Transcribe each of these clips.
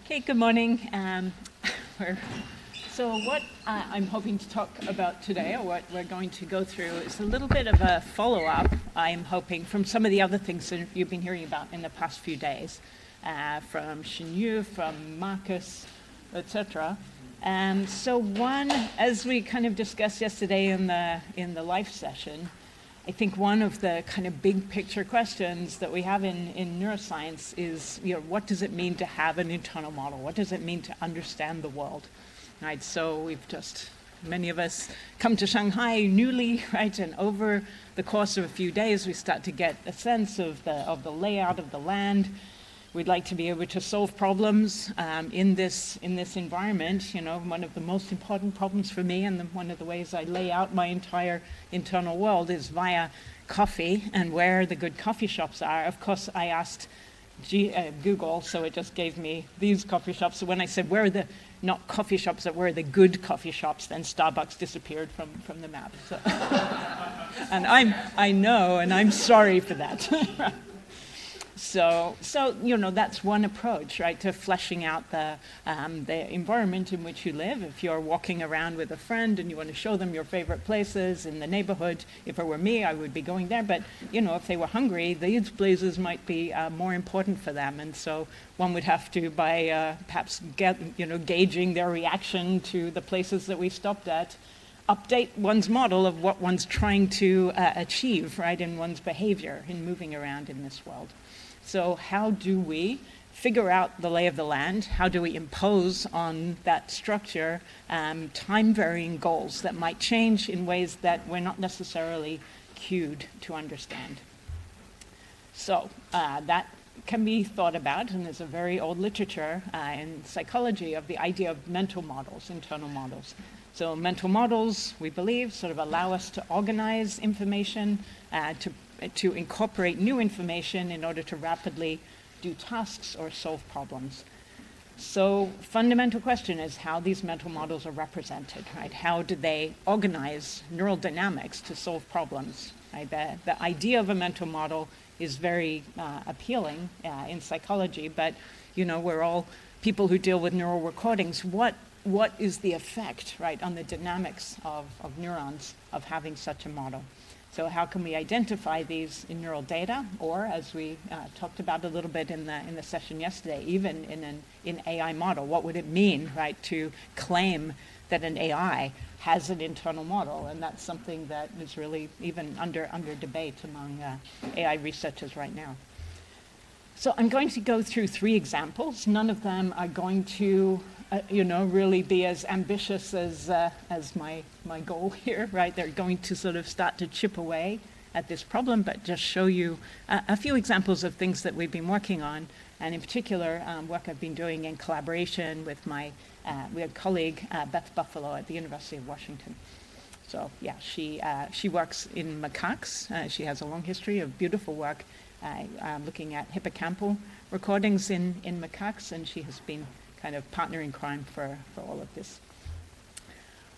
Okay, good morning. So what I'm hoping to talk about today, or what we're going to go through, is a little bit of a follow-up, I'm hoping, from some of the other things that you've been hearing about in the past few days, from Xinyu, from Marcus, etc. So one, as we kind of discussed yesterday in the live session, I think one of the kind of big picture questions that we have in neuroscience is, what does it mean to have an internal model? What does it mean to understand the world? Right, so we've just, many of us come to Shanghai newly, right, and over the course of a few days we start to get a sense of the layout of the land. We'd like to be able to solve problems in this environment. One of the most important problems for me, and one of the ways I lay out my entire internal world, is via coffee and where the good coffee shops are. Of course, I asked Google, so it just gave me these coffee shops. So when I said, where are the, not coffee shops, but where are the good coffee shops, then Starbucks disappeared from the map. So and I know, and I'm sorry for that. So that's one approach, right, to fleshing out the environment in which you live. If you're walking around with a friend and you want to show them your favorite places in the neighborhood, if it were me, I would be going there. But, if they were hungry, these places might be more important for them. And so one would have to, by perhaps gauging their reaction to the places that we stopped at, update one's model of what one's trying to achieve, right, in one's behavior in moving around in this world. So how do we figure out the lay of the land? How do we impose on that structure time-varying goals that might change in ways that we're not necessarily cued to understand? So that can be thought about, and there's a very old literature in psychology of the idea of mental models, internal models. So mental models, we believe, sort of allow us to organize information, to incorporate new information in order to rapidly do tasks or solve problems. So fundamental question is how these mental models are represented, right? How do they organize neural dynamics to solve problems? Right? The idea of a mental model is very appealing in psychology, but we're all people who deal with neural recordings. What is the effect, right, on the dynamics of neurons of having such a model? So how can we identify these in neural data, or as we talked about a little bit in the session yesterday, even in an AI model? What would it mean, right, to claim that an AI has an internal model? And that's something that is really even under debate among AI researchers right now. So I'm going to go through 3 examples. None of them are going to really be as ambitious as my goal here, right? They're going to sort of start to chip away at this problem, but just show you a few examples of things that we've been working on, and in particular, work I've been doing in collaboration with my colleague, Beth Buffalo at the University of Washington. So yeah, she works in macaques. She has a long history of beautiful work looking at hippocampal recordings in macaques, and she has been kind of partner in crime for all of this.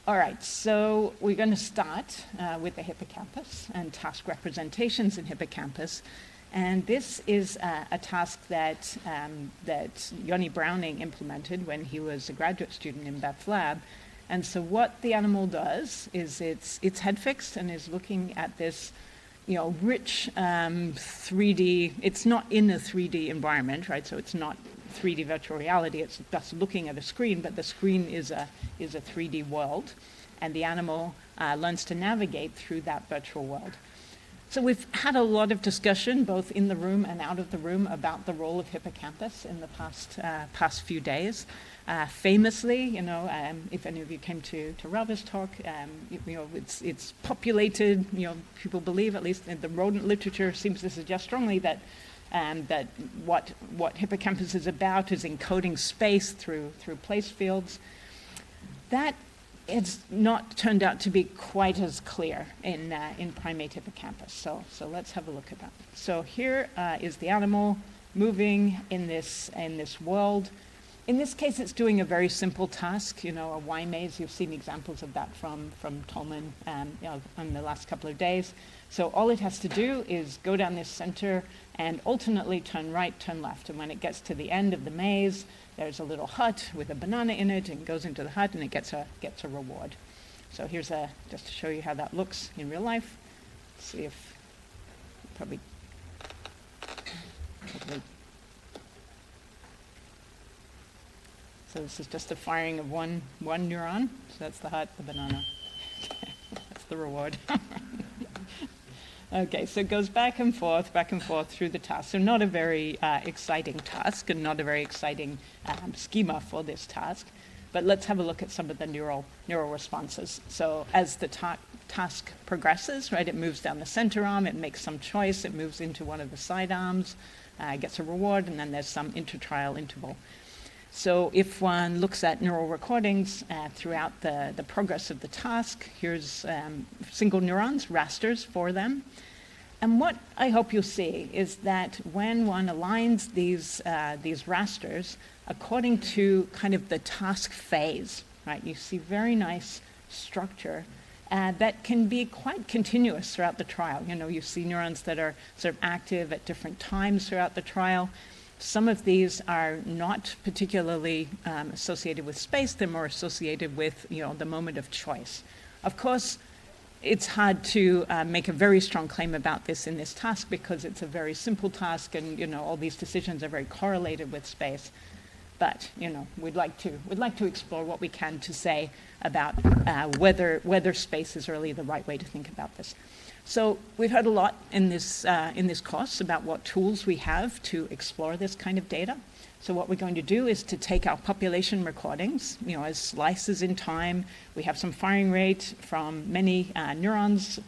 All right, so we're going to start with the hippocampus and task representations in hippocampus. And this is a task that Yoni Browning implemented when he was a graduate student in Beth's lab. And so what the animal does is it's head fixed and is looking at this rich 3D, it's not in a 3D environment, right? So it's not 3D virtual reality, it's just looking at a screen, but the screen is a 3D world, and the animal learns to navigate through that virtual world. So we've had a lot of discussion, both in the room and out of the room, about the role of hippocampus in the past few days. Famously, if any of you came to Rava's talk, it's populated. People believe, at least in the rodent literature, seems to suggest strongly that what hippocampus is about is encoding space through place fields. That it's not turned out to be quite as clear in primate hippocampus. So let's have a look at that. So here is the animal moving in this world. In this case, it's doing a very simple task, a Y maze. You've seen examples of that from Tolman in the last couple of days. So all it has to do is go down this center and alternately turn right, turn left. And when it gets to the end of the maze, there's a little hut with a banana in it, and goes into the hut, and it gets a reward. So here's just to show you how that looks in real life. Let's see if probably. So this is just the firing of one neuron. So that's the hut, the banana. That's the reward. Okay, so it goes back and forth through the task. So not a very exciting task, and not a very exciting schema for this task. But let's have a look at some of the neural responses. So as the task progresses, right, it moves down the center arm, it makes some choice, it moves into one of the side arms, gets a reward, and then there's some intertrial interval. So if one looks at neural recordings throughout the progress of the task, here's single neurons, rasters for them. And what I hope you'll see is that when one aligns these rasters according to kind of the task phase, right, you see very nice structure that can be quite continuous throughout the trial. You see neurons that are sort of active at different times throughout the trial. Some of these are not particularly associated with space. They're more associated with, the moment of choice. Of course, it's hard to make a very strong claim about this in this task because it's a very simple task, and all these decisions are very correlated with space. But we'd like to explore what we can to say about whether space is really the right way to think about this. So we've heard a lot in this course about what tools we have to explore this kind of data. So what we're going to do is to take our population recordings, as slices in time. We have some firing rate from many neurons.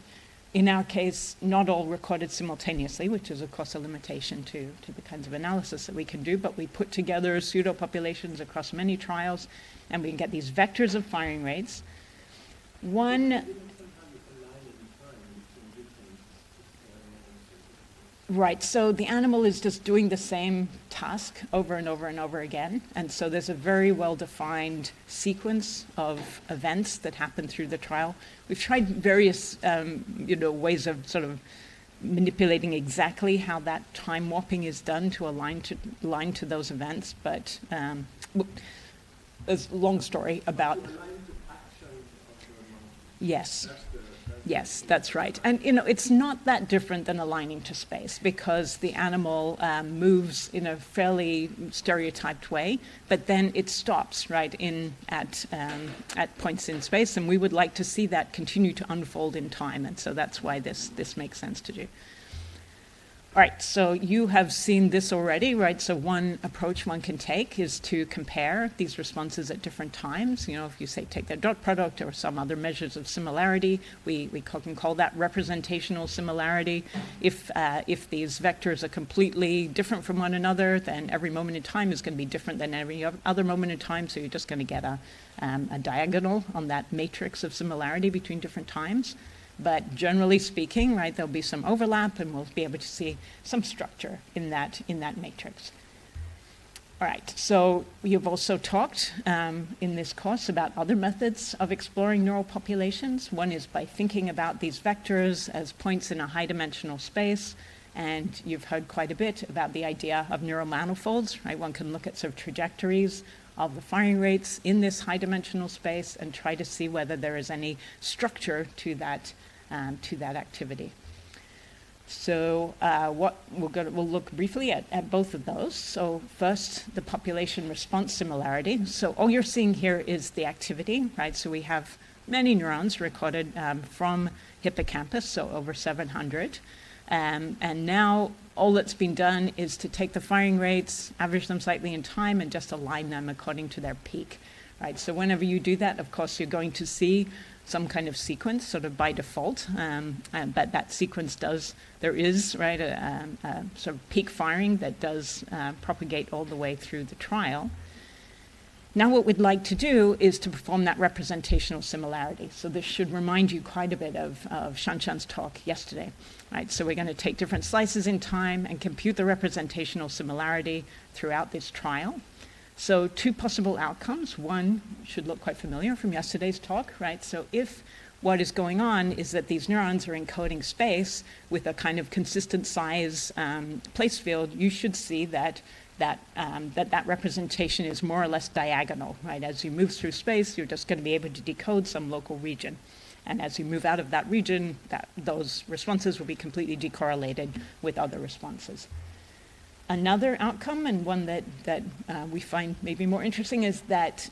In our case, not all recorded simultaneously, which is of course a limitation to the kinds of analysis that we can do, but we put together pseudo-populations across many trials, and we can get these vectors of firing rates. Right, so the animal is just doing the same task over and over and over again. And so there's a very well-defined sequence of events that happen through the trial. We've tried various ways of sort of manipulating exactly how that time warping is done to align to those events. But there's a long story about... Yes, that's right. And, it's not that different than aligning to space because the animal moves in a fairly stereotyped way, but then it stops, right, at points in space, and we would like to see that continue to unfold in time, and so that's why this makes sense to do. All right, so you have seen this already, right? So one approach one can take is to compare these responses at different times. If you say take their dot product or some other measures of similarity, we can call that representational similarity. If these vectors are completely different from one another, then every moment in time is going to be different than every other moment in time, so you're just going to get a diagonal on that matrix of similarity between different times. But generally speaking, right, there'll be some overlap, and we'll be able to see some structure in that matrix. All right, so you've also talked in this course about other methods of exploring neural populations. One is by thinking about these vectors as points in a high-dimensional space, and you've heard quite a bit about the idea of neural manifolds, right? One can look at sort of trajectories of the firing rates in this high-dimensional space and try to see whether there is any structure to that activity. So we'll look briefly at both of those. So first, the population response similarity. So all you're seeing here is the activity, right? So we have many neurons recorded from Hippocampus, so over 700. And now all that's been done is to take the firing rates, average them slightly in time, and just align them according to their peak, right? So whenever you do that, of course, you're going to see some kind of sequence sort of by default, but that sequence there is, right, a sort of peak firing that does propagate all the way through the trial. Now what we'd like to do is to perform that representational similarity. So this should remind you quite a bit of Shanshan's talk yesterday, right? So we're going to take different slices in time and compute the representational similarity throughout this trial. So 2 possible outcomes. One should look quite familiar from yesterday's talk, right? So if what is going on is that these neurons are encoding space with a kind of consistent size place field, you should see that representation is more or less diagonal, right? As you move through space, you're just going to be able to decode some local region. And as you move out of that region, those responses will be completely decorrelated with other responses. Another outcome, and one that we find maybe more interesting, is that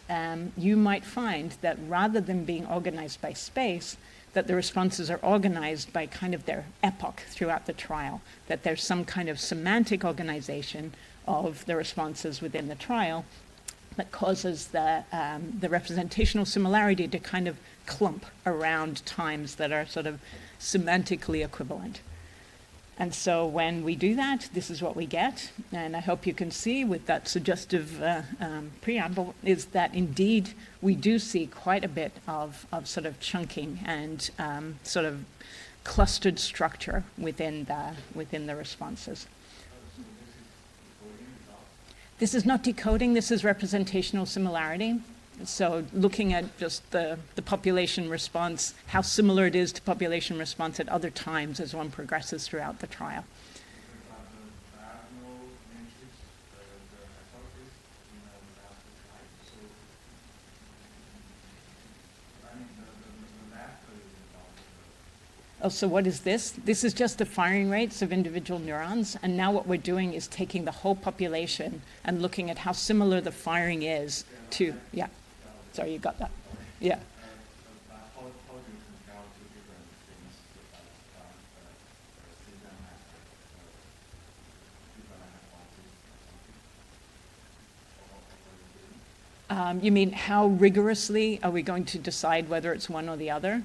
you might find that rather than being organized by space, that the responses are organized by kind of their epoch throughout the trial, that there's some kind of semantic organization of the responses within the trial that causes the representational similarity to kind of clump around times that are sort of semantically equivalent. And so when we do that, this is what we get. And I hope you can see with that suggestive preamble is that indeed we do see quite a bit of sort of chunking and sort of clustered structure within the responses. This is not decoding, this is representational similarity. So looking at just the population response, how similar it is to population response at other times as one progresses throughout the trial. Oh, so what is this? This is just the firing rates of individual neurons. And now what we're doing is taking the whole population and looking at how similar the firing is to, yeah. Sorry, you got that? Yeah. How do you compare two different things You mean how rigorously are we going to decide whether it's one or the other?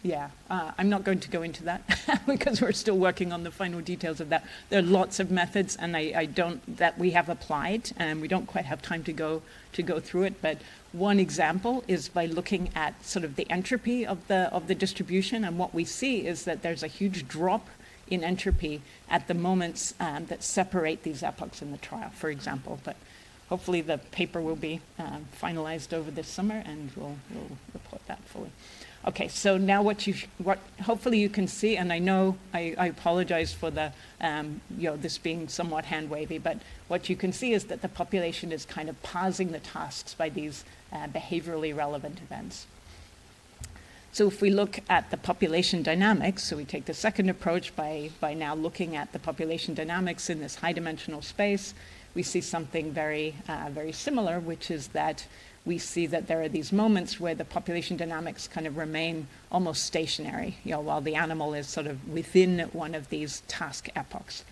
Yeah, I'm not going to go into that because we're still working on the final details of that. There are lots of methods, and I don't that we have applied, and we don't quite have time to go through it. But one example is by looking at sort of the entropy of the distribution, and what we see is that there's a huge drop in entropy at the moments that separate these epochs in the trial, for example. But hopefully the paper will be finalized over this summer, and we'll report that fully. Okay, so now what hopefully you can see, and I know I apologize for the this being somewhat hand wavy, but what you can see is that the population is kind of pausing the tasks by these behaviorally relevant events. So if we look at the population dynamics, so we take the second approach by now looking at the population dynamics in this high-dimensional space, we see something very similar, which is that we see that there are these moments where the population dynamics kind of remain almost stationary, while the animal is sort of within one of these task epochs.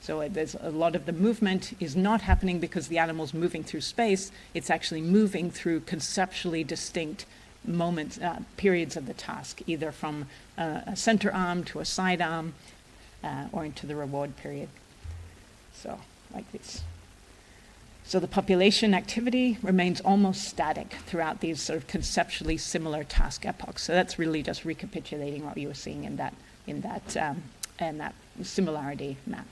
So there's a lot of the movement is not happening because the animal's moving through space. It's actually moving through conceptually distinct moments, periods of the task, either from a center arm to a side arm or into the reward period. So like this. So the population activity remains almost static throughout these sort of conceptually similar task epochs. So that's really just recapitulating what you were seeing in that similarity map.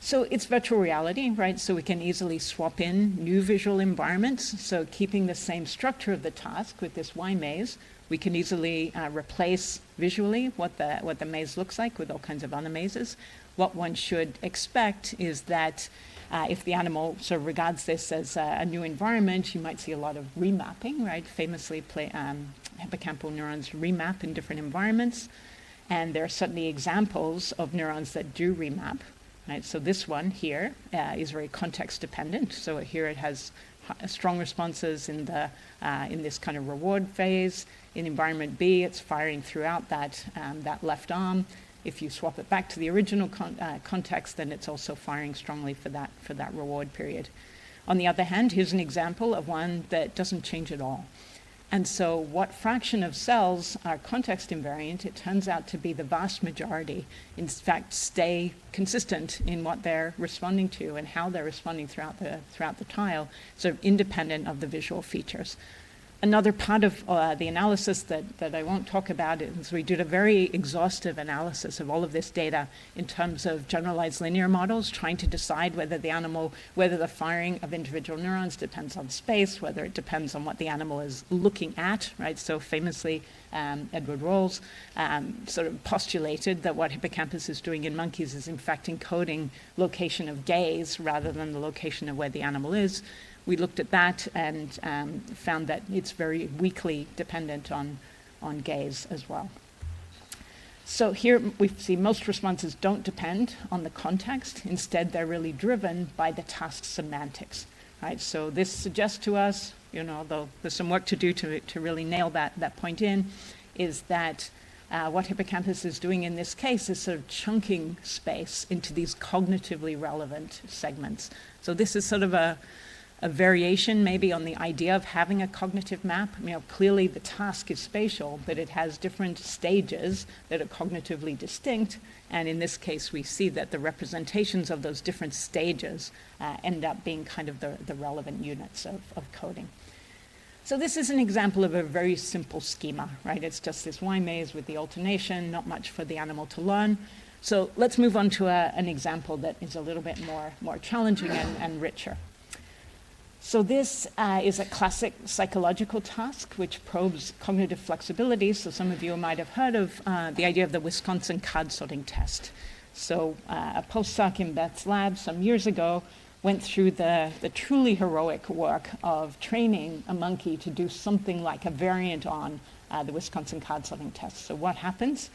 So it's virtual reality, right? So we can easily swap in new visual environments. So keeping the same structure of the task with this Y maze, we can easily replace visually what the maze looks like with all kinds of other mazes. What one should expect is that if the animal sort of regards this as a new environment, you might see a lot of remapping, right? Famously, hippocampal neurons remap in different environments. And there are certainly examples of neurons that do remap, right? So this one here is very context dependent. So here it has strong responses in this kind of reward phase. In environment B, it's firing throughout that left arm. If you swap it back to the original context, then it's also firing strongly for that reward period. On the other hand, here's an example of one that doesn't change at all. And so what fraction of cells are context invariant? It turns out to be the vast majority, in fact, stay consistent in what they're responding to and how they're responding throughout the trial, sort of independent of the visual features. another part of the analysis that I won't talk about is we did a very exhaustive analysis of all of this data in terms of generalized linear models, trying to decide whether the firing of individual neurons depends on space, whether it depends on what the animal is looking at, right? So famously, Edward Rawls sort of postulated that what Hippocampus is doing in monkeys is in fact encoding location of gaze rather than the location of where the animal is. We looked at that and found that it's very weakly dependent on gaze as well. So here we see most responses don't depend on the context. Instead, they're really driven by the task semantics, right? So this suggests to us, though there's some work to do to really nail that point in, is that what Hippocampus is doing in this case is sort of chunking space into these cognitively relevant segments. So this is sort of a variation maybe on the idea of having a cognitive map. Clearly the task is spatial, but it has different stages that are cognitively distinct. And in this case, we see that the representations of those different stages end up being kind of the relevant units of coding. So this is an example of a very simple schema, right? It's just this Y maze with the alternation, not much for the animal to learn. So let's move on to an example that is a little bit more challenging and richer. So this is a classic psychological task which probes cognitive flexibility. So some of you might have heard of the idea of the Wisconsin card sorting test. So a postdoc in Beth's lab some years ago went through the truly heroic work of training a monkey to do something like a variant on the Wisconsin card sorting test. So what happens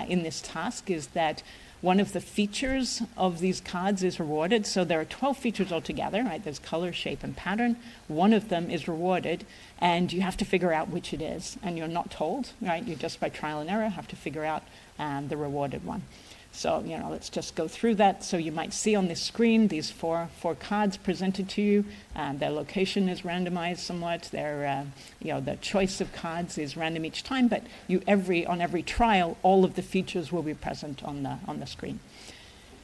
in this task is that one of the features of these cards is rewarded. So there are 12 features altogether, right? There's color, shape, and pattern. One of them is rewarded, and you have to figure out which it is. And you're not told, right? You just by trial and error have to figure out the rewarded one. So, let's just go through that. So you might see on this screen these four cards presented to you. Their location is randomized somewhat. Their, the choice of cards is random each time, but on every trial, all of the features will be present on the screen.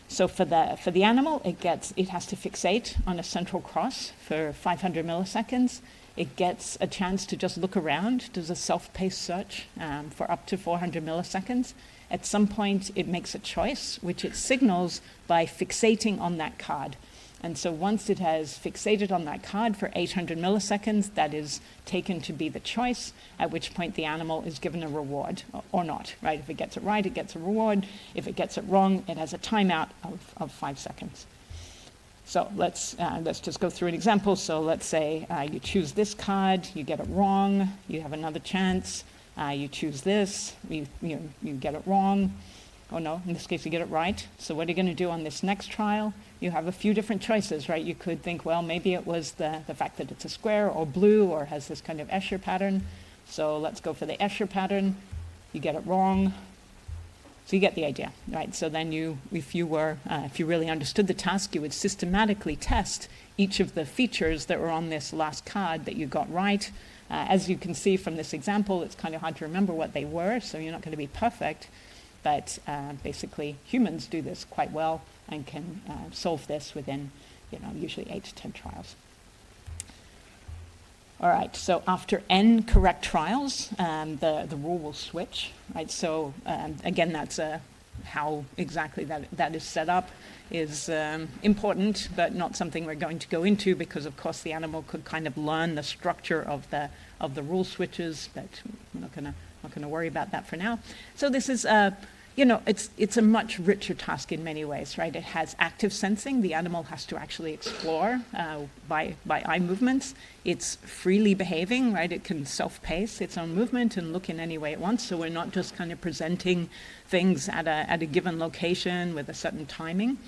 So for the animal, it has to fixate on a central cross for 500 milliseconds. It gets a chance to just look around, does a self-paced search for up to 400 milliseconds. At some point, it makes a choice, which it signals by fixating on that card. And so once it has fixated on that card for 800 milliseconds, that is taken to be the choice, at which point the animal is given a reward or not, right? If it gets it right, it gets a reward. If it gets it wrong, it has a timeout of 5 seconds. So let's just go through an example. So let's say you choose this card, you get it wrong, you have another chance. You choose this, you get it wrong. Oh no, in this case you get it right. So what are you going to do on this next trial? You have a few different choices, right? You could think, well, maybe it was the fact that it's a square or blue or has this kind of Escher pattern. So let's go for the Escher pattern. You get it wrong. So you get the idea, right? So then if you really understood the task, you would systematically test each of the features that were on this last card that you got right. As you can see from this example, it's kind of hard to remember what they were, so you're not going to be perfect. But basically, humans do this quite well and can solve this within, usually 8 to 10 trials. All right, so after n correct trials, the rule will switch, right? So again, that's how exactly that is set up is important, but not something we're going to go into because, of course, the animal could kind of learn the structure of the rule switches, but we're not going to worry about that for now. So this is it's a much richer task in many ways, right? It has active sensing. The animal has to actually explore by eye movements. It's freely behaving, right? It can self-pace its own movement and look in any way it wants. So we're not just kind of presenting things at a given location with a certain timing.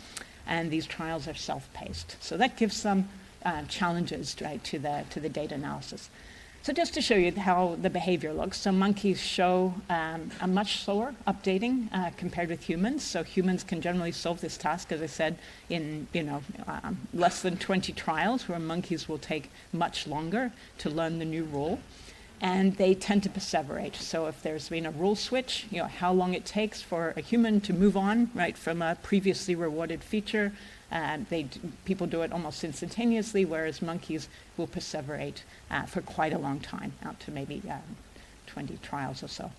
And these trials are self-paced. So that gives some challenges, right, to the data analysis. So just to show you how the behavior looks, so monkeys show a much slower updating compared with humans. So humans can generally solve this task, as I said, in less than 20 trials, where monkeys will take much longer to learn the new rule. And they tend to perseverate. So if there's been a rule switch, how long it takes for a human to move on, right, from a previously rewarded feature, People do it almost instantaneously, whereas monkeys will perseverate for quite a long time, out to maybe 20 trials or so.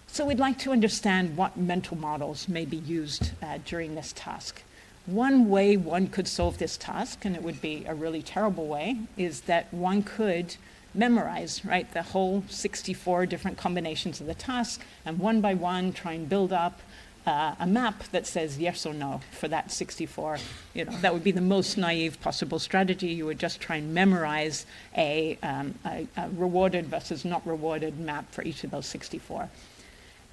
So we'd like to understand what mental models may be used during this task. One way one could solve this task, and it would be a really terrible way, is that one could memorize, right, the whole 64 different combinations of the task, and one by one try and build up a map that says yes or no for that 64. That would be the most naive possible strategy. You would just try and memorize a rewarded versus not rewarded map for each of those 64.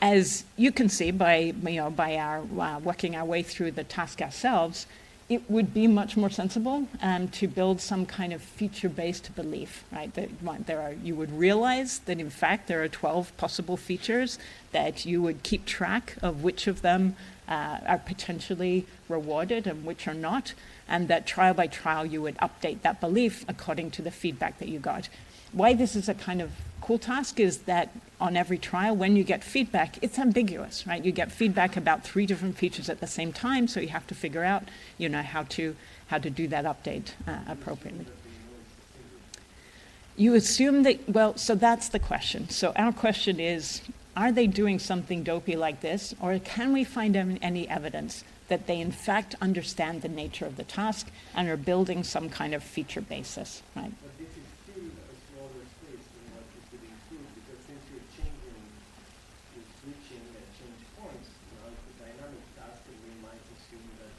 As you can see by our working our way through the task ourselves, it would be much more sensible to build some kind of feature-based belief, right? That you would realize that in fact there are 12 possible features, that you would keep track of which of them are potentially rewarded and which are not, and that trial by trial you would update that belief according to the feedback that you got. Why this is a kind of cool task is that on every trial, when you get feedback, it's ambiguous, right? You get feedback about 3 different features at the same time, so you have to figure out, how to do that update appropriately. You assume that, well, so that's the question. So our question is, are they doing something dopey like this, or can we find any evidence that they in fact understand the nature of the task and are building some kind of feature basis, right? But this is still a smaller space than what you could include, because since you're switching at change points, it's a dynamic task, and we might assume that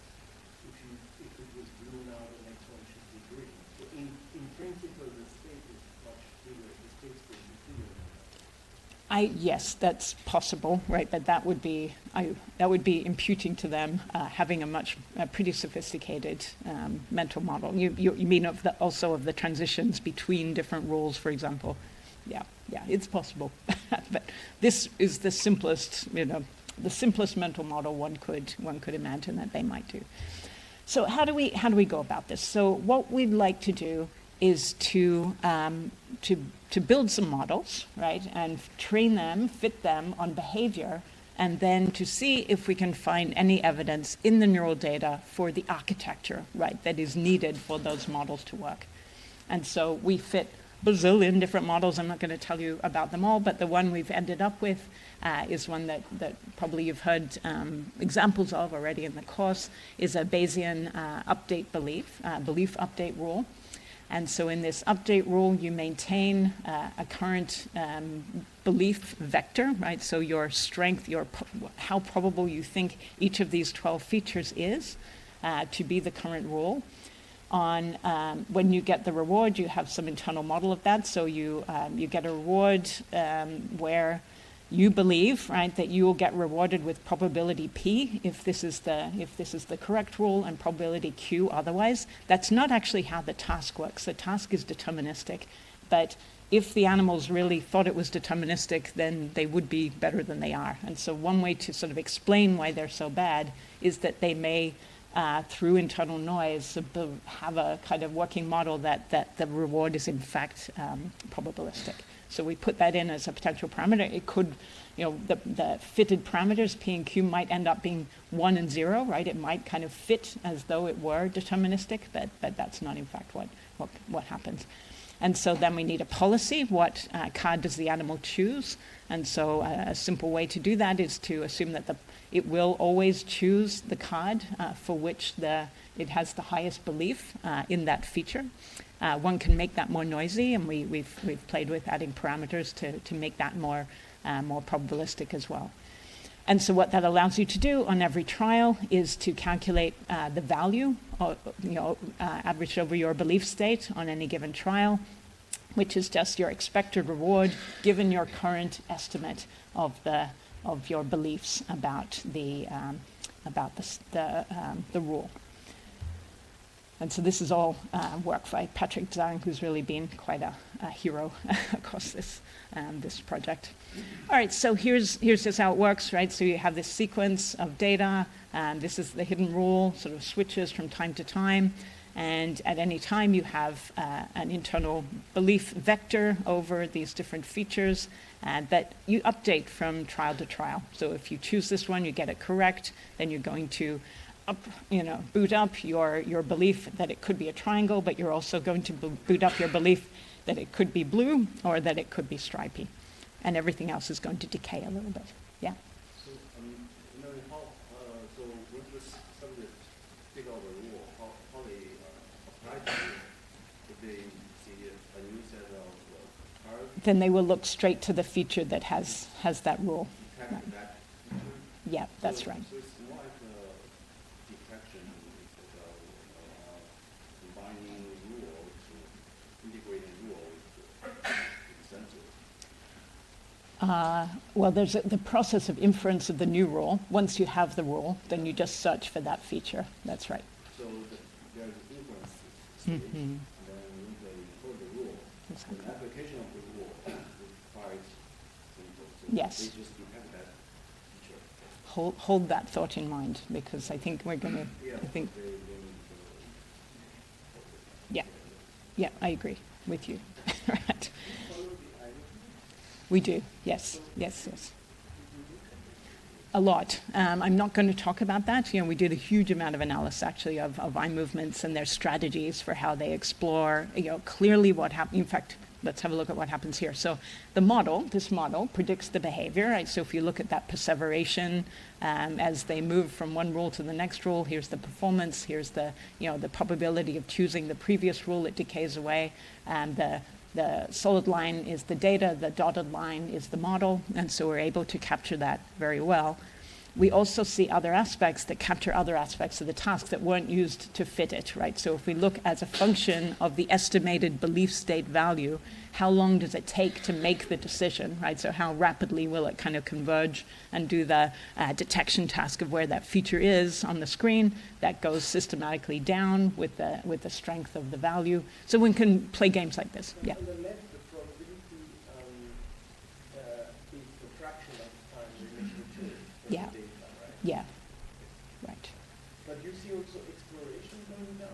if it was blue now, the next one should be green. So in principle, the state is much bigger. The space could be bigger than that. Yes, that's possible, right? But that would be imputing to them having a pretty sophisticated mental model. You mean also of the transitions between different rules, for example? Yeah, it's possible. But this is the simplest, the simplest mental model one could imagine that they might do. So how do we go about this? So what we'd like to do is to build some models, right, and train them, fit them on behavior, and then to see if we can find any evidence in the neural data for the architecture, right, that is needed for those models to work. And so we fit bazillion different models. I'm not going to tell you about them all, but the one we've ended up with is one that probably you've heard examples of already in the course, is a Bayesian update belief update rule. And so in this update rule, you maintain a current belief vector, right? So your strength, how probable you think each of these 12 features is to be the current rule. When you get the reward, you have some internal model of that. So you get a reward where you believe, right, that you will get rewarded with probability P if this is the correct rule, and probability Q otherwise. That's not actually how the task works. The task is deterministic, but if the animals really thought it was deterministic, then they would be better than they are. And so one way to sort of explain why they're so bad is that they may, through internal noise, have a kind of working model that the reward is in fact probabilistic. So we put that in as a potential parameter. It could, the fitted parameters, P and Q, might end up being 1 and 0, right? It might kind of fit as though it were deterministic, but that's not in fact what happens. And so then we need a policy. What card does the animal choose? And so a simple way to do that is to assume that it will always choose the card for which it has the highest belief in that feature. One can make that more noisy, and we've played with adding parameters to make that more probabilistic as well. And so what that allows you to do on every trial is to calculate the value, averaged over your belief state on any given trial, which is just your expected reward given your current estimate of your beliefs about the rule. And so this is all work by Patrick Zhang, who's really been quite a hero across this project. All right, so here's just how it works, right? So you have this sequence of data. This is the hidden rule, sort of switches from time to time. And at any time, you have an internal belief vector over these different features that you update from trial to trial. So if you choose this one, you get it correct, then you're going to boot up your belief that it could be a triangle, but you're also going to boot up your belief that it could be blue or that it could be stripy. And everything else is going to decay a little bit. Yeah? So, how, so when the subject figure out the rule, how they apply to it, if they see a new set of cards, Then they will look straight to the feature that has that rule. detect Right. that feature? Yeah, that's So- right. So it's more like a detection, it's combining rules, integrating rules with sensors. Well, there's the process of inference of the new rule. Once you have the rule, then you just search for that feature. That's right. So there's inference stage, Mhm. and then when they encode the rule, Exactly. the application of the rule is quite simple. So Yes. they just detect that feature. Hold that thought in mind, because I think we're going to, Yeah, I think, they need yeah, yeah, I agree with you. Right. We do, yes, yes, yes. A lot. I'm not going to talk about that. We did a huge amount of analysis actually of eye movements and their strategies for how they explore, clearly what happens. In fact, let's have a look at what happens here. So this model predicts the behavior, right? So if you look at that perseveration, as they move from one rule to the next rule, here's the performance, here's the probability of choosing the previous rule, it decays away. The solid line is the data, the dotted line is the model, and so we're able to capture that very well. We also see other aspects that capture other aspects of the task that weren't used to fit it, right? So if we look as a function of the estimated belief state value, how long does it take to make the decision, right? So how rapidly will it kind of converge and do the detection task of where that feature is on the screen? That goes systematically down with the strength of the value. So one can play games like this, yeah. On the left, the probability is the fraction of time relation to it, for Yeah. the data, right? Yeah, right. But you see also exploration going down,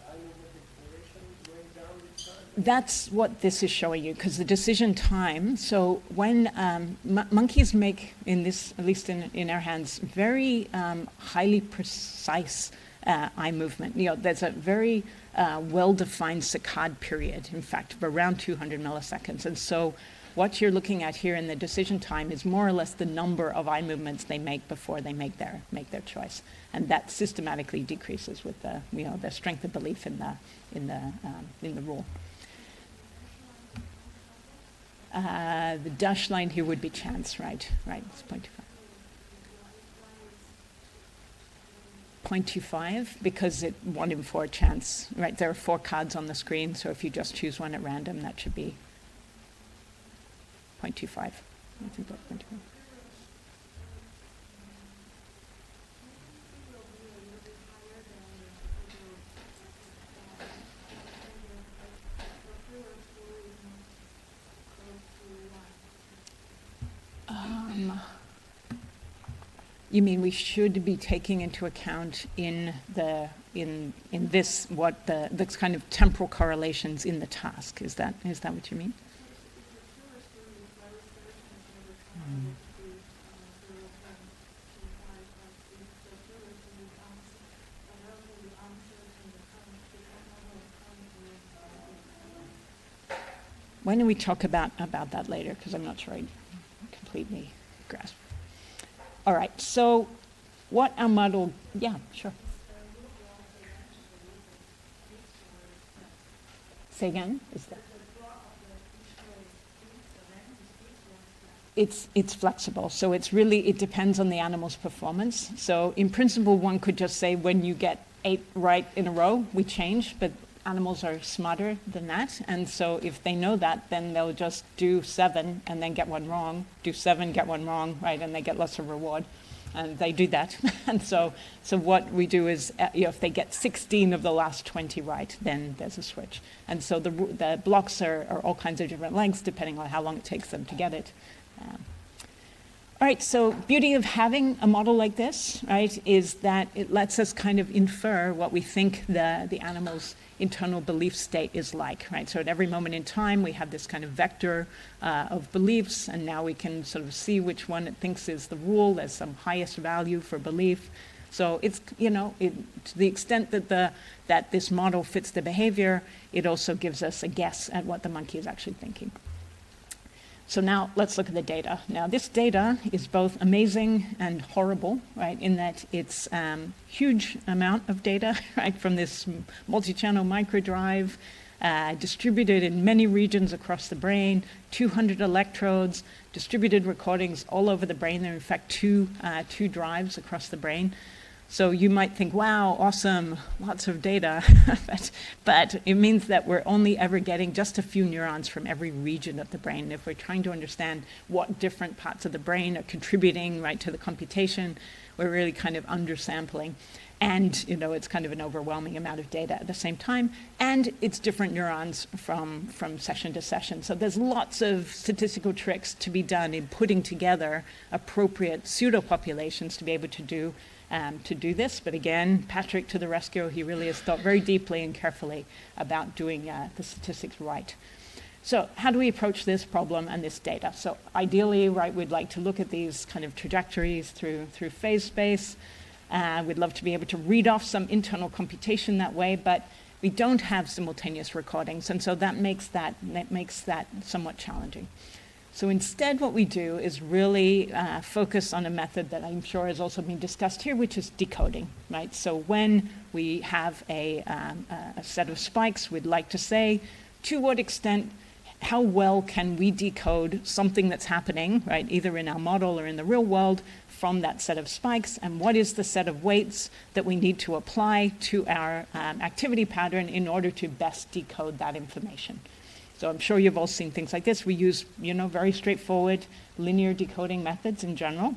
I movement exploration going down with time? That's what this is showing you, because the decision time, so when monkeys make, in this, at least in our hands, very highly precise eye movement. There's a very well-defined saccade period, in fact, of around 200 milliseconds. And so what you're looking at here in the decision time is more or less the number of eye movements they make before they make their choice, and that systematically decreases with the strength of belief in the rule. The dashed line here would be chance, right? It's 0.25. 0.25 because it 1 in 4 chance, right? There are 4 cards on the screen, so if you just choose one at random, that should be 0.25. I think that's 0.25. You mean we should be taking into account in this what the kind of temporal correlations in the task? Is that what you mean? Why don't we talk about that later, because I'm not sure I completely grasp. All right, so what our model, yeah, sure. Say again, is that? It's flexible, so it depends on the animal's performance. So in principle, one could just say when you get 8 right in a row, we change, but animals are smarter than that, and so if they know that, then they'll just do 7 and then get 1 wrong, do 7, get 1 wrong, right, and they get less of a reward, and they do that. And so what we do is, if they get 16 of the last 20 right, then there's a switch. And so the blocks are all kinds of different lengths depending on how long it takes them to get it. All right, so beauty of having a model like this, right, is that it lets us kind of infer what we think the animal's internal belief state is like, right? So at every moment in time, we have this kind of vector of beliefs, and now we can sort of see which one it thinks is the rule. There's some highest value for belief. So it's, to the extent that this model fits the behavior, it also gives us a guess at what the monkey is actually thinking. So now let's look at the data. Now this data is both amazing and horrible, right, in that it's huge amount of data, right, from this multi-channel microdrive, distributed in many regions across the brain, 200 electrodes, distributed recordings all over the brain. There are in fact two drives across the brain. So you might think, wow, awesome, lots of data, but it means that we're only ever getting just a few neurons from every region of the brain. If we're trying to understand what different parts of the brain are contributing, right, to the computation, we're really kind of undersampling. And, it's kind of an overwhelming amount of data at the same time. And it's different neurons from session to session. So there's lots of statistical tricks to be done in putting together appropriate pseudo-populations to be able to do this. But again, Patrick to the rescue, he really has thought very deeply and carefully about doing the statistics right. So how do we approach this problem and this data? So ideally, right, we'd like to look at these kind of trajectories through phase space. We'd love to be able to read off some internal computation that way, but we don't have simultaneous recordings, and so that makes that somewhat challenging. So instead what we do is really focus on a method that I'm sure has also been discussed here, which is decoding, right? So when we have a set of spikes, we'd like to say, to what extent, how well can we decode something that's happening, right, either in our model or in the real world, from that set of spikes, and what is the set of weights that we need to apply to our activity pattern in order to best decode that information. So I'm sure you've all seen things like this. We use, very straightforward linear decoding methods in general.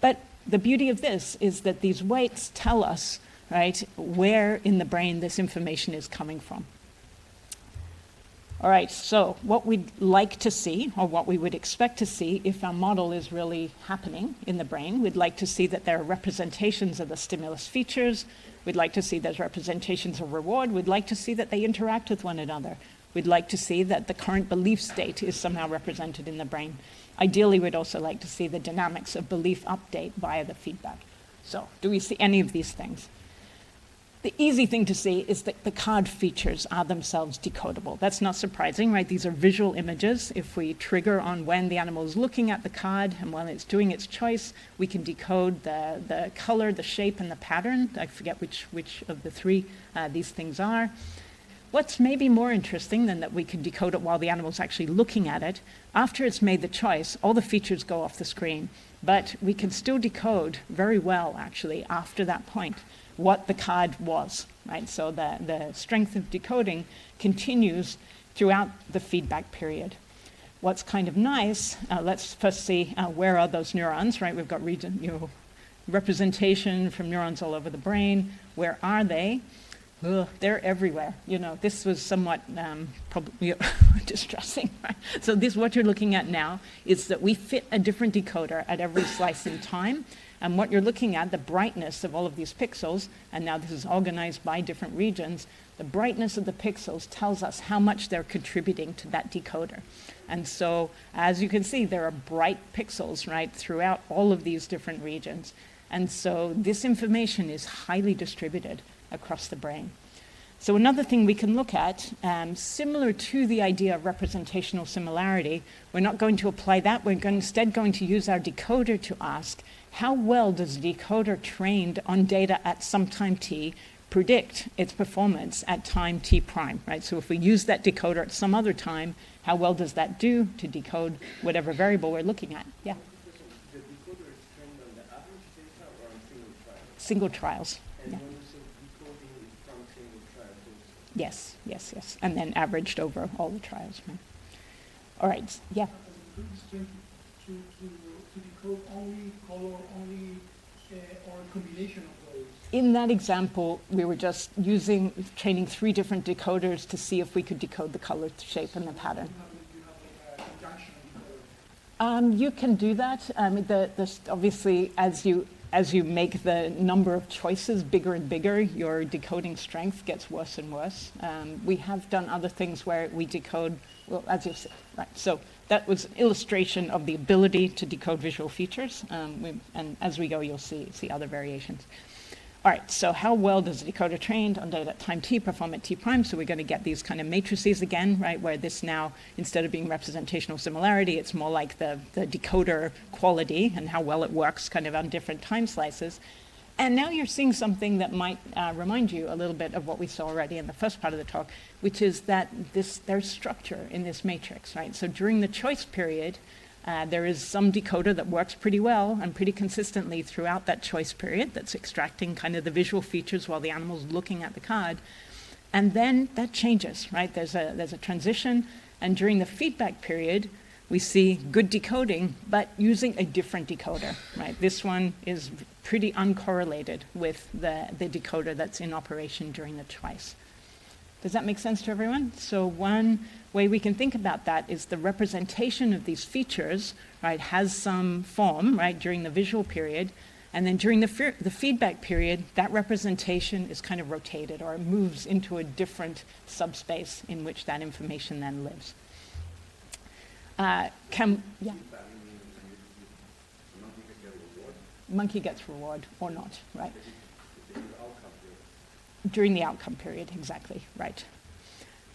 But the beauty of this is that these weights tell us, right, where in the brain this information is coming from. All right, so what we'd like to see, or what we would expect to see if our model is really happening in the brain, we'd like to see that there are representations of the stimulus features. We'd like to see there's representations of reward. We'd like to see that they interact with one another. We'd like to see that the current belief state is somehow represented in the brain. Ideally, we'd also like to see the dynamics of belief update via the feedback. So do we see any of these things? The easy thing to see is that the card features are themselves decodable. That's not surprising, right? These are visual images. If we trigger on when the animal is looking at the card and when it's doing its choice, we can decode the color, the shape, and the pattern. I forget which of the three these things are. What's maybe more interesting than that we can decode it while the animal's actually looking at it, after it's made the choice, all the features go off the screen. But we can still decode very well, actually, after that point, what the card was, right? So the strength of decoding continues throughout the feedback period. What's kind of nice, let's first see where are those neurons, right? We've got representation from neurons all over the brain. Where are they? They're everywhere. This was somewhat probably distressing, right? So what you're looking at now is that we fit a different decoder at every slice in time. And what you're looking at, the brightness of all of these pixels, and now this is organized by different regions, the brightness of the pixels tells us how much they're contributing to that decoder. And so, as you can see, there are bright pixels, right, throughout all of these different regions. And so this information is highly distributed across the brain. So another thing we can look at, similar to the idea of representational similarity, we're not going to apply that. We're instead going to use our decoder to ask, how well does the decoder trained on data at some time t predict its performance at time t prime, right? So if we use that decoder at some other time, how well does that do to decode whatever variable we're looking at? Yeah? The decoder is trained on the average data or on single trials? Single trials. And Yeah. when you say decoding is from single trials also? Yes. And then averaged over all the trials, right? All right, yeah. To decode only color, or a combination of those. In that example, we were just training 3 different decoders to see if we could decode the color, shape, and the pattern. You have like a conjunction decoder. You can do that. Obviously, as you make the number of choices bigger and bigger, your decoding strength gets worse and worse. We have done other things where we decode, well, as you've said, right? So that was an illustration of the ability to decode visual features. And as we go, you'll see other variations. All right, so how well does the decoder trained on data at time t perform at t prime? So we're going to get these kind of matrices again, right, where this now, instead of being representational similarity, it's more like the decoder quality and how well it works kind of on different time slices. And now you're seeing something that might remind you a little bit of what we saw already in the first part of the talk, which is that there's structure in this matrix, right? So during the choice period, there is some decoder that works pretty well and pretty consistently throughout that choice period that's extracting kind of the visual features while the animal's looking at the card. And then that changes, right? There's a transition, and during the feedback period, we see good decoding, but using a different decoder, right? This one is pretty uncorrelated with the decoder that's in operation during the choice. Does that make sense to everyone? So one way we can think about that is the representation of these features, right, has some form, right, during the visual period, and then during the feedback period, that representation is kind of rotated or it moves into a different subspace in which that information then lives. Yeah. Monkey gets reward or not, right? During the outcome period, exactly, right.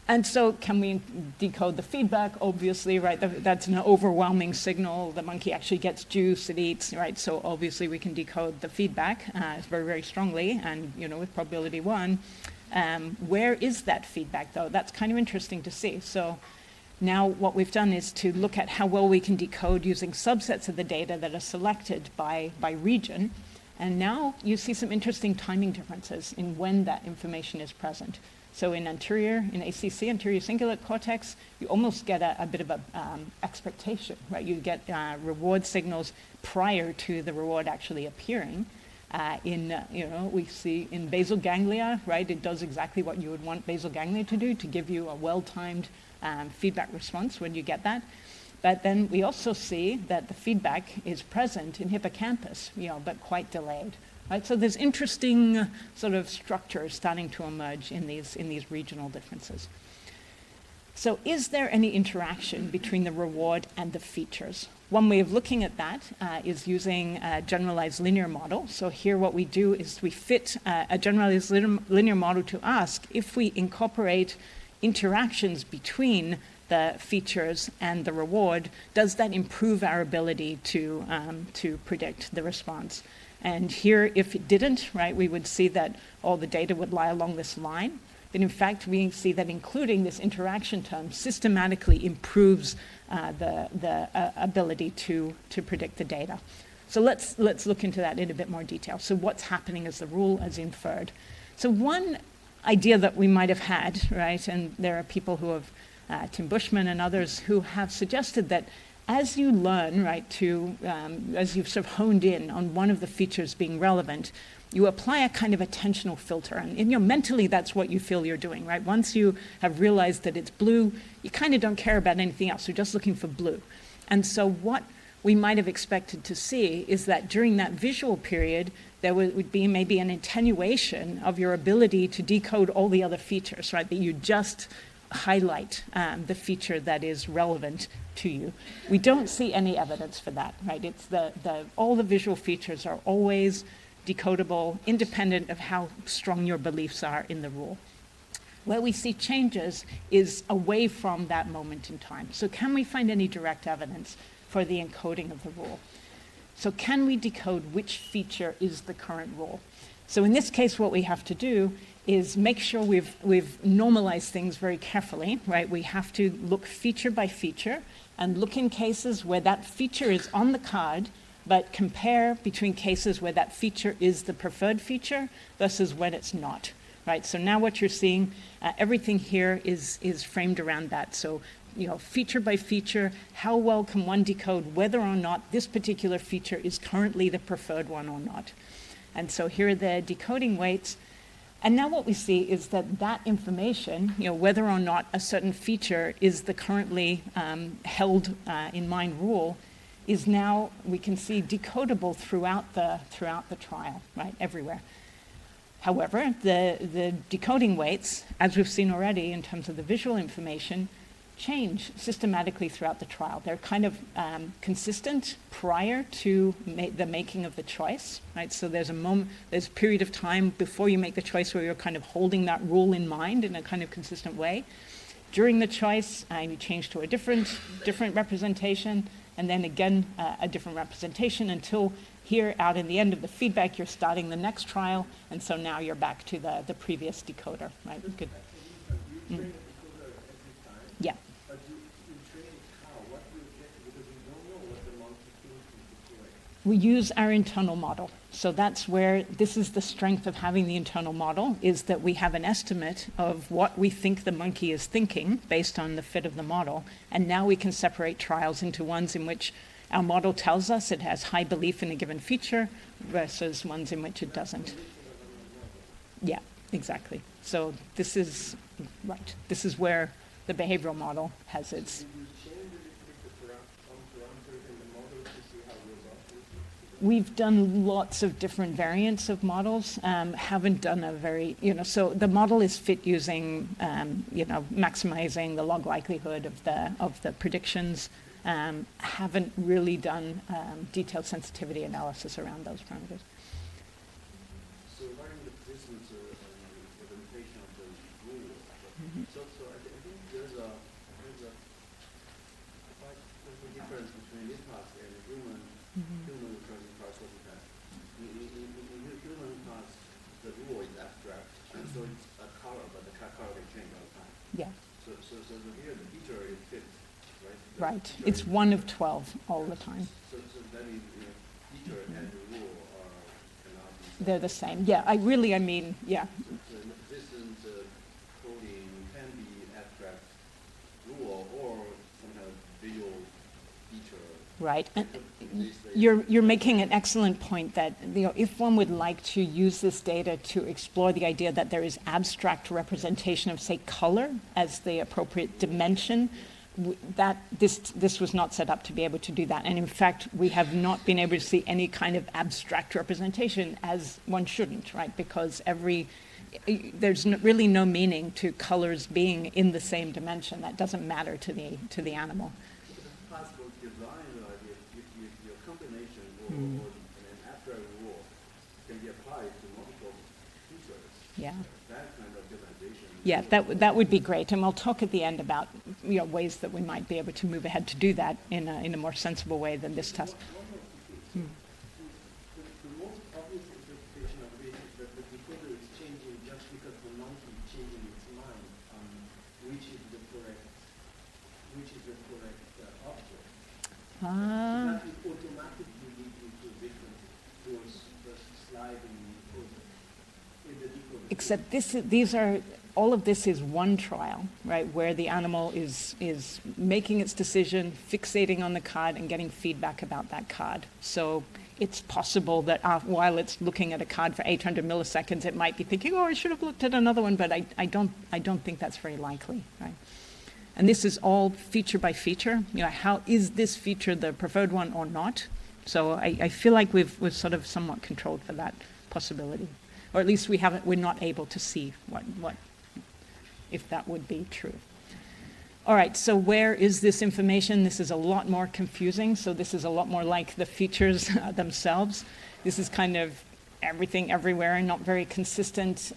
And so can we decode the feedback? Obviously, right, that's an overwhelming signal. The monkey actually gets juice, it eats, right? So obviously we can decode the feedback very, very strongly, and with probability 1. Where is that feedback, though? That's kind of interesting to see. So now what we've done is to look at how well we can decode using subsets of the data that are selected by region. And now you see some interesting timing differences in when that information is present. So in ACC, anterior cingulate cortex, you almost get a bit of a expectation, right? You get reward signals prior to the reward actually appearing. We see in basal ganglia, right? It does exactly what you would want basal ganglia to do, to give you a well-timed feedback response when you get that. But then we also see that the feedback is present in hippocampus, but quite delayed. Right? So there's interesting sort of structures starting to emerge in these regional differences. So is there any interaction between the reward and the features? One way of looking at that is using a generalized linear model. So here what we do is we fit a generalized linear model to ask if we incorporate interactions between the features and the reward, does that improve our ability to predict the response? And here, if it didn't, right, we would see that all the data would lie along this line. But in fact, we see that including this interaction term systematically improves the ability to predict the data. So let's look into that in a bit more detail. So what's happening as the rule as inferred? So one idea that we might have had, right, and there are people who have, Tim Bushman and others, who have suggested that as you learn, right, as you've sort of honed in on one of the features being relevant, you apply a kind of attentional filter. And mentally, that's what you feel you're doing, right? Once you have realized that it's blue, you kind of don't care about anything else. You're just looking for blue. And so what we might have expected to see is that during that visual period, there would be maybe an attenuation of your ability to decode all the other features, right? That you just highlight the feature that is relevant to you. We don't see any evidence for that, right? It's all the visual features are always decodable, independent of how strong your beliefs are in the rule. Where we see changes is away from that moment in time. So can we find any direct evidence for the encoding of the rule? So can we decode which feature is the current rule? So in this case, what we have to do is make sure we've normalized things very carefully, right? We have to look feature by feature and look in cases where that feature is on the card, but compare between cases where that feature is the preferred feature versus when it's not, right? So now what you're seeing, everything here is framed around that. So, feature by feature, how well can one decode whether or not this particular feature is currently the preferred one or not? And so here are the decoding weights. And now what we see is that information, whether or not a certain feature is the currently held in mind rule, is now, we can see, decodable throughout the trial, right, everywhere. However, the decoding weights, as we've seen already in terms of the visual information, change systematically throughout the trial. They're kind of consistent prior to the making of the choice, right? So there's a period of time before you make the choice where you're kind of holding that rule in mind in a kind of consistent way. During the choice, you change to a different representation, and then again a different representation until here out in the end of the feedback, you're starting the next trial, and so now you're back to the previous decoder, right? Good. You train a decoder every time, Yeah. but you train it how? What do you get? Because you don't know what the monkey thinks is correct. We use our internal model. So that's where this is the strength of having the internal model, is that we have an estimate of what we think the monkey is thinking based on the fit of the model. And now we can separate trials into ones in which our model tells us it has high belief in a given feature versus ones in which it doesn't. Yeah, exactly. So this is right. This is where the behavioral model has its. Did you change a little bit the parameters in the model to see how robust it is? We've done lots of different variants of models. Haven't done a very, so the model is fit using, maximizing the log likelihood of the predictions. Haven't really done detailed sensitivity analysis around those parameters. So regarding the persistence and the implementation of the rules, so I think there's a quite a difference between this task and human recursive parser task. In human task, the rule is abstract, and so it's a color, but the color can change all the time. Yeah, So here the feature is fixed, right? right. It's 1 of 12 all the time. So that means feature and the rule cannot be. They're the same. Yeah, I mean, yeah. So the persistent coding can be abstract rule or some kind of visual feature. Right. And you're making an excellent point that if one would like to use this data to explore the idea that there is abstract representation of, say, color as the appropriate dimension, that this was not set up to be able to do that. And in fact, we have not been able to see any kind of abstract representation, as one shouldn't, right? Because there's really no meaning to colors being in the same dimension. That doesn't matter to the animal. It's possible to design if your combination or an abstract rule can be applied to multiple features. Yeah. That kind of generalization. Yeah, that would be great, and we'll talk at the end about ways that we might be able to move ahead to do that in a more sensible way than this task. The most obvious interpretation of this is that the decoder is changing just because the monkey is changing its mind on which is the correct object. So that will automatically lead you to different sliding in the decoder. Except all of this is one trial, right, where the animal is making its decision, fixating on the card, and getting feedback about that card. So it's possible that while it's looking at a card for 800 milliseconds, it might be thinking, I should have looked at another one, but I don't think that's very likely, right? And this is all feature by feature. How is this feature the preferred one or not? So I feel like we've sort of somewhat controlled for that possibility, or at least we're not able to see what if that would be true. All right, so where is this information? This is a lot more confusing. So this is a lot more like the features themselves. This is kind of everything everywhere and not very consistent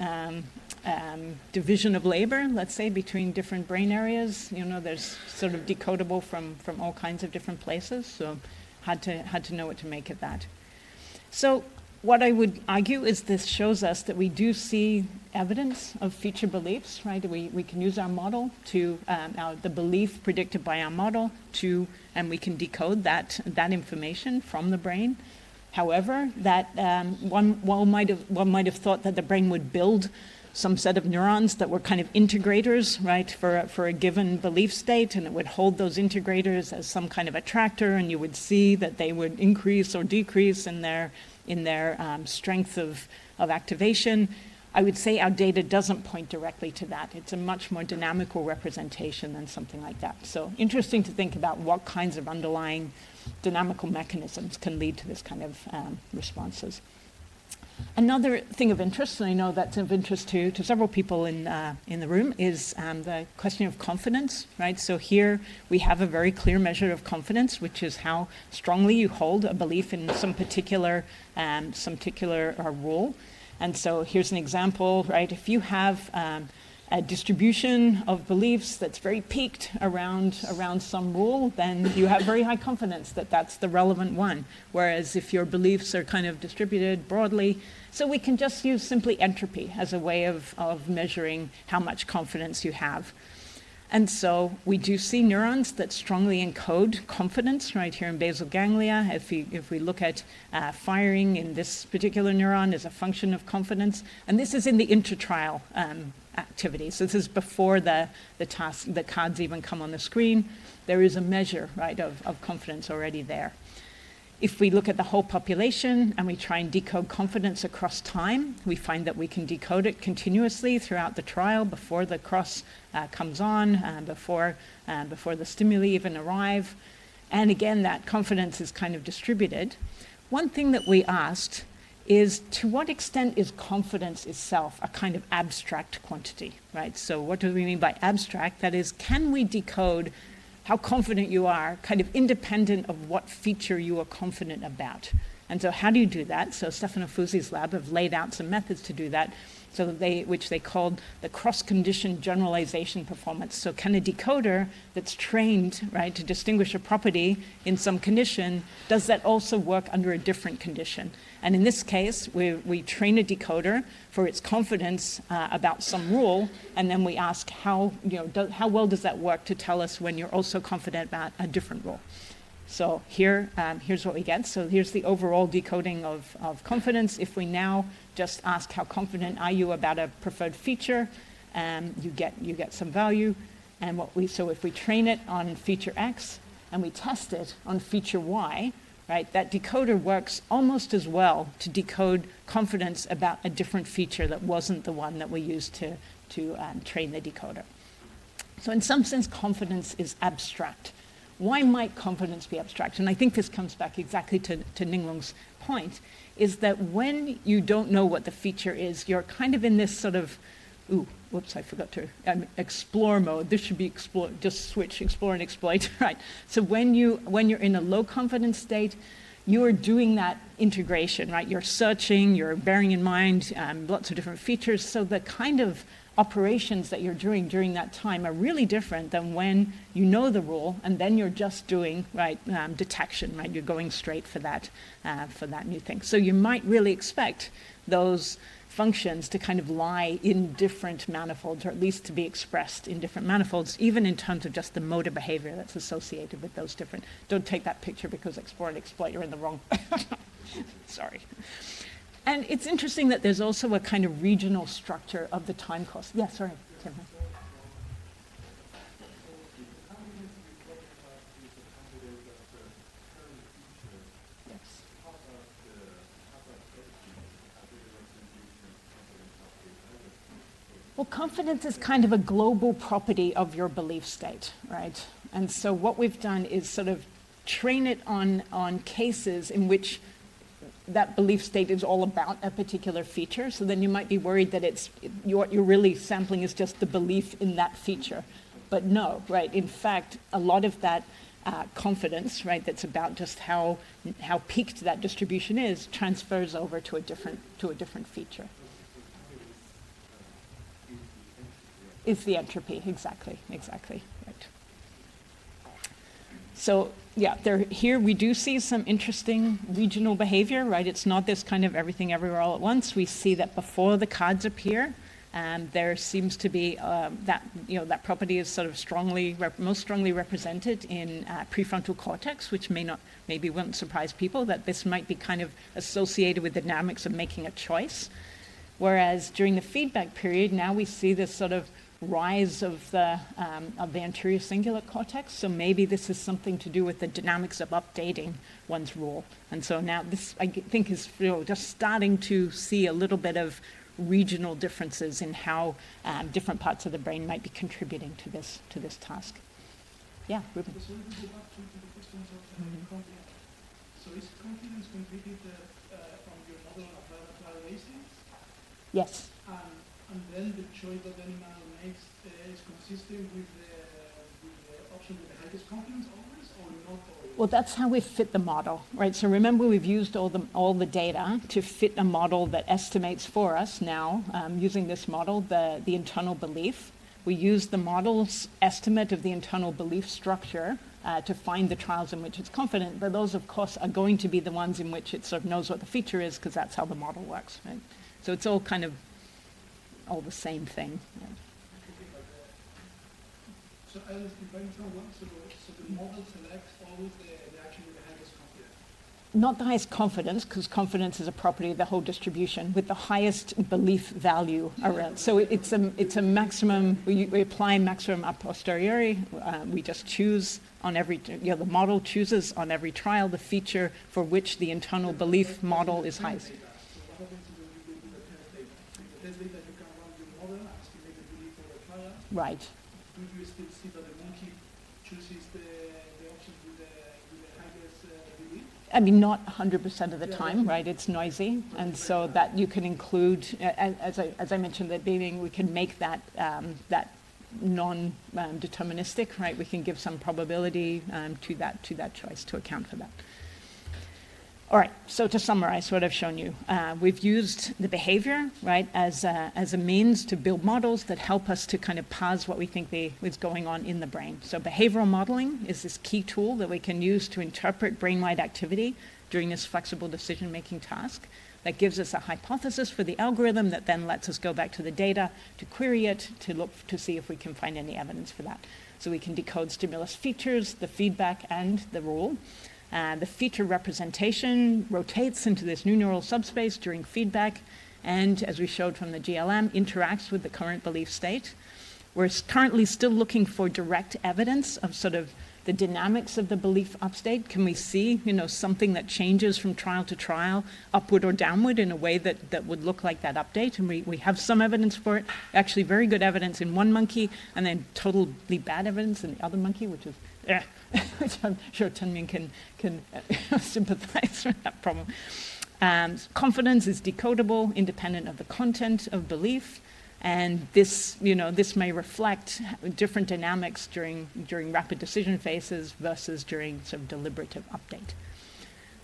division of labor, let's say, between different brain areas. There's sort of decodable from all kinds of different places. So had to know what to make of that. So what I would argue is this shows us that we do see evidence of feature beliefs, right? We can use our model to, the belief predicted by our model and we can decode that information from the brain. However, that one might have thought that the brain would build some set of neurons that were kind of integrators, right, for a given belief state, and it would hold those integrators as some kind of attractor, and you would see that they would increase or decrease in their strength of activation. I would say our data doesn't point directly to that. It's a much more dynamical representation than something like that. So interesting to think about what kinds of underlying dynamical mechanisms can lead to this kind of responses. Another thing of interest, and I know that's of interest to several people in the room, is the question of confidence, right? So here we have a very clear measure of confidence, which is how strongly you hold a belief in some particular rule. And so here's an example, right? If you have a distribution of beliefs that's very peaked around some rule, then you have very high confidence that that's the relevant one. Whereas if your beliefs are kind of distributed broadly, so we can just use simply entropy as a way of measuring how much confidence you have. And so we do see neurons that strongly encode confidence right here in basal ganglia. If we look at firing in this particular neuron as a function of confidence, and this is in the intertrial activity. So this is before the cards even come on the screen. There is a measure, right, of confidence already there. If we look at the whole population and we try and decode confidence across time, we find that we can decode it continuously throughout the trial before the cross comes on, before the stimuli even arrive. And again, that confidence is kind of distributed. One thing that we asked is, to what extent is confidence itself a kind of abstract quantity, right? So what do we mean by abstract? That is, can we decode how confident you are, kind of independent of what feature you are confident about? And so how do you do that? So Stefano Fusi's lab have laid out some methods to do that, which they called the cross-condition generalization performance. So can a decoder that's trained, right, to distinguish a property in some condition, does that also work under a different condition? And in this case, we train a decoder for its confidence about some rule, and then we ask how well does that work to tell us when you're also confident about a different rule. So here's what we get. So here's the overall decoding of confidence. If we now just ask how confident are you about a preferred feature, you get some value. And so if we train it on feature X and we test it on feature Y, right, that decoder works almost as well to decode confidence about a different feature that wasn't the one that we used to train the decoder. So in some sense, confidence is abstract. Why might confidence be abstract? And I think this comes back exactly to Ninglong's point, is that when you don't know what the feature is, you're kind of in this sort of, I forgot to, explore mode. This should be explore, just switch, explore and exploit, right? So when you're in a low confidence state, you are doing that integration, right? You're searching, you're bearing in mind lots of different features. So the kind of operations that you're doing during that time are really different than when you know the rule and then you're just doing detection, right? You're going straight for that new thing. So you might really expect those functions to kind of lie in different manifolds, or at least to be expressed in different manifolds, even in terms of just the motor behavior that's associated with those different. Don't take that picture because explore and exploit, you're in the wrong. Sorry. And it's interesting that there's also a kind of regional structure of the time course. Yeah, sorry, Tim. Well, confidence is kind of a global property of your belief state, right? And so what we've done is sort of train it on cases in which that belief state is all about a particular feature. So then you might be worried that what you're really sampling is just the belief in that feature. But no, right? In fact, a lot of that confidence, right, that's about just how peaked that distribution is, transfers over to a different feature. Is the entropy, exactly, right. So yeah, here we do see some interesting regional behavior, right? It's not this kind of everything everywhere all at once. We see that before the cards appear, there seems to be that property is sort of most strongly represented in prefrontal cortex, which maybe won't surprise people that this might be kind of associated with the dynamics of making a choice. Whereas during the feedback period, now we see this sort of rise of the anterior cingulate cortex. So maybe this is something to do with the dynamics of updating one's rule. And so now this, I think, is just starting to see a little bit of regional differences in how different parts of the brain might be contributing to this task. Yeah, Ruben. So we go back to the questions of confidence. So is confidence completed on your model on a trial basis? Yes. And then the choice that the animal makes is consistent with the option with the highest confidence always, or not always? Well, that's how we fit the model, right? So remember, we've used all the data to fit a model that estimates for us now, using this model, the internal belief. We use the model's estimate of the internal belief structure to find the trials in which it's confident, but those, of course, are going to be the ones in which it sort of knows what the feature is, because that's how the model works, right? So it's all kind of all the same thing. Yeah. So if I understand well, so the model selects always the action with the highest confidence? Not the highest confidence, because confidence is a property of the whole distribution, with the highest belief value around. So it's a maximum, we apply maximum a posteriori. We just choose on every, the model chooses on every trial the feature for which the internal belief model is highest. So what happens when you do the test data? In the test data, you can run your model and estimate the belief for the trial. Right. Do you still see that the monkey chooses the options with the highest belief? I mean, not 100% of the time, right? It's noisy, and so that you can include, as I mentioned at the beginning, we can make that non-deterministic, right? We can give some probability to that choice to account for that. All right, so to summarize what I've shown you, we've used the behavior, right, as a means to build models that help us to kind of parse what we think is going on in the brain. So behavioral modeling is this key tool that we can use to interpret brain-wide activity during this flexible decision-making task. That gives us a hypothesis for the algorithm that then lets us go back to the data to query it, to look to see if we can find any evidence for that. So we can decode stimulus features, the feedback, and the rule. The feature representation rotates into this new neural subspace during feedback, and as we showed from the GLM, interacts with the current belief state. We're currently still looking for direct evidence of sort of the dynamics of the belief upstate. Can we see, something that changes from trial to trial, upward or downward, in a way that would look like that update? And we have some evidence for it, actually very good evidence in one monkey, and then totally bad evidence in the other monkey, which is, which I'm sure Tenmin can sympathize with that problem. Confidence is decodable, independent of the content of belief. And this may reflect different dynamics during rapid decision phases versus during sort of deliberative update.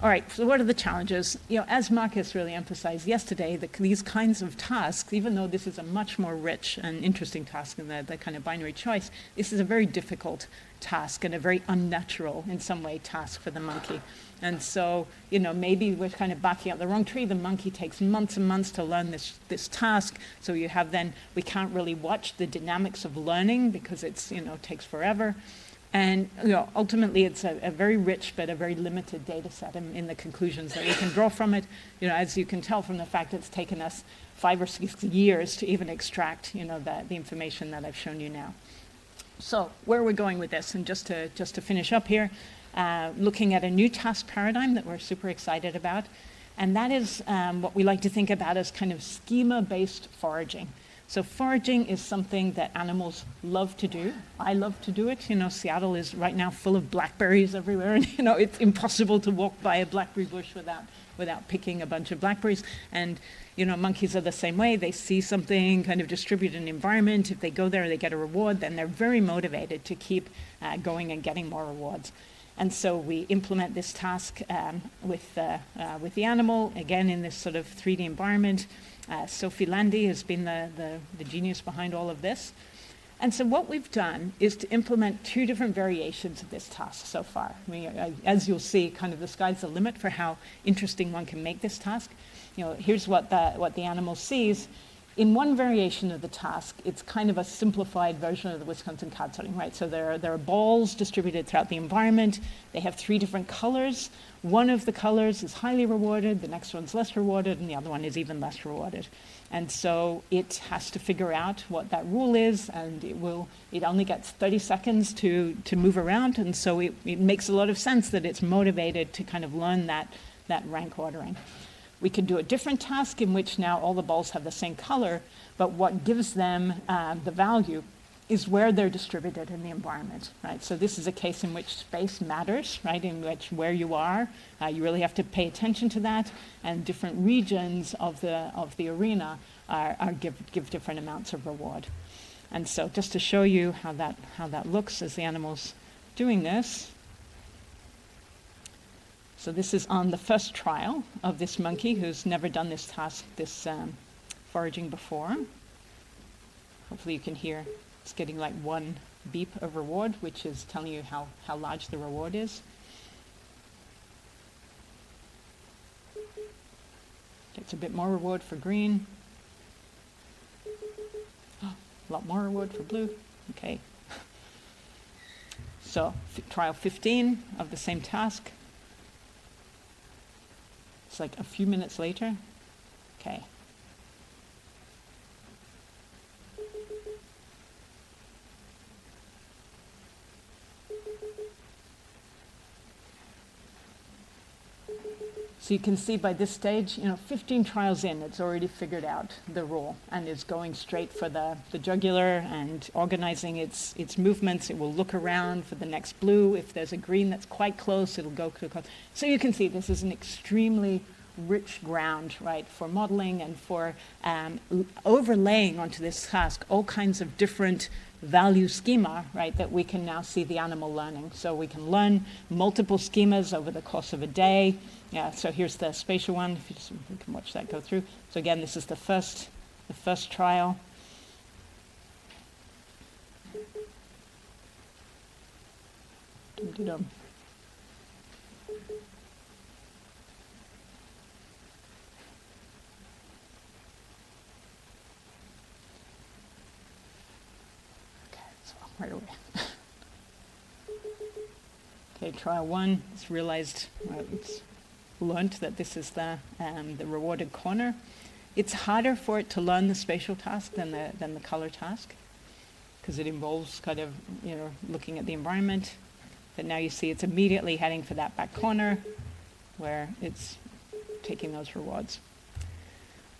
All right, so what are the challenges? As Marcus really emphasized yesterday, these kinds of tasks, even though this is a much more rich and interesting task than the kind of binary choice, this is a very difficult task and a very unnatural, in some way, task for the monkey. And so, maybe we're kind of backing up the wrong tree. The monkey takes months and months to learn this task. So we can't really watch the dynamics of learning because it takes forever. And ultimately, it's a very rich but a very limited data set in the conclusions that we can draw from it. As you can tell from the fact it's taken us 5 or 6 years to even extract the information that I've shown you now. So where are we going with this? And just to finish up here, looking at a new task paradigm that we're super excited about, and that is what we like to think about as kind of schema-based foraging. So foraging is something that animals love to do. I love to do it. Seattle is right now full of blackberries everywhere, and it's impossible to walk by a blackberry bush without picking a bunch of blackberries. And monkeys are the same way. They see something kind of distributed in the environment. If they go there and they get a reward, then they're very motivated to keep going and getting more rewards. And so we implement this task with the animal, again in this sort of 3D environment. Sophie Landy has been the genius behind all of this. And so what we've done is to implement 2 different variations of this task so far. As you'll see, kind of the sky's the limit for how interesting one can make this task. Here's what the animal sees. In one variation of the task, it's kind of a simplified version of the Wisconsin card sorting, right? So there are balls distributed throughout the environment. They have 3 different colors. One of the colors is highly rewarded, the next one's less rewarded, and the other one is even less rewarded. And so it has to figure out what that rule is, and it only gets 30 seconds to move around, and so it makes a lot of sense that it's motivated to kind of learn that rank ordering. We can do a different task in which now all the balls have the same color, but what gives them the value is where they're distributed in the environment, right? So this is a case in which space matters, right? In which where you are, you really have to pay attention to that, and different regions of the arena give different amounts of reward. And so just to show you how that looks as the animal's doing this. So this is on the first trial of this monkey who's never done this task, this foraging before. Hopefully you can hear it's getting like one beep of reward, which is telling you how large the reward is. Gets a bit more reward for green. Oh, a lot more reward for blue. Okay. So trial 15 of the same task. It's like a few minutes later. Okay. So you can see by this stage, 15 trials in, it's already figured out the rule and is going straight for the jugular and organizing its movements. It will look around for the next blue. If there's a green that's quite close, it'll go to close. So you can see this is an extremely rich ground, right, for modeling and for overlaying onto this task all kinds of different value schema, right, that we can now see the animal learning. So we can learn multiple schemas over the course of a day. Yeah, so here's the spatial one, if you can watch that go through. So again, this is the first trial. Dum-de-dum. Right away. Okay, trial 1. It's realized, it's learned that this is the rewarded corner. It's harder for it to learn the spatial task than the color task, because it involves kind of looking at the environment. But now you see it's immediately heading for that back corner, where it's taking those rewards.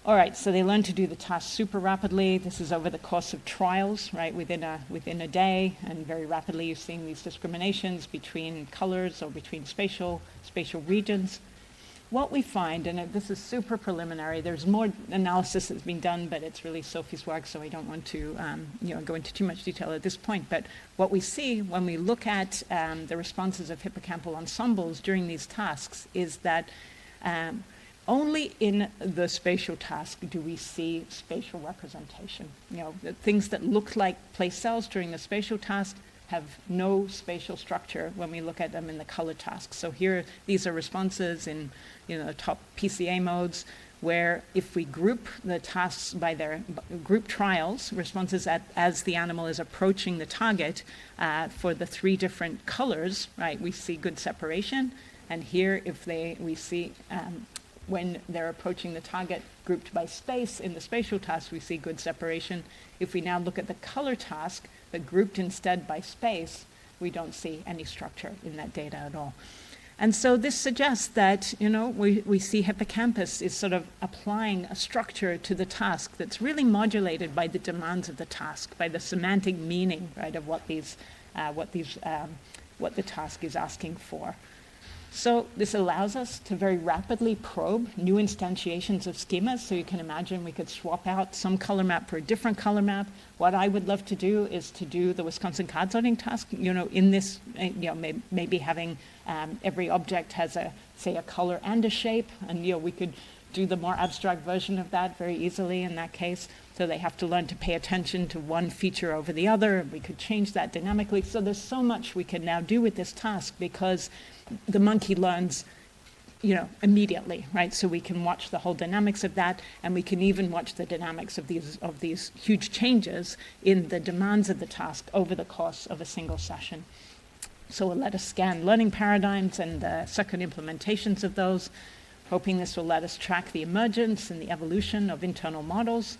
All right, so they learn to do the task super rapidly. This is over the course of trials, right, within a day, and very rapidly you're seeing these discriminations between colors or between spatial regions. What we find, and this is super preliminary, there's more analysis that's been done, but it's really Sophie's work, so I don't want to go into too much detail at this point. But what we see when we look at the responses of hippocampal ensembles during these tasks is that only in the spatial task do we see spatial representation. The things that look like place cells during the spatial task have no spatial structure when we look at them in the color task. So here, these are responses in the top PCA modes, where if we group the tasks by their group trials, responses as the animal is approaching the target for the 3 different colors, right, we see good separation. And here, we see when they're approaching the target grouped by space in the spatial task, we see good separation. If we now look at the color task, but grouped instead by space, we don't see any structure in that data at all. And so this suggests that, we see hippocampus is sort of applying a structure to the task that's really modulated by the demands of the task, by the semantic meaning, right, of what the task is asking for. So this allows us to very rapidly probe new instantiations of schemas. So you can imagine we could swap out some color map for a different color map. What I would love to do is to do the Wisconsin card sorting task, in this, maybe having every object has a color and a shape, and we could do the more abstract version of that very easily in that case. So they have to learn to pay attention to one feature over the other. We could change that dynamically. So there's so much we can now do with this task because the monkey learns, immediately, right? So we can watch the whole dynamics of that, and we can even watch the dynamics of these huge changes in the demands of the task over the course of a single session. So we'll let us scan learning paradigms and the second implementations of those, hoping this will let us track the emergence and the evolution of internal models.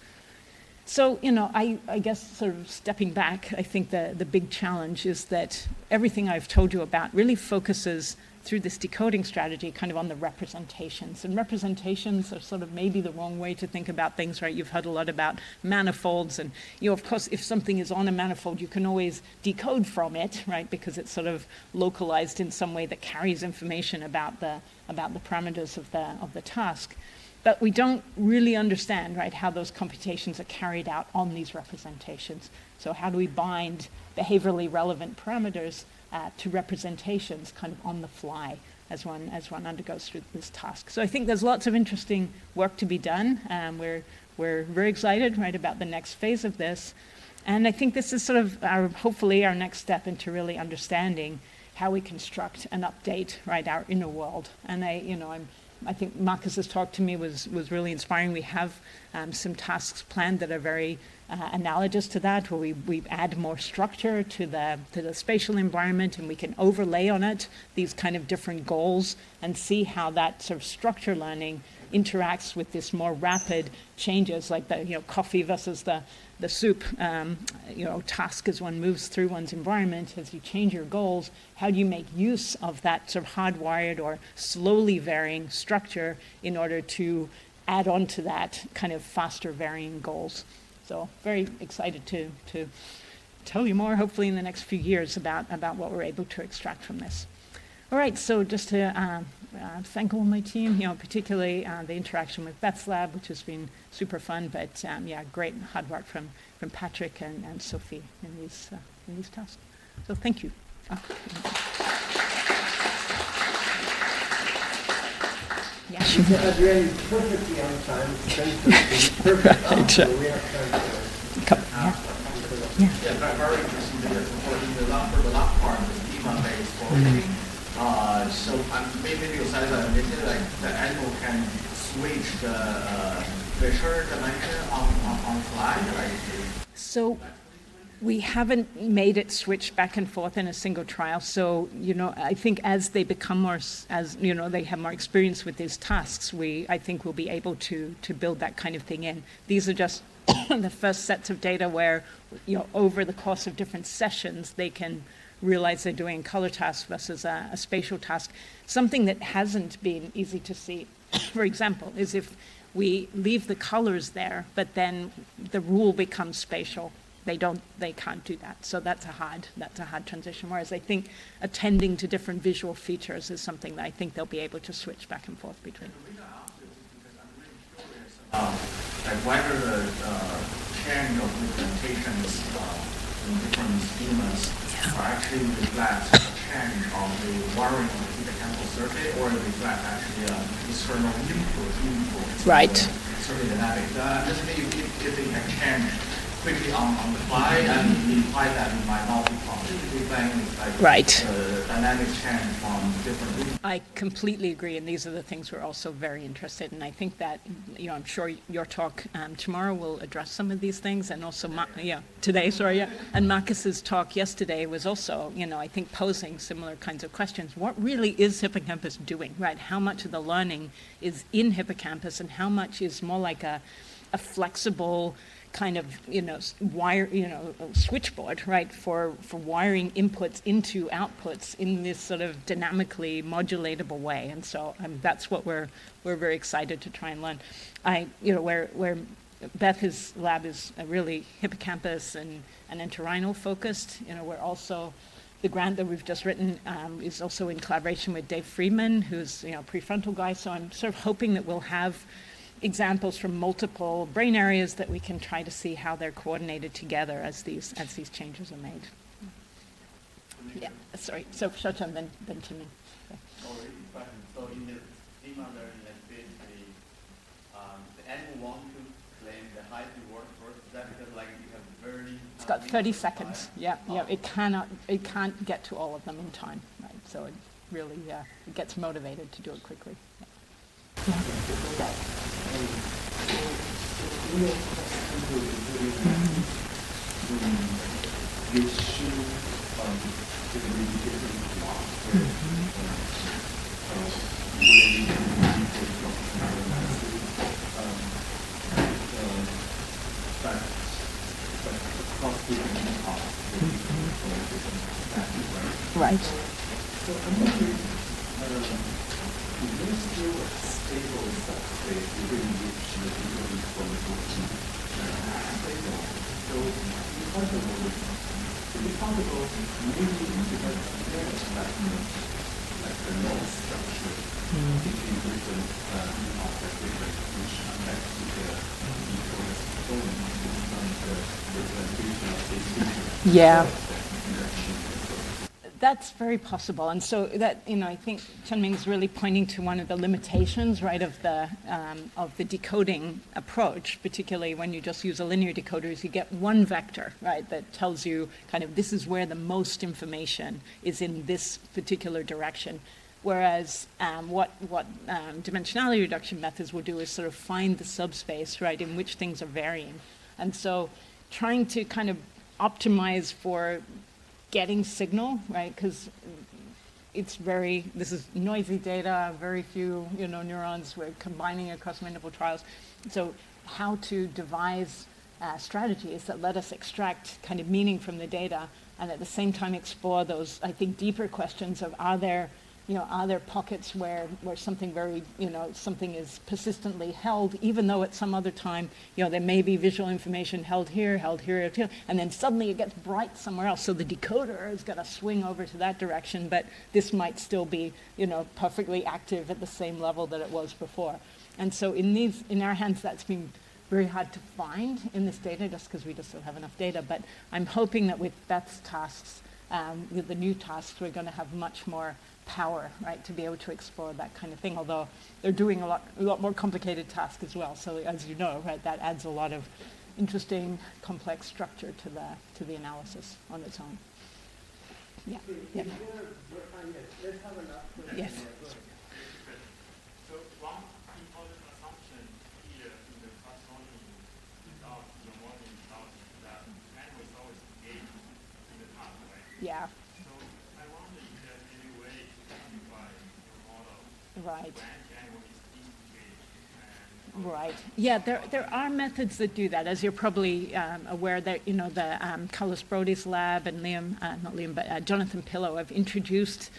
So, I guess sort of stepping back, I think the big challenge is that everything I've told you about really focuses through this decoding strategy, kind of on the representations. And representations are sort of maybe the wrong way to think about things, right? You've heard a lot about manifolds, and of course, if something is on a manifold, you can always decode from it, right? Because it's sort of localized in some way that carries information about the parameters of the task. But we don't really understand, right, how those computations are carried out on these representations. So how do we bind behaviorally relevant parameters to representations kind of on the fly as one undergoes through this task? So I think there's lots of interesting work to be done. We're very excited, right, about the next phase of this. And I think this is sort of hopefully our next step into really understanding how we construct and update, right, our inner world. And I think Marcus's talk to me was really inspiring. We have some tasks planned that are very analogous to that, where we add more structure to the spatial environment, and we can overlay on it these kind of different goals and see how that sort of structure learning interacts with this more rapid changes, like the coffee versus the soup task as one moves through one's environment. As you change your goals, how do you make use of that sort of hardwired or slowly varying structure in order to add on to that kind of faster varying goals? So very excited to tell you more, hopefully in the next few years, about what we're able to extract from this. All right, so just to thank all my team, particularly the interaction with Beth's lab, which has been super fun, but great hard work from Patrick and Sophie in these tasks. So thank you. Yeah. Adrienne, perfectly on time. Perfect. So we have time to Yeah, very interesting data for the last part, the schema-based folding. So maybe besides that, maybe like the animal can switch the visual dimension on fly, right? So we haven't made it switch back and forth in a single trial. So, I think as they become more, they have more experience with these tasks, I think we'll be able to build that kind of thing in. These are just the first sets of data where, over the course of different sessions, they can realize they're doing a color task versus a spatial task. Something that hasn't been easy to see, for example, is if we leave the colors there, but then the rule becomes spatial. They can't do that. So that's a hard transition. Whereas I think attending to different visual features is something that I think they'll be able to switch back and forth between. The reason I ask this is because I'm really curious like whether the change of representations in different schemas are actually reflect a change of the wiring of the hippocampal circuit, or reflect actually an external input Right. circuit dynamics. Just if it can change quickly on the fly, and imply that it might not be completely playing with Right. Dynamics change from different regions. I completely agree, and these are the things we're also very interested in. I think that, I'm sure your talk tomorrow will address some of these things, and also, today, and Marcus's talk yesterday was also, I think posing similar kinds of questions. What really is hippocampus doing, right? How much of the learning is in hippocampus, and how much is more like a flexible kind of switchboard, right, for wiring inputs into outputs in this sort of dynamically modulatable way. And so that's what we're very excited to try and learn. Where Beth's lab is really hippocampus and entorhinal focused. We're also, the grant that we've just written is also in collaboration with Dave Friedman, who's prefrontal guy. So I'm sort of hoping that we'll have examples from multiple brain areas that we can try to see how they're coordinated together as these changes are made. Yeah, sorry. So Shochan, then Timmy. So in the schema learning, like basically, the animal want to claim the height reward first. Is that because like you have very? It's got 30 seconds. Yeah. It can't get to all of them in time, right? So it really it gets motivated to do it quickly. Yeah. So I'm wondering there still a stable subspace within which the people information stable? So it's possible maybe because there is like the node structure between different observations which affects the performance and the representation of these features. Yeah. That's very possible, and so that I think Chenming is really pointing to one of the limitations, right, of the decoding approach, particularly when you just use a linear decoder. Is you get one vector, right, that tells you kind of this is where the most information is in this particular direction, whereas what dimensionality reduction methods will do is sort of find the subspace, right, in which things are varying, and so trying to kind of optimize for getting signal, right? Because this is noisy data, very few, neurons. We're combining across multiple trials. So how to devise strategies that let us extract kind of meaning from the data and at the same time explore those, I think, deeper questions of are there pockets where something something is persistently held, even though at some other time, there may be visual information held here, and then suddenly it gets bright somewhere else. So the decoder is going to swing over to that direction, but this might still be, perfectly active at the same level that it was before. And so in our hands, that's been very hard to find in this data, just because we just don't have enough data. But I'm hoping that with Beth's tasks, with the new tasks, we're going to have much more power, right, to be able to explore that kind of thing, although they're doing a lot more complicated tasks as well. So as you know, right, that adds a lot of interesting, complex structure to the analysis on its own. Yeah. Yeah. Let's have another question. Yes. So one important assumption here in the taxonomy without the model without that animal is always engaged in the task, right? Yeah. So I wonder if there's any way to quantify your model Right. when the animal is engaged. Right. Yeah, there are methods that do that, as you're probably aware that, the Carlos Brody's lab and Jonathan Pillow have introduced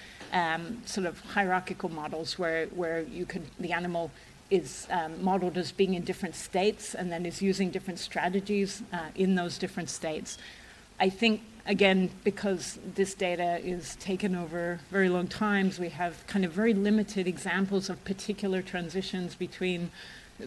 sort of hierarchical models where the animal is modeled as being in different states and then is using different strategies in those different states. I think, again, because this data is taken over very long times, we have kind of very limited examples of particular transitions between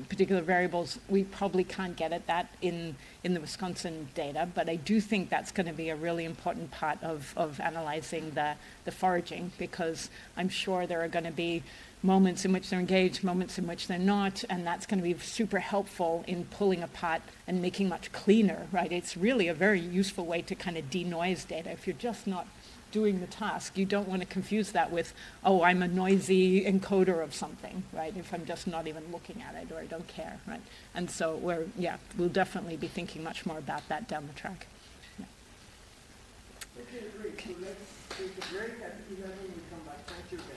particular variables. We probably can't get at that in the Wisconsin data, but I do think that's going to be a really important part of analyzing the foraging, because I'm sure there are going to be moments in which they're engaged, moments in which they're not, and that's going to be super helpful in pulling apart and making much cleaner, right? It's really a very useful way to kind of denoise data. If you're just not doing the task, you don't want to confuse that with, oh, I'm a noisy encoder of something, right? If I'm just not even looking at it or I don't care, right? And so we'll definitely be thinking much more about that down the track. Yeah. Okay, great. So let's take a break. At 11 we come back. Thank you again.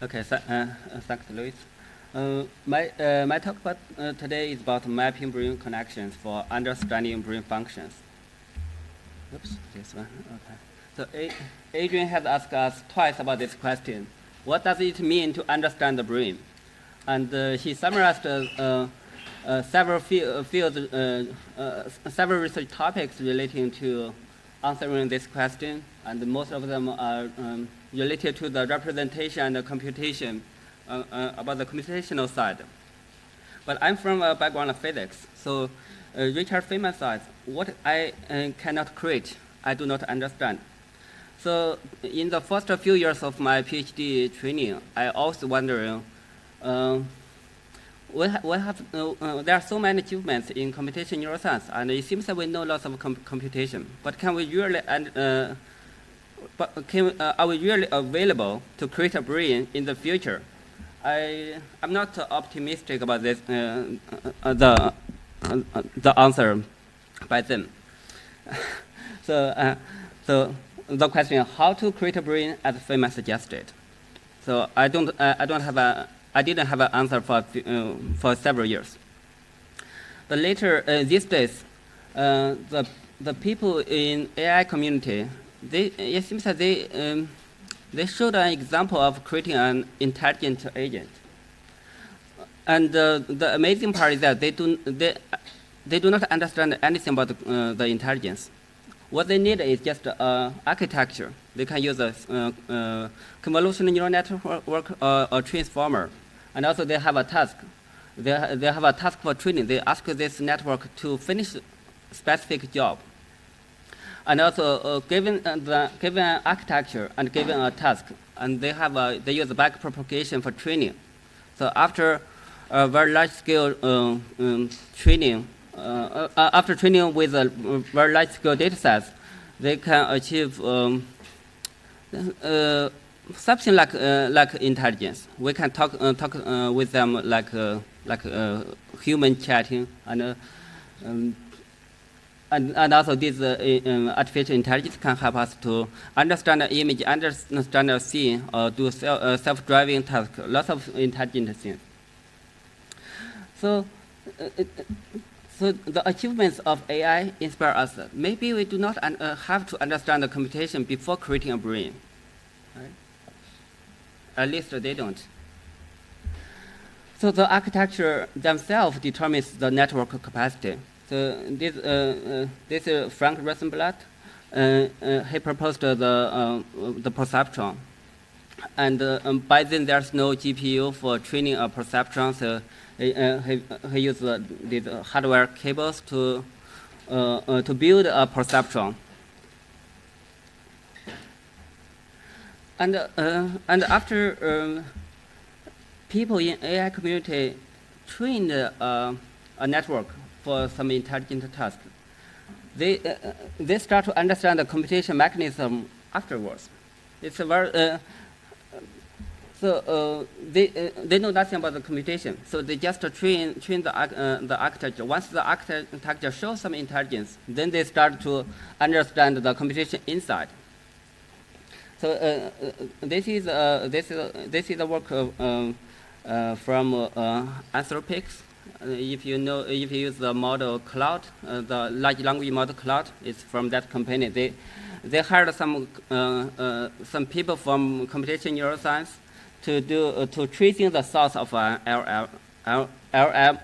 Okay, thanks, Louis. My talk today is about mapping brain connections for understanding brain functions. Oops, this one. Okay. So Adrienne has asked us twice about this question. What does it mean to understand the brain? And he summarized several several research topics relating to answering this question, and most of them are related to the representation and the computation, about the computational side. But I'm from a background of physics, so Richard Feynman says, what I cannot create, I do not understand. So in the first few years of my PhD training, I also wondering, there are so many achievements in computation neuroscience, and it seems that we know lots of computation. But can we really, are we really available to create a brain in the future? I'm not optimistic about this, the answer by them. So the question, how to create a brain as Feynman suggested. So I didn't have an answer for several years. But later, these days, the people in AI community it seems that they showed an example of creating an intelligent agent. And the amazing part is that they do not understand anything about the intelligence. What they need is just architecture. They can use a convolutional neural network or transformer. And also they have a task. They have a task for training. They ask this network to finish a specific job. And also given an architecture and given a task, and they use backpropagation for training. So after a very large scale training, after training with a very large scale data sets, they can achieve something like intelligence. We can talk with them like human chatting, and also this artificial intelligence can help us to understand the image, understand the scene, or do self-driving tasks, lots of intelligent things. So the achievements of AI inspire us. Maybe we do not have to understand the computation before creating a brain. Right? At least they don't. So the architecture themselves determines the network capacity. So this is Frank Rosenblatt. He proposed the perceptron. And by then there's no GPU for training a perceptron, so he used these hardware cables to build a perceptron. And after people in AI community trained a network for some intelligent task, they start to understand the computation mechanism afterwards. It's a very they know nothing about the computation, so they just train the architecture. Once the architecture shows some intelligence, then they start to understand the computation inside. So this is the work of, from Anthropics. If you use the model Cloud, the large language model Cloud, it's from that company. They hired some people from computation neuroscience to tracing the source of an LLM.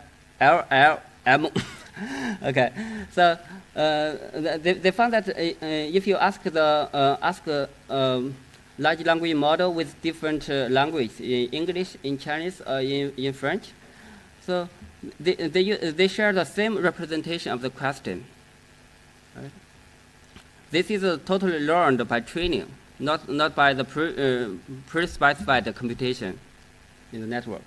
Okay, so they found that if you ask large language model with different language, in English, in Chinese, or in French, so they share the same representation of the question. Right? This is totally learned by training, not by the pre-specified computation in the network.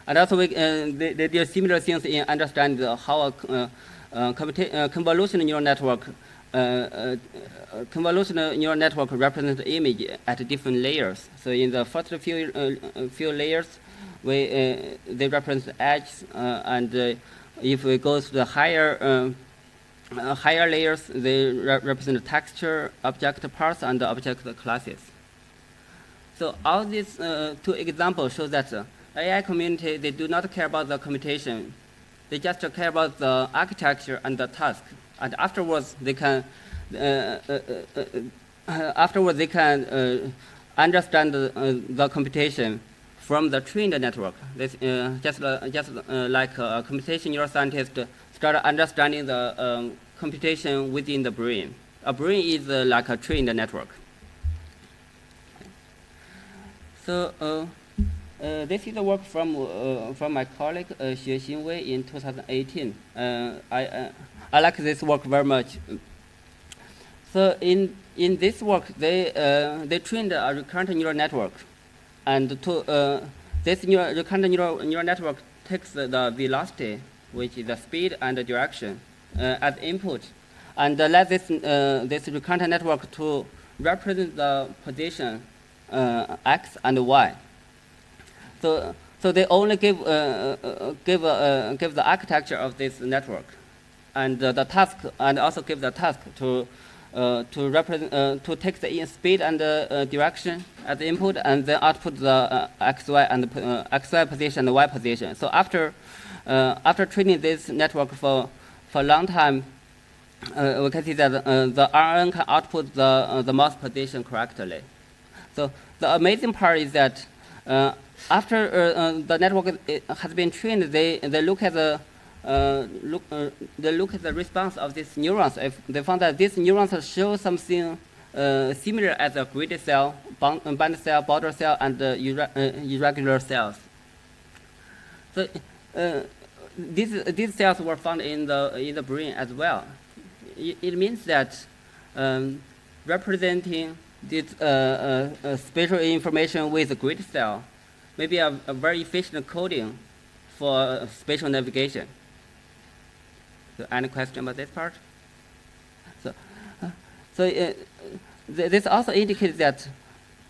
And also they do similar things in understanding how a convolutional neural network represents the image at different layers. So in the first few layers, they represent the edges, and if we go to the higher layers, they represent the texture, object parts, and the object classes. So all these two examples show that AI community, they do not care about the computation. They just care about the architecture and the task. And afterwards, they can understand the computation from the trained network. This, just like a computation neuroscientist start understanding the computation within the brain. A brain is like a trained network. So this is the work from my colleague Xinyu in 2018. I like this work very much. So in this work, they trained a recurrent neural network, and this recurrent neural network takes the velocity, which is the speed and the direction, as input, and let this recurrent network to represent the position x and y. So they only give the architecture of this network, and the task, and also give the task to represent to take the speed and direction as the input, and then output the xy and xy position and y position. So after training this network for a long time, we can see that the RNN can output the mouse position correctly. So the amazing part is that after the network has been trained, they look at the response of these neurons. If they found that these neurons show something similar as a grid cell, band cell, border cell, and irregular cells. So these cells were found in the brain as well. It means that representing this spatial information with a grid cell may be a very efficient coding for spatial navigation. So any question about this part? This also indicates that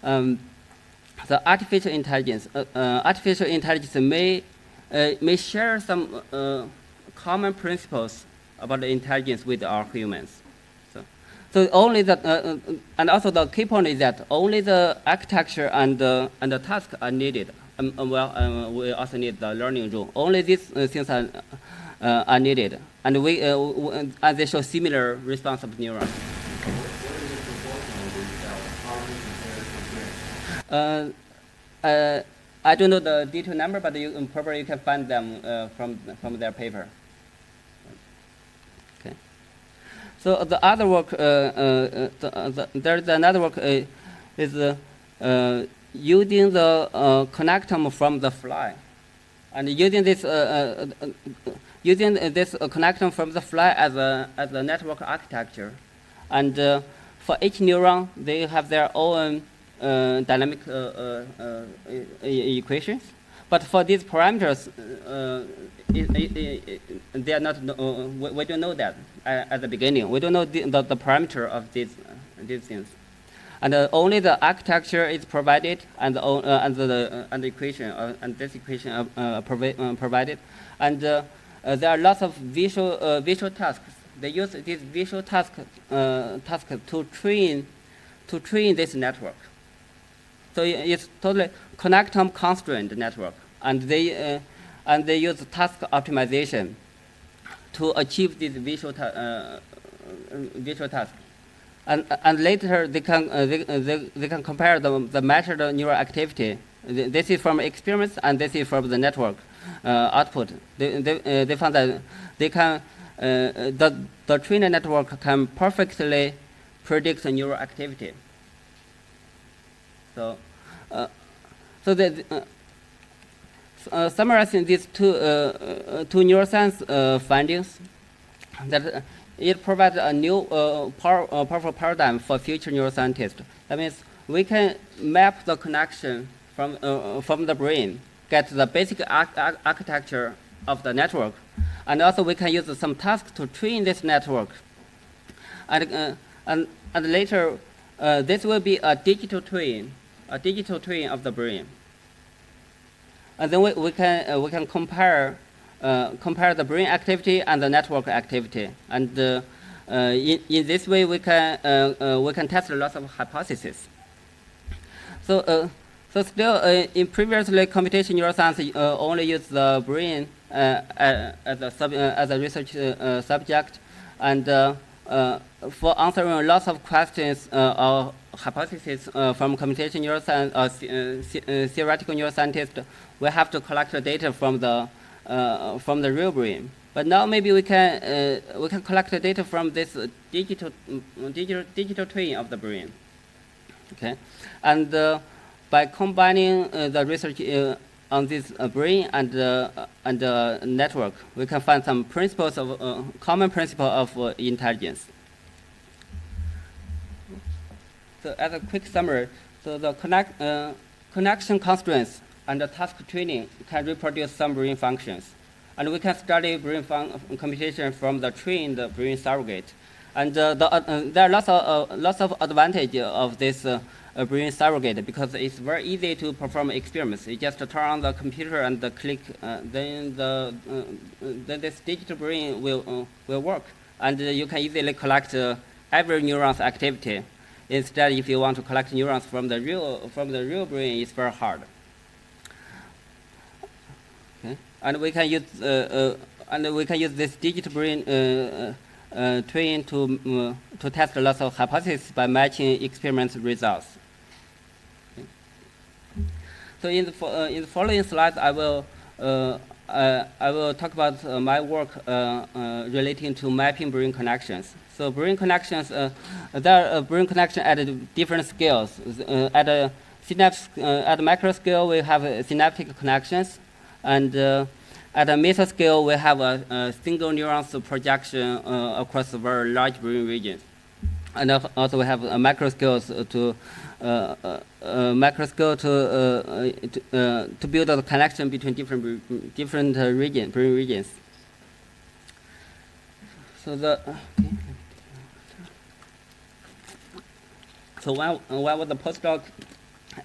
the artificial intelligence may share some common principles about the intelligence with our humans. So only that, and also the key point is that only the architecture and the task are needed. We also need the learning rule. Only these things are needed, and and they show similar response of neurons. I don't know the detailed number, but probably you can find them from their paper. Okay. So the other work, there's another work is using the connectome from the fly, and using this connectome from the fly as a network architecture, and for each neuron they have their own dynamic equations, but for these parameters, they are not. We don't know that at the beginning. We don't know the parameter of these things, and only the architecture is provided, and the equation and this equation provided, and there are lots of visual tasks. They use this visual task to train this network. So it's totally connectome constrained network, and they use task optimization to achieve this visual task, and later they can compare the measured neural activity. This is from experiments, and this is from the network output. They found that they can the trained network can perfectly predict the neural activity. So, summarizing these two neuroscience findings, that it provides a new powerful paradigm for future neuroscientists. That means we can map the connection from the brain, get the basic architecture of the network, and also we can use some tasks to train this network, and later this will be a digital twin of the brain, and then we can compare the brain activity and the network activity, and in this way we can test a lot of hypotheses. So still in previously computation neuroscience only used the brain as a research subject, and for answering lots of questions or hypotheses from computation neuroscience or theoretical neuroscientists, we have to collect the data from the real brain. But now maybe we can collect the data from this digital twin of the brain. Okay, and by combining the research on this brain and network, we can find some principles of common principle of intelligence. So as a quick summary, so the connection constraints and the task training can reproduce some brain functions, and we can study brain computation from the trained brain surrogate. And there are lots of advantage of this brain surrogate, because it's very easy to perform experiments. You just turn on the computer and click, then this digital brain will work, and you can easily collect every neuron's activity. Instead, if you want to collect neurons from the real brain, it's very hard. Okay, and we can use this digital brain trained to test lots of hypotheses by matching experiment results. Okay. So in the following slides, I will talk about my work relating to mapping brain connections. So brain connections, there are brain connections at different scales. At a synapse, at a macro scale, we have synaptic connections, and at a meso scale, we have a single neurons projection across a very large brain region. And also we have a macro scales to build a connection between different brain regions. So when I was a postdoc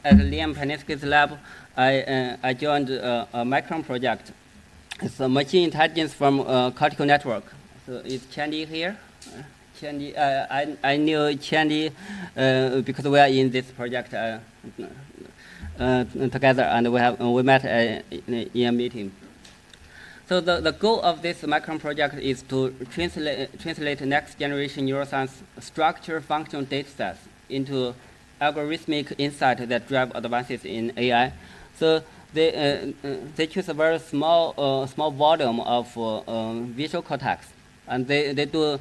at Liam Paniski's lab, I joined a Micron project. It's a machine intelligence from cortical network. So is Chandy here? Chandy, I knew Chandy because we are in this project together, and we met in a meeting. So the goal of this Micron project is to translate next generation neuroscience structure function data sets into algorithmic insight that drive advances in AI. So they choose a very small volume of visual cortex, and they do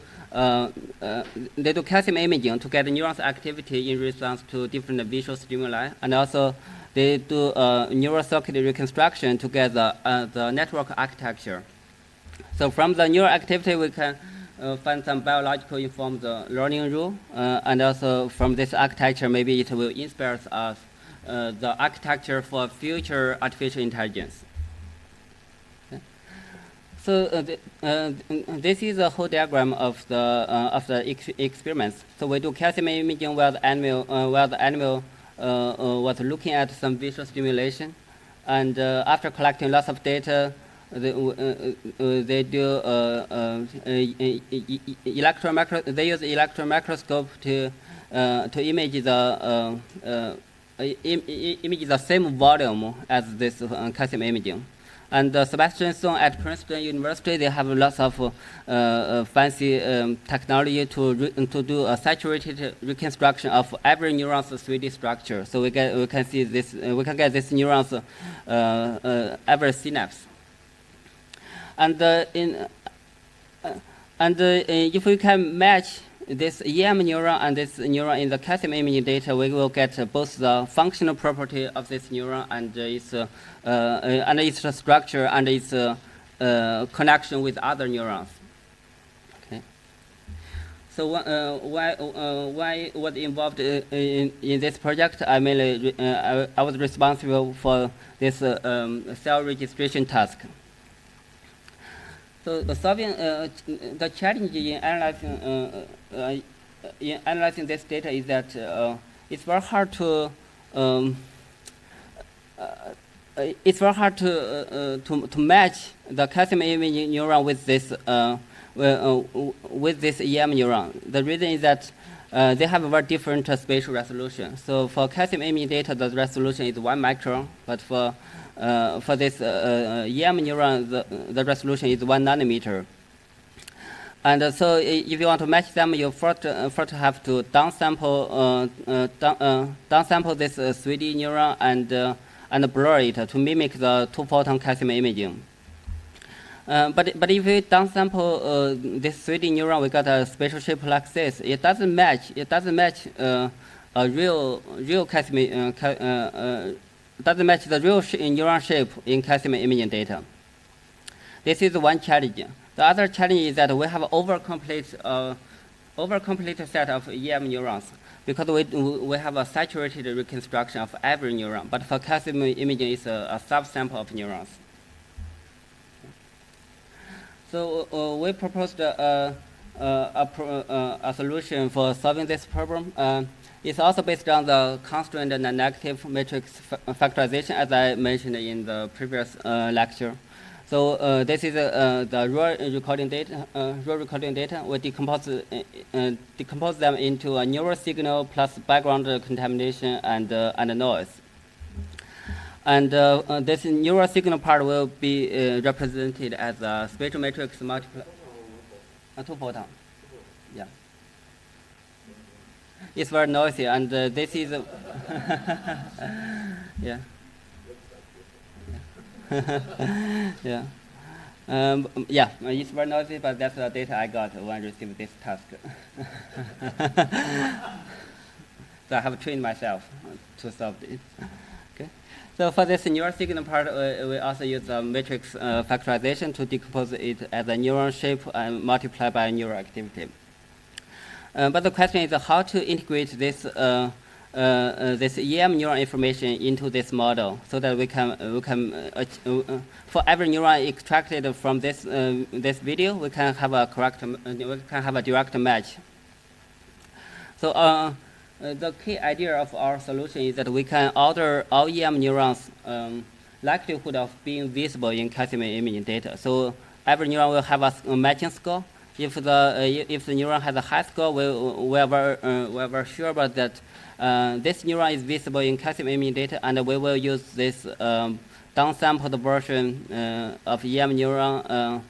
calcium imaging to get neurons activity in response to different visual stimuli, and also they do neural circuit reconstruction to get the network architecture. So from the neural activity, we can find some biological informed learning rule, and also from this architecture, maybe it will inspire us the architecture for future artificial intelligence. Okay. So this is a whole diagram of the experiments. So we do calcium imaging where the animal was looking at some visual stimulation, and after collecting lots of data, they do they use electron microscope to image the same volume as this calcium imaging. And Sebastian Song at Princeton University, they have lots of fancy technology to do a saturated reconstruction of every neuron's 3D structure. So we can see this. We can get this neurons every synapse. And if we can match this EM neuron and this neuron in the calcium imaging data, we will get both the functional property of this neuron and its structure and its connection with other neurons. Okay. So why was involved in this project? I mainly I was responsible for this cell registration task. So solving the challenge in analyzing this data is that it's very hard to match the calcium imaging neuron with this EM neuron. The reason is that they have a very different spatial resolution. So for calcium imaging data, the resolution is 1 micron, but for this EM neuron, the resolution is 1 nanometer. And so if you want to match them, you first have to downsample this 3D neuron and blur it to mimic the 2-photon calcium imaging. But if we downsample this 3D neuron, we got a spatial shape like this. It doesn't match a real calcium. Doesn't match the real neuron shape in calcium imaging data. This is one challenge. The other challenge is that we have an overcomplete set of EM neurons because we have a saturated reconstruction of every neuron. But for calcium imaging, it's a subsample of neurons. So we proposed a solution for solving this problem. It's also based on the constraint and the negative matrix factorization, as I mentioned in the previous lecture. So this is the raw recording data. We decompose them into a neural signal plus background contamination and noise. And this neural signal part will be represented as a spatial matrix multiple 2-photon. Yeah. It's very noisy, and this is yeah. Yeah. Yeah, it's very noisy, but that's the data I got when I received this task. So I have trained myself to solve this. Okay. So for this neural signal part, we also use matrix factorization to decompose it as a neuron shape and multiply by neural activity. But the question is how to integrate this this EM neuron information into this model so that we can for every neuron extracted from this this video, we can have a direct match. So the key idea of our solution is that we can order all EM neurons likelihood of being visible in calcium imaging data. So every neuron will have a matching score. If the neuron has a high score, we are very sure about that this neuron is visible in calcium imaging data, and we will use this downsampled version of EM neuron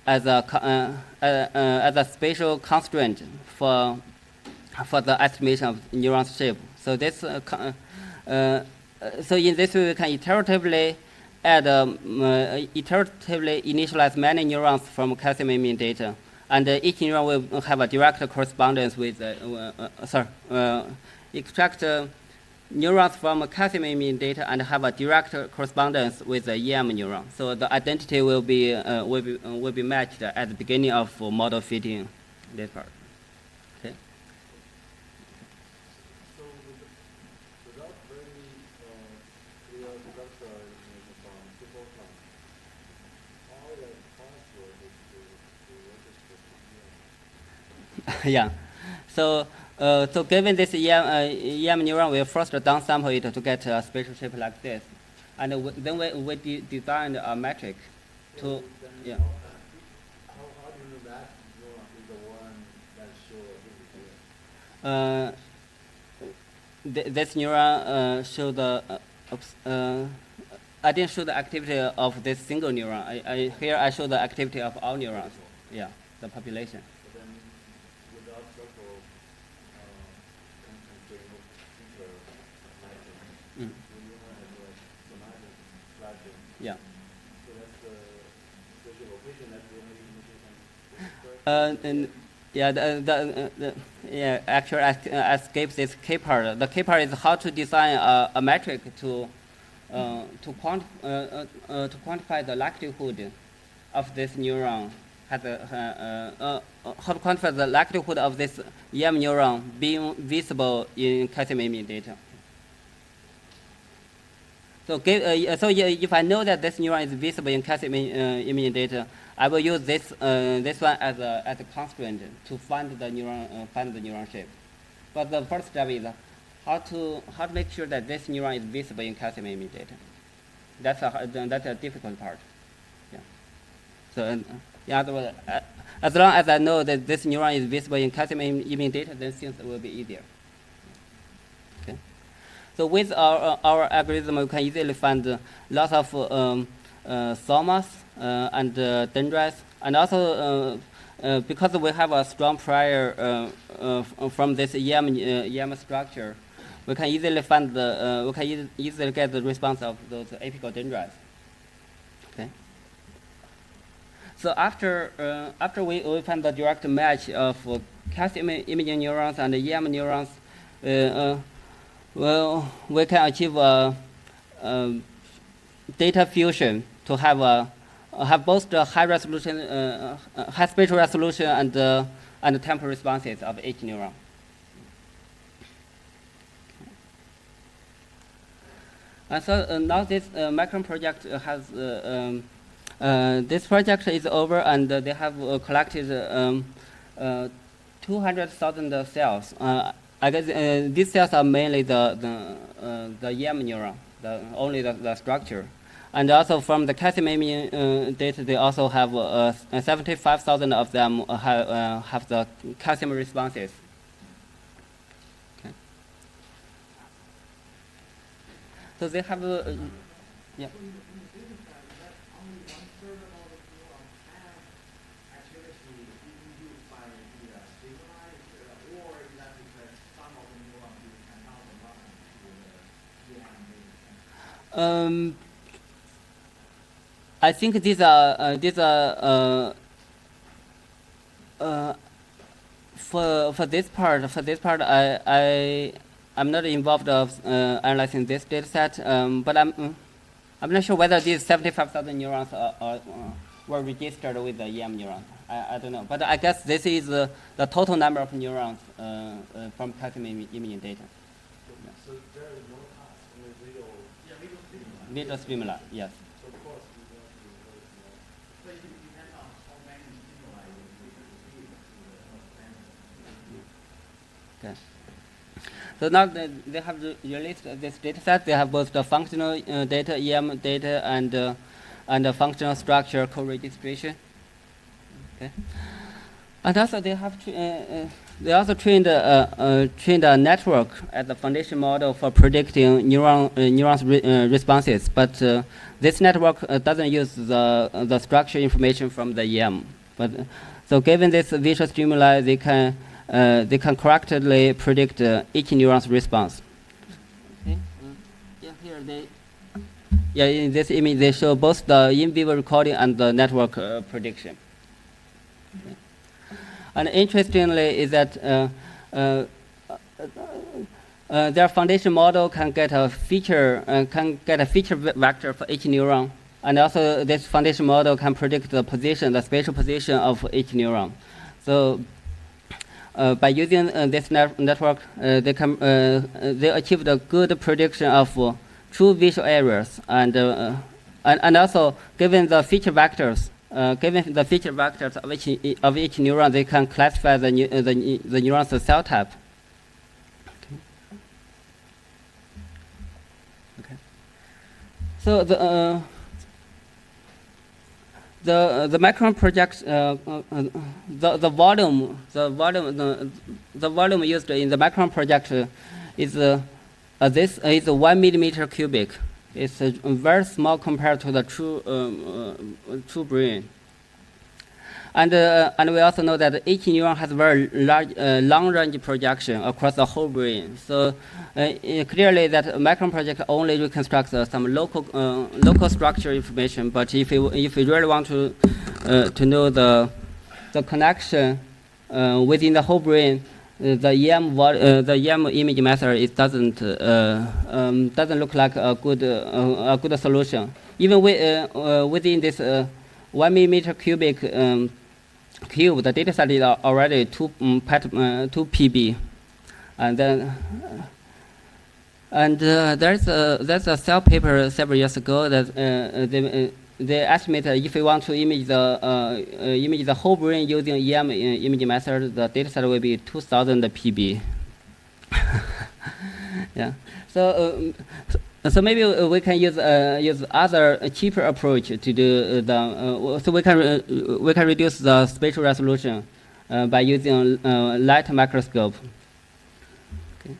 as a spatial constraint for the estimation of neuron shape. So this so in this way we can iteratively initialize many neurons from calcium imaging data, and each neuron will have a direct correspondence with extract neurons from calcium imaging data and have a direct correspondence with the EM neuron. So the identity will be matched at the beginning of model fitting this part. Okay. So without very clear structure information from Hippocampus, how the transfer is to register? Yeah. So given this EM neuron, we first downsample it to get a spatial shape like this, and then we designed a metric to yeah. How do you know that neuron is the one that shows This neuron show the I didn't show the activity of this single neuron. Here I show the activity of all neurons. Yeah, the population. But then without circle feature matching, the neuron has like somatic flashing. Yeah. So that's the spatial location, that's the only information. Actually, I skipped this K part. The K part is how to design a metric to quantify the likelihood of this neuron how to quantify the likelihood of this EM neuron being visible in calcium imaging data. So, if I know that this neuron is visible in calcium imaging data, I will use this one as a constraint to find the neuron shape. But the first step is how to make sure that this neuron is visible in calcium imaging data. That's a difficult part. Yeah. So in other words, as long as I know that this neuron is visible in calcium imaging data, then things will be easier. Okay. So with our algorithm, we can easily find lots of somas and dendrites, and also because we have a strong prior from this EM structure, we can easily find easily get the response of those apical dendrites. Okay. So after we find the direct match of calcium imaging neurons and EM neurons, well, we can achieve data fusion to have both the high resolution, high spatial resolution and temporal responses of each neuron. And so now this Micron project has this project is over, and they have collected 200,000 cells. I guess these cells are mainly the EM neuron, only the structure. And also from the calcium imaging data, they also have 75,000 of them have the calcium responses. Okay. So they have yeah. I think these are for this part. I'm not involved of analyzing this data set, but I'm not sure whether these 75,000 neurons were registered with the EM neuron. I don't know, but I guess this is the total number of neurons from calculating imaging data. So there is no cost in the visual. Yeah, visual stimuli. Visual stimuli, yes. So of course we don't have to be very small. So it depends on how many stimuli you receive to the Okay. So now they have released this data set. They have both the functional data, EM data, and the functional structure co-registration. Okay. And also they have they also trained a network as the foundation model for predicting neurons responses. But this network doesn't use the structure information from the EM. But so given this visual stimuli, they can correctly predict each neuron's response. Okay. Yeah, here in this image they show both the in vivo recording and the network prediction. Okay. And interestingly is that their foundation model can get a feature vector for each neuron, and also this foundation model can predict the spatial position of each neuron. So by using this network, they achieved a good prediction of true visual areas, and also given the feature vectors of each neuron, they can classify the neuron's cell type. Okay. So the Micron project, the volume used in the Micron project is 1 millimeter cubic. It's very small compared to the true brain. And we also know that each neuron has very large, long-range projection across the whole brain. So clearly, that Micron project only reconstructs some local structure information. But if you really want to know the connection within the whole brain, the EM image method doesn't look like a good solution. Even within this 1 millimeter cubic cube, the data set is already 2 PB, and then there's a Cell paper several years ago that they estimate if we want to image the whole brain using EM imaging method, the data set will be 2,000 PB. Yeah. So maybe we can use other cheaper approach to do so we can reduce the spatial resolution by using light microscope. Okay.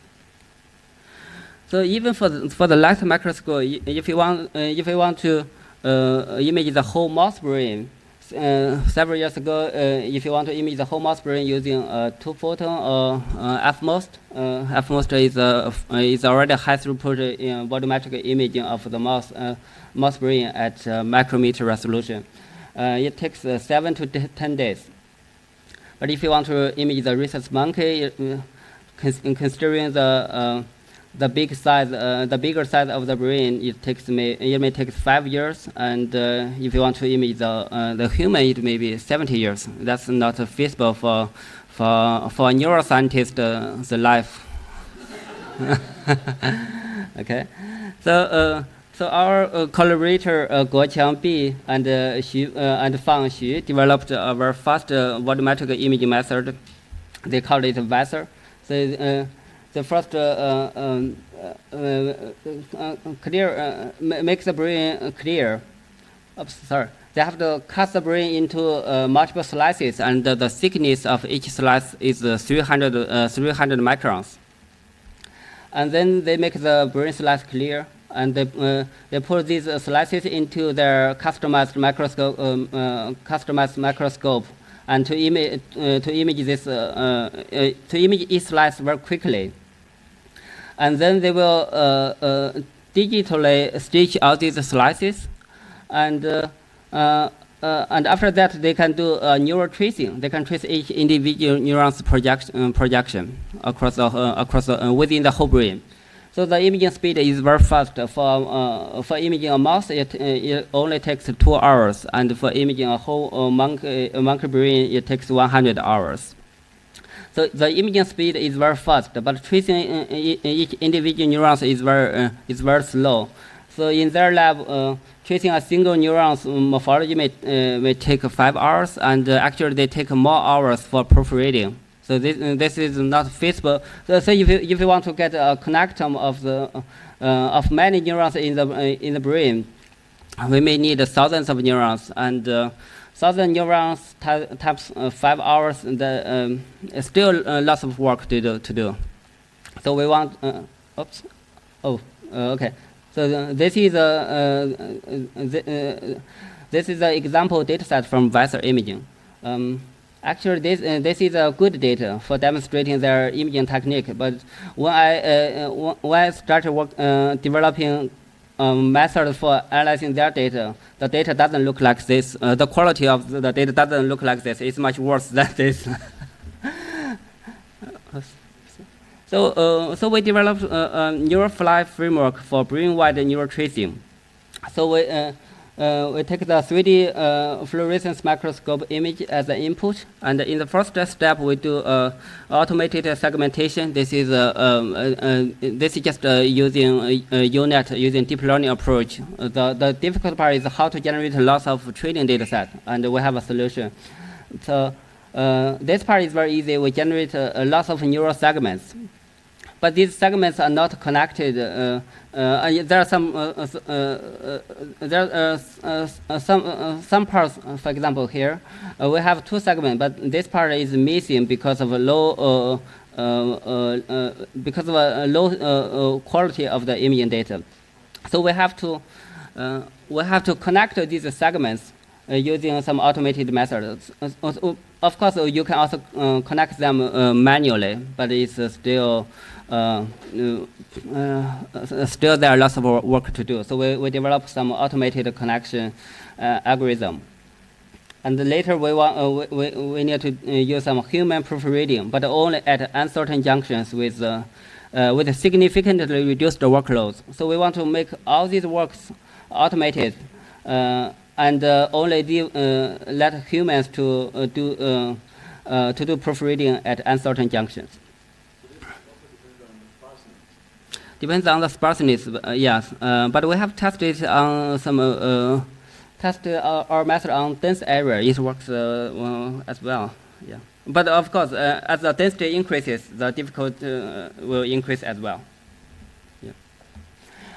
So even for the light microscope, if you want to image the whole mouse brain, several years ago, if you want to image the whole mouse brain using 2-photon or FMOST, FMOST is already high throughput in volumetric imaging of the mouse brain at micrometer resolution. It takes 7 to 10 days. But if you want to image the rhesus monkey, considering the bigger size of the brain, it may take 5 years, and if you want to image the human, it may be 70 years. That's not feasible for a neuroscientist, the life. Okay, so our collaborator Guoqiang Bi and Fang Xu developed a very fast volumetric imaging method. They call it VESER. So the first makes the brain clear. Oops, sorry. They have to cut the brain into multiple slices, and the thickness of each slice is 300 microns. And then they make the brain slice clear, and they put these slices into their customized microscope, and to image each slice very quickly. And then they will digitally stitch all these slices, and after that they can do neural tracing. They can trace each individual neuron's projection across within the whole brain. So the imaging speed is very fast. For imaging a mouse, it only takes 2 hours, and for imaging a whole monkey brain, it takes 100 hours. So the imaging speed is very fast, but tracing each individual neurons is very slow. So in their lab, tracing a single neuron's morphology may take 5 hours, and actually they take more hours for perforating. So this is not feasible. So if you want to get a connectome of many neurons in the brain, we may need thousands of neurons, and 1,000 neurons times 5 hours. Still lots of work to do. So we want. Oops. Oh. Okay. So this is an example data set from Weiser imaging. Actually, this is a good data for demonstrating their imaging technique. But when I started developing method for analyzing their data, the data doesn't look like this. The quality of the data doesn't look like this. It's much worse than this. So we developed a NeuroFly framework for brain-wide neural tracing. So we take the 3D fluorescence microscope image as an input, and in the first step we do automated segmentation. This is just using UNet, using deep learning approach. The difficult part is how to generate lots of training data set, and we have a solution. So this part is very easy. We generate lots of neural segments. But these segments are not connected. There are some parts. For example, here we have 2 segments, but this part is missing because of a low quality of the imaging data. So we have to connect these segments using some automated methods. Of course, you can also connect them manually, but it's still there are lots of work to do. So we developed some automated connection algorithm. And later we need to use some human proofreading, but only at uncertain junctions with significantly reduced workloads. So we want to make all these works automated, and only let humans to do proofreading at uncertain junctions. Depends on the sparseness, yes. But we have tested on tested our method on dense area. It works as well. Yeah. But of course, as the density increases, the difficulty will increase as well. Yeah.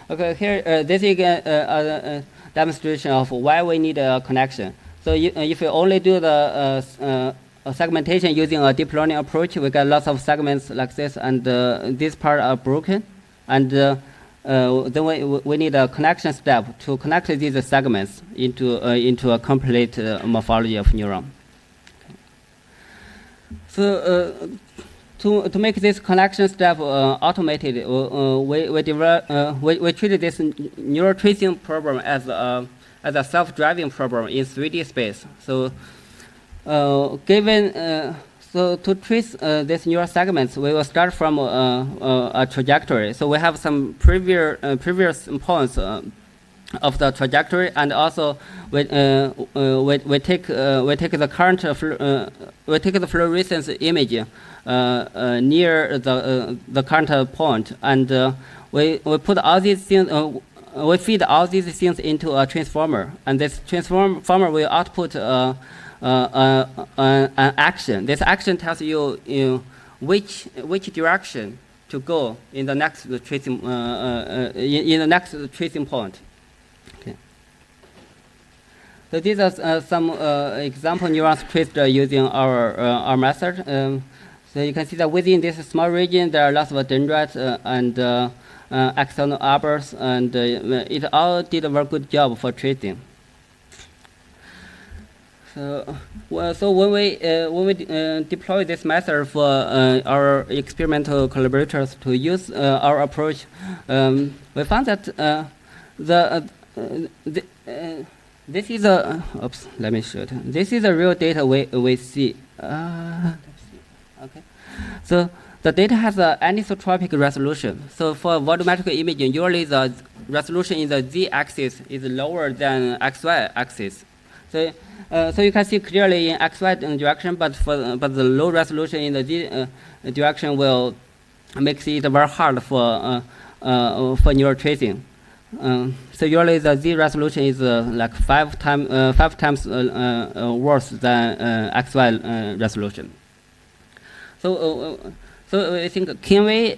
Okay. Here, this is a demonstration of why we need a connection. So if you only do the segmentation using a deep learning approach, we get lots of segments like this, and this part are broken. And then we need a connection step to connect these segments into a complete morphology of neuron. Okay. So to make this connection step automated, we treated this neural tracing problem as a self-driving problem in 3D space. So So to trace these neural segments, we will start from a trajectory. So we have some previous points of the trajectory, and also we take the current we take the fluorescence image near the current point, and we put all these things. We feed all these things into a transformer, and this transformer will output an action. This action tells you, which direction to go in the next tracing in the next tracing point. Okay. So these are some example neurons traced using our method. So you can see that within this small region there are lots of dendrites and axonal arbors, and it all did a very good job for tracing. So when we deploy this method for our experimental collaborators to use our approach, we found that this is a oops. Let me show it. This is the real data we see. Okay, so the data has an anisotropic resolution. So for volumetric imaging, usually the resolution in the z-axis is lower than xy axis. So, so you can see clearly in xy direction, but the low resolution in the z direction will makes it very hard for neural tracing. So usually the z resolution is like five times worse than xy resolution. So I think can we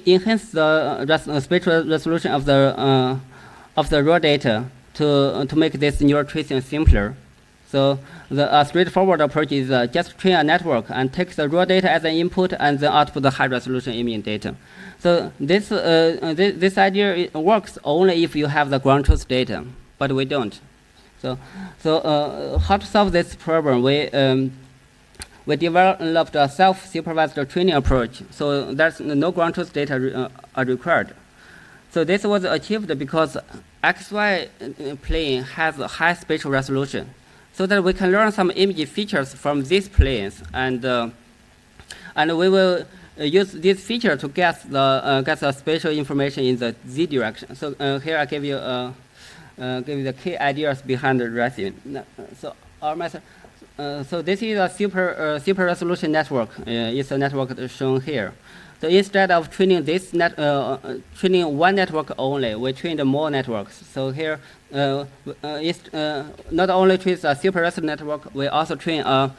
enhance the spatial resolution of the raw data to make this neural tracing simpler? So the straightforward approach is just train a network and take the raw data as an input and then output the high resolution imaging data. So this idea works only if you have the ground truth data, but we don't. So how to solve this problem? We developed a self-supervised training approach, so there's no ground truth data are required. So this was achieved because XY plane has a high spatial resolution, so that we can learn some image features from these planes, and we will use this feature to get the spatial information in the z direction. So here I give you the key ideas behind the racing. So our method. So this is a super resolution network. It's a network shown here. So instead of training training one network only, we trained more networks. So here, not only trains a super resolution network, we also train a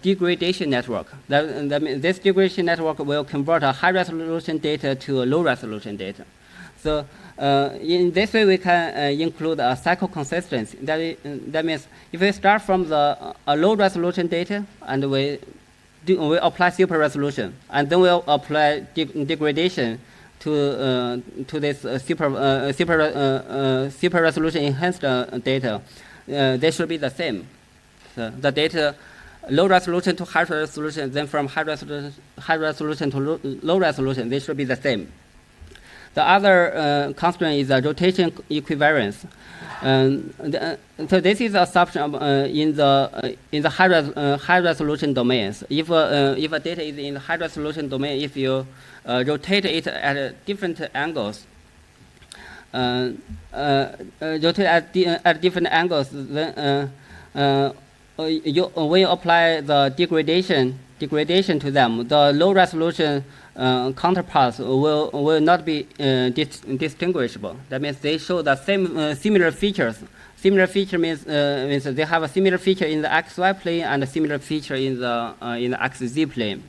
degradation network. That means this degradation network will convert a high resolution data to a low resolution data. So in this way, we can include a cycle consistency. That means if we start from a low resolution data and we apply super resolution, and then we'll apply degradation to this super resolution enhanced data, they should be the same. So the data low resolution to high resolution, then from high resolution to low resolution, they should be the same. The other constraint is the rotation equivariance. So this is assumption in the high resolution domains. If a data is in the high resolution domain, if you rotate it at different angles, then when you apply the degradation to them, the low resolution counterparts will not be distinguishable. That means they show the same similar features. Similar feature means they have a similar feature in the XY plane and a similar feature in the XZ plane.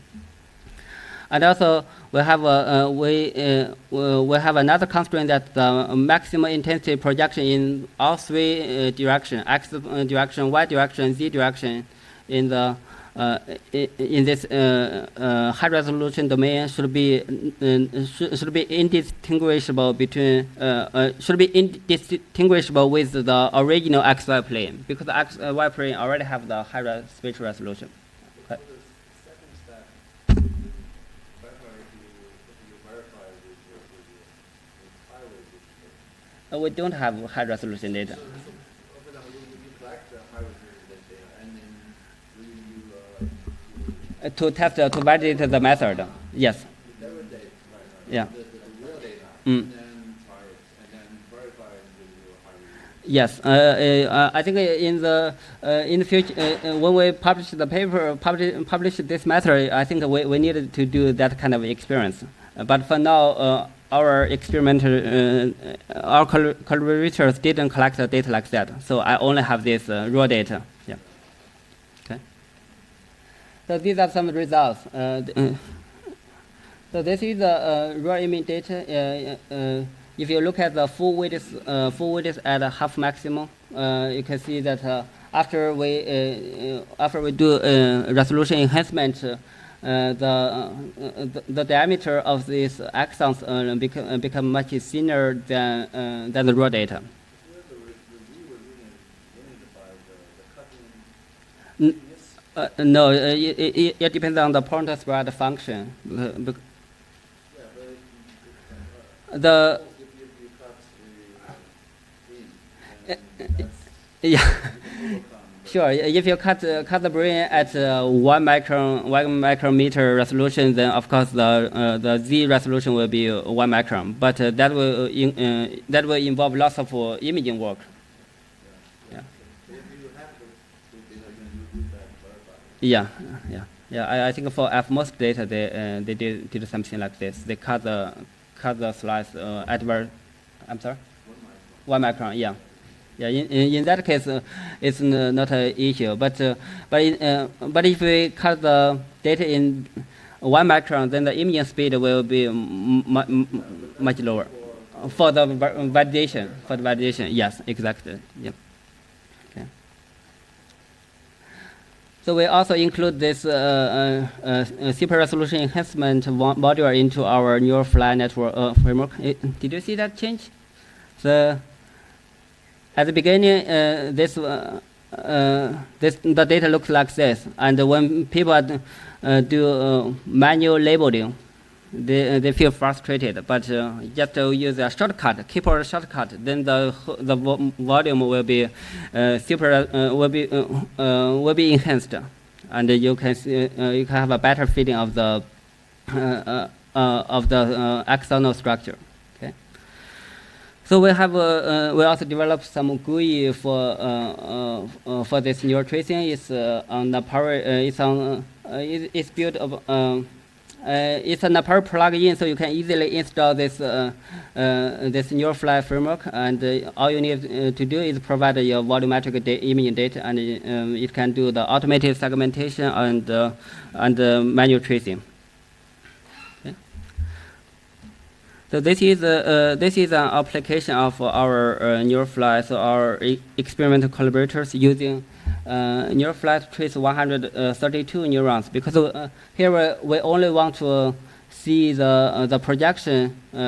And also we have another constraint that the maximum intensity projection in all three directions, X direction, Y direction, Z direction, in this high resolution domain should be indistinguishable with the original XY plane, because the XY plane already have the high spatial resolution. Okay. We don't have high resolution data. To test, to validate the method, yes. Yeah. Yes, I think in the future, when we publish the paper, publish this method, I think we needed to do that kind of experience. But for now, our experimental, our collaborators didn't collect the data like that. So I only have this raw data. Yeah. Okay. So these are some results. So this is the raw image data. If you look at the full width at half maximum, you can see that after we do resolution enhancement, the diameter of these axons become much thinner than the raw data. No, it depends on the pointer spread function. Yeah, but The if you cut the then yeah. you can overcome the Sure. If you cut the brain at 1 micrometer resolution, then of course the Z resolution will be 1 micron. But that will involve lots of imaging work. Yeah. If you have the data, then you use that to verify. Yeah. I think for FMOS data, they did something like this. They cut the slice at I'm sorry. 1 micron. Yeah. Yeah, in that case, it's not an issue. But if we cut the data in 1 micron, then the imaging speed will be much lower for the validation. For the validation, yes, exactly. Yeah. Okay. So we also include this super resolution enhancement module into our NeuroFly network framework. Did you see that change? At the beginning, the data looks like this, and when people do manual labeling, they feel frustrated. But just to use a shortcut, keyboard shortcut, then the volume will be will be enhanced, and you can have a better feeling of the axonal structure. So we have we also developed some GUI for this neural tracing. It's on the power. It's built of. It's a Power plugin, so you can easily install this NeuroFly framework. And all you need to do is provide your volumetric imaging data, and it can do the automated segmentation and manual tracing. So this is an application of our NeuroFly. So our experimental collaborators using NeuroFly to trace 132 neurons, because here we only want to see the projection. We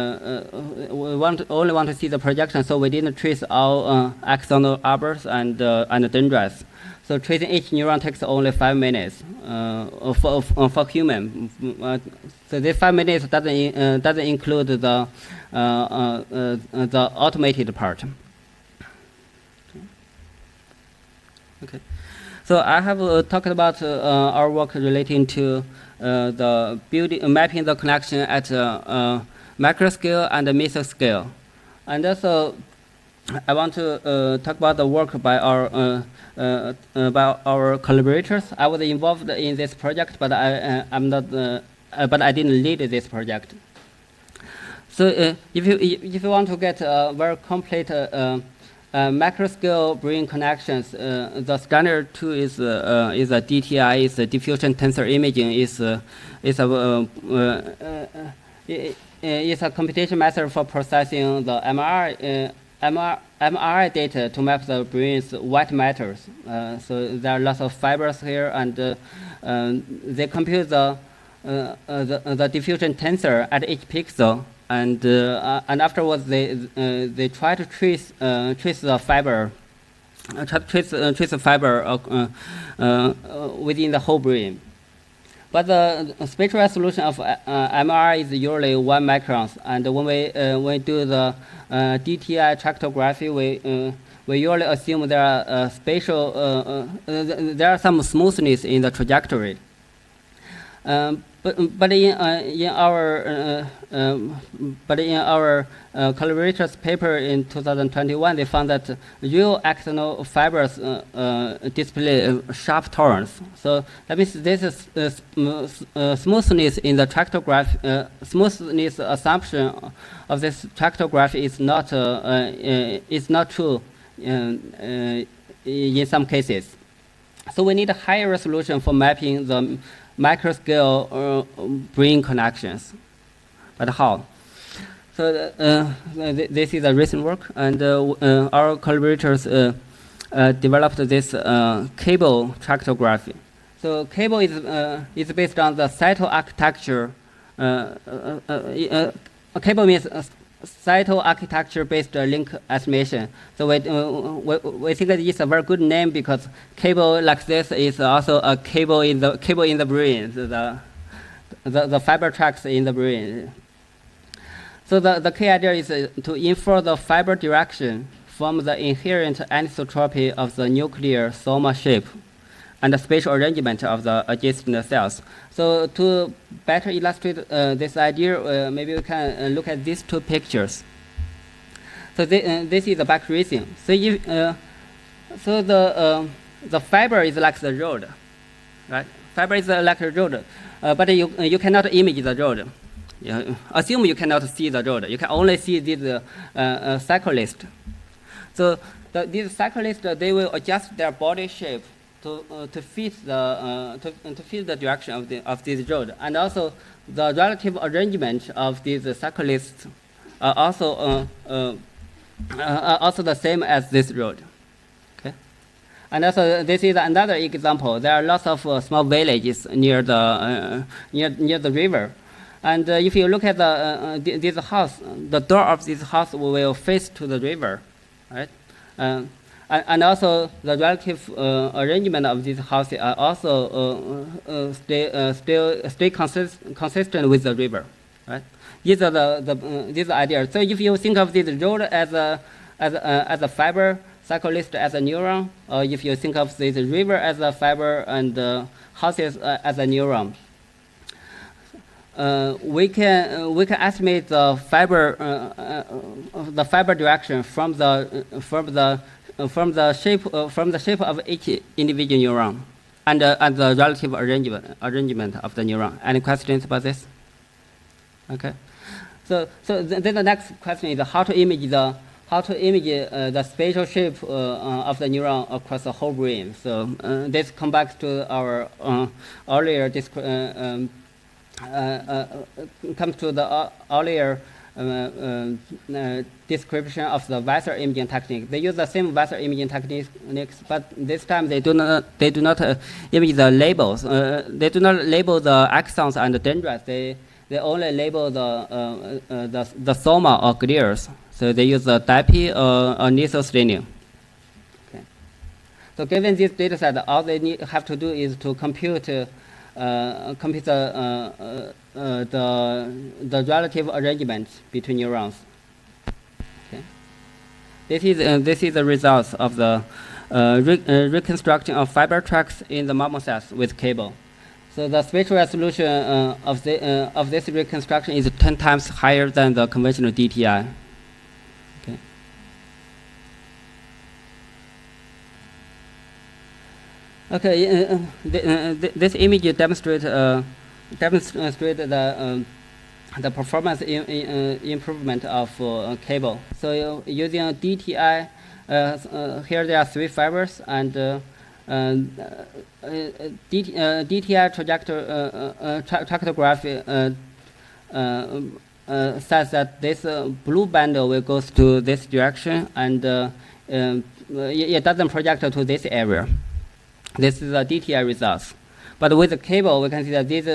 only want to see the projection, so we didn't trace all axonal arbors and dendrites. So tracing each neuron takes only 5 minutes for human. So this 5 minutes doesn't include the automated part. Okay. So I have talked about our work relating to the mapping the connection at macro scale and meso scale, and also I want to talk about the work by our collaborators. I was involved in this project, but I'm not. But I didn't lead this project. So if you want to get a very complete macro scale brain connections, the standard tool is a DTI, is a diffusion tensor imaging, is a computation method for processing the MRI data to map the brain's white matters. So there are lots of fibers here, and they compute the diffusion tensor at each pixel, and afterwards they try to trace the fiber, trace the fiber within the whole brain. But the spatial resolution of MRI is usually 1 microns, and when we do the DTI tractography, we usually assume there are there are some smoothness in the trajectory. But in our collaborators' paper in 2021, they found that real axonal fibers display sharp turns. So that means this is smoothness in the tractograph. Smoothness assumption of this tractography is not true in some cases. So we need a higher resolution for mapping the microscale brain connections. But how? So this is a recent work, and our collaborators developed this cable tractography. So cable is based on the cyto architecture. Cable means cytoarchitecture-based link estimation. So we think that it's a very good name because cable like this is also a cable in the brain, the fiber tracks in the brain. So the key idea is to infer the fiber direction from the inherent anisotropy of the nuclear soma shape and the spatial arrangement of the adjacent cells. So to better illustrate this idea, maybe we can look at these two pictures. So this is the back tracing. So the fiber is like the road, right? Fiber is like a road, but you cannot image the road. Assume you cannot see the road. You can only see this cyclist. So these cyclists, they will adjust their body shape to fit the direction of this road, and also the relative arrangement of these cyclists are also the same as this road. Okay, and also this is another example. There are lots of small villages near the river, and if you look at this house, the door of this house will face to the river, right? And also the relative arrangement of these houses are also stay consistent with the river, right? These are these ideas. So if you think of this road as a fiber, cyclist as a neuron, or if you think of this river as a fiber and houses as a neuron, we can estimate the fiber direction from the shape of each individual neuron and the relative arrangement of the neuron. Any questions about this? Okay. So then the next question is how to image the spatial shape of the neuron across the whole brain. So this comes back to our earlier description of the Weiser imaging technique. They use the same Weiser imaging techniques, but this time they do not image the labels. They do not label the axons and the dendrites. They only label the soma or glias. So they use the DIPI or nasal staining. Okay. So given this data set, all they have to do is to compute the relative arrangement between neurons. Okay. This is the results of the reconstruction of fiber tracks in the marmoset cells with cable. So the spatial resolution of this reconstruction is 10 times higher than the conventional DTI. Okay. Okay. This image demonstrates the performance improvement of cable. So using DTI, here there are 3 fibers, and DTI trajectography says that this blue bundle will go to this direction, and it doesn't project to this area. This is the DTI results. But with the cable, we can see that these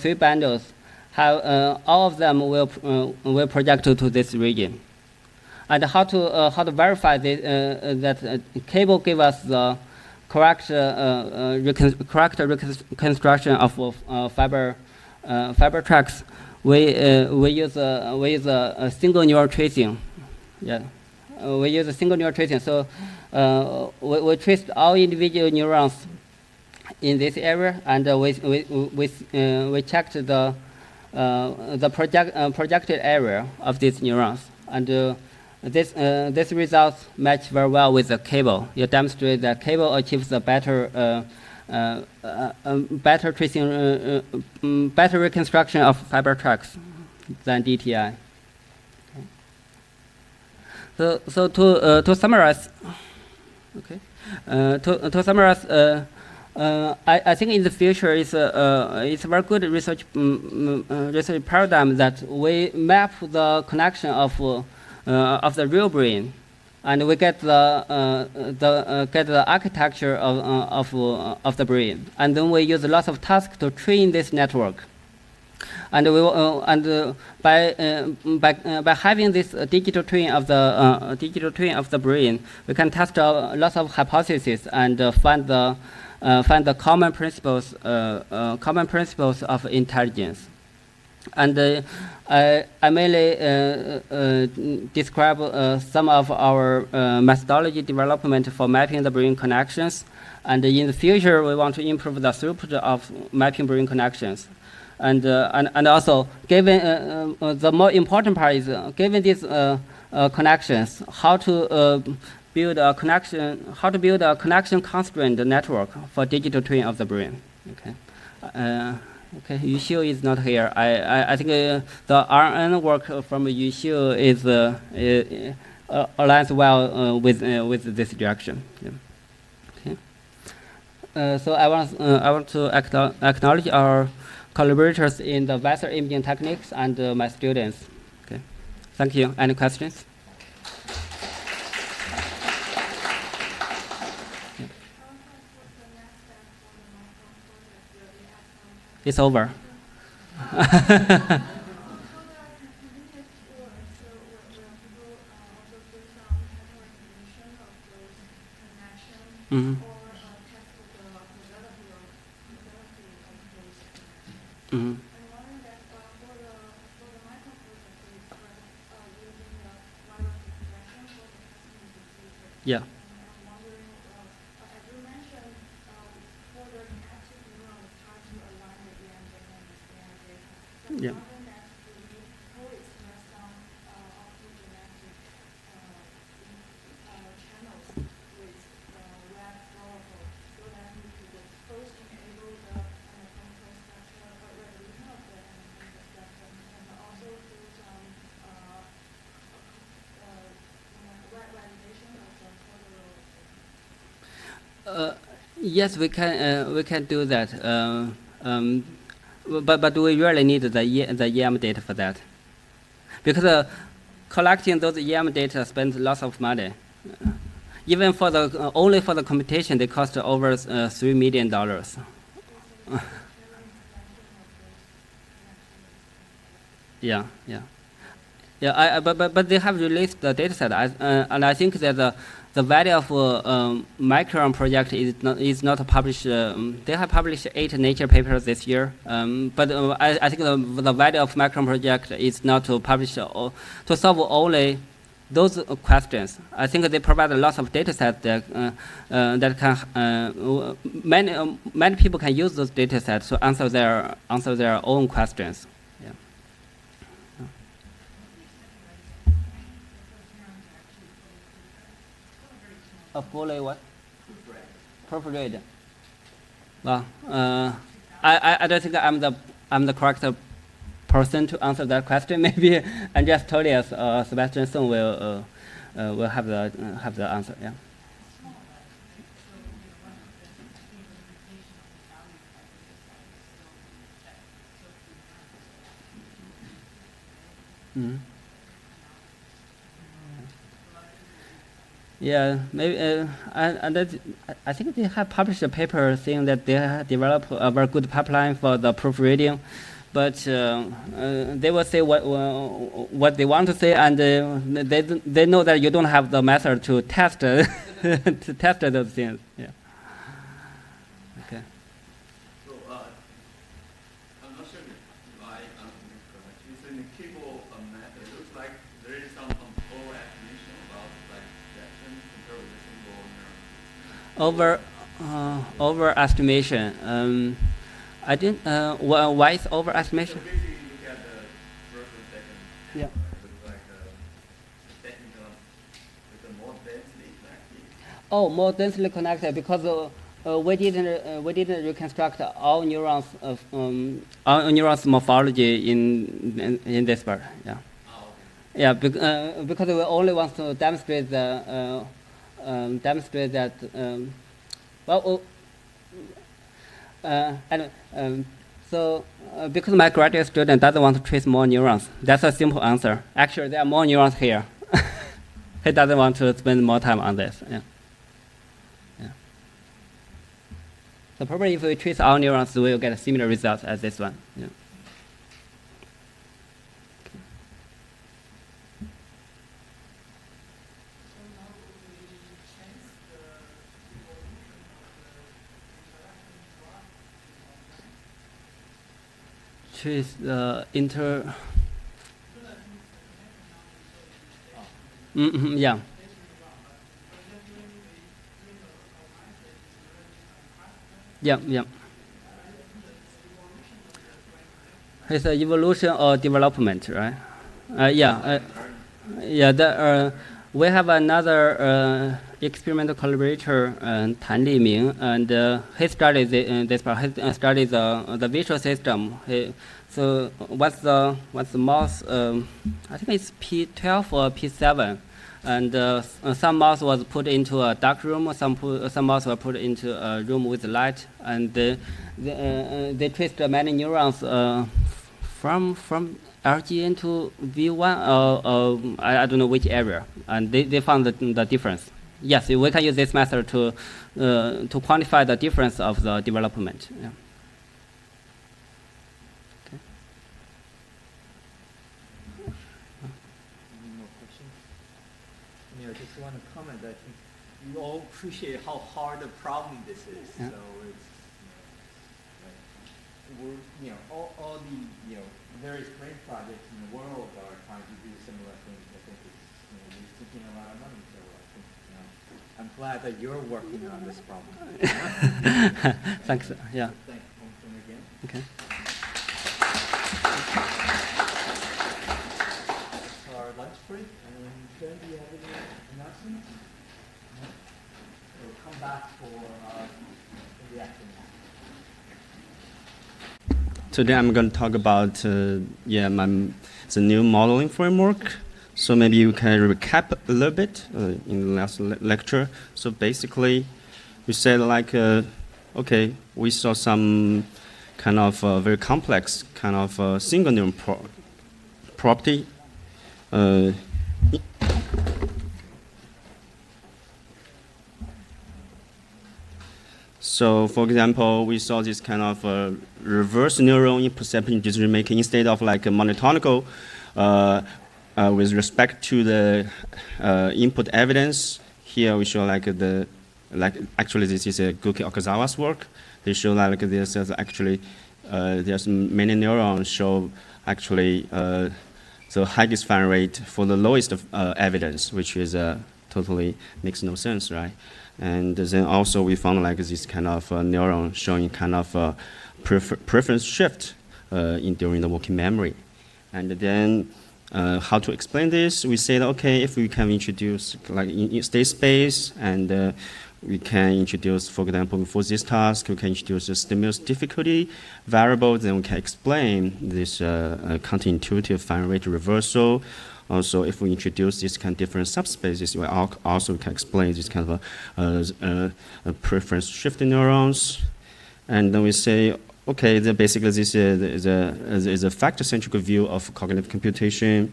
3 bundles have all of them will project to this region. And how to verify this, that cable give us the correct reconstruction of fiber tracks? We use a single neural tracing. Yeah, we use a single neural tracing. So we traced all individual neurons in this area, and we checked the projected area of these neurons, and this results match very well with the cable. It demonstrates that cable achieves a better tracing, better reconstruction of fiber tracks than DTI. Okay. So to summarize, okay, to summarize. I think in the future it's a very good research paradigm that we map the connection of the real brain, and we get the architecture of the brain, and then we use lots of tasks to train this network. and by having this digital twin of the brain, we can test lots of hypotheses and find the common principles of intelligence. And I mainly describe some of our methodology development for mapping the brain connections. And in the future, we want to improve the throughput of mapping brain connections. And also, given the more important part is given these connections, how to build a connection constrained network for digital twin of the brain. Okay. Okay, Yu is not here. I think the RNN work from Yu is aligns well with this direction. Yeah. Okay. So I want to acknowledge our collaborators in the vector imaging techniques and my students. Okay. Thank you. Any questions? It's over. Mm-hmm. Mm-hmm. Yeah. Yeah. Yes, we can do that. But we really need the EM data for that, because collecting those EM data spends lots of money. Even for the only for the computation, they cost over $3 million. Yeah. But they have released the dataset, and I think that the value of Micron project is not published. They have published 8 Nature papers this year, but I think the value of Micron project is not to publish to solve only those questions. I think they provide a lot of data sets that can many people can use those data sets to answer their own questions. Yeah. A fully what? Proofread. Well, I don't think I'm the correct person to answer that question. Maybe Andreas Tolias or Sebastian Song will have the answer. Yeah. Mm-hmm. Yeah, maybe, and I think they have published a paper saying that they have developed a very good pipeline for the proofreading, but they will say what they want to say, and they know that you don't have the method to test to test those things. Yeah. Okay. So I'm not sure if I understand it correctly. So in the cable method, it looks like there is some overestimation about like reaction compared with a single neuron. Overestimation. I didn't. Why is overestimation? So basically, you look at the first and second. Yeah. Looks like technical with a more densely connected. Oh, more densely connected, because we didn't reconstruct all neurons morphology in this part. Yeah. Oh, okay. Yeah, because we only want to demonstrate that so because my graduate student doesn't want to trace more neurons, that's a simple answer. Actually, there are more neurons here. He doesn't want to spend more time on this. Yeah. So probably if we trace all neurons, we will get similar results as this one. Yeah. trace the inter. Yeah. Yeah, yeah. It's evolution or development, right? Yeah. We have another experimental collaborator, Tan Liming, and he studied this part. He studied the visual system. So what's the mouse? I think it's P12 or P7, and some mouse was put into a dark room. Some mouse were put into a room with light, and they traced many neurons from RGN to V1, I don't know which area, and they found the difference. Yes, we can use this method to quantify the difference of the development. Yeah. Okay. Any more questions? I just want to comment that I think you all appreciate how hard a problem this is. Yeah. So it's, we're, all the, various brain projects in the world are trying to do similar things. I think it's, we're seeking a lot of money. So I think, I'm glad that you're working on this problem. Thanks. Yeah. Thank Pengcheng again. Okay. Our lunch break. And Jen, do you have any announcements? No? We'll come back for in the afternoon. Today I'm going to talk about the new modeling framework. So maybe you can recap a little bit in the last lecture. So basically, we said okay, we saw some kind of very complex kind of single neuron property. So, for example, we saw this kind of reverse neuron in perception decision making instead of like a monotonical with respect to the input evidence. Here we show actually this is Guki Okazawa's work. They show like this is actually there's many neurons show actually the highest fan rate for the lowest evidence, which is totally makes no sense, right? And then also we found like this kind of neuron showing kind of preference shift during the working memory. And then how to explain this? We said, okay, if we can introduce like in state space, and we can introduce, for example, for this task, we can introduce a stimulus difficulty variable, then we can explain this counterintuitive fan rate reversal. Also, if we introduce this kind of different subspaces, we also can explain this kind of preference shift neurons. And then we say, okay, then basically this is a factor-centric view of cognitive computation.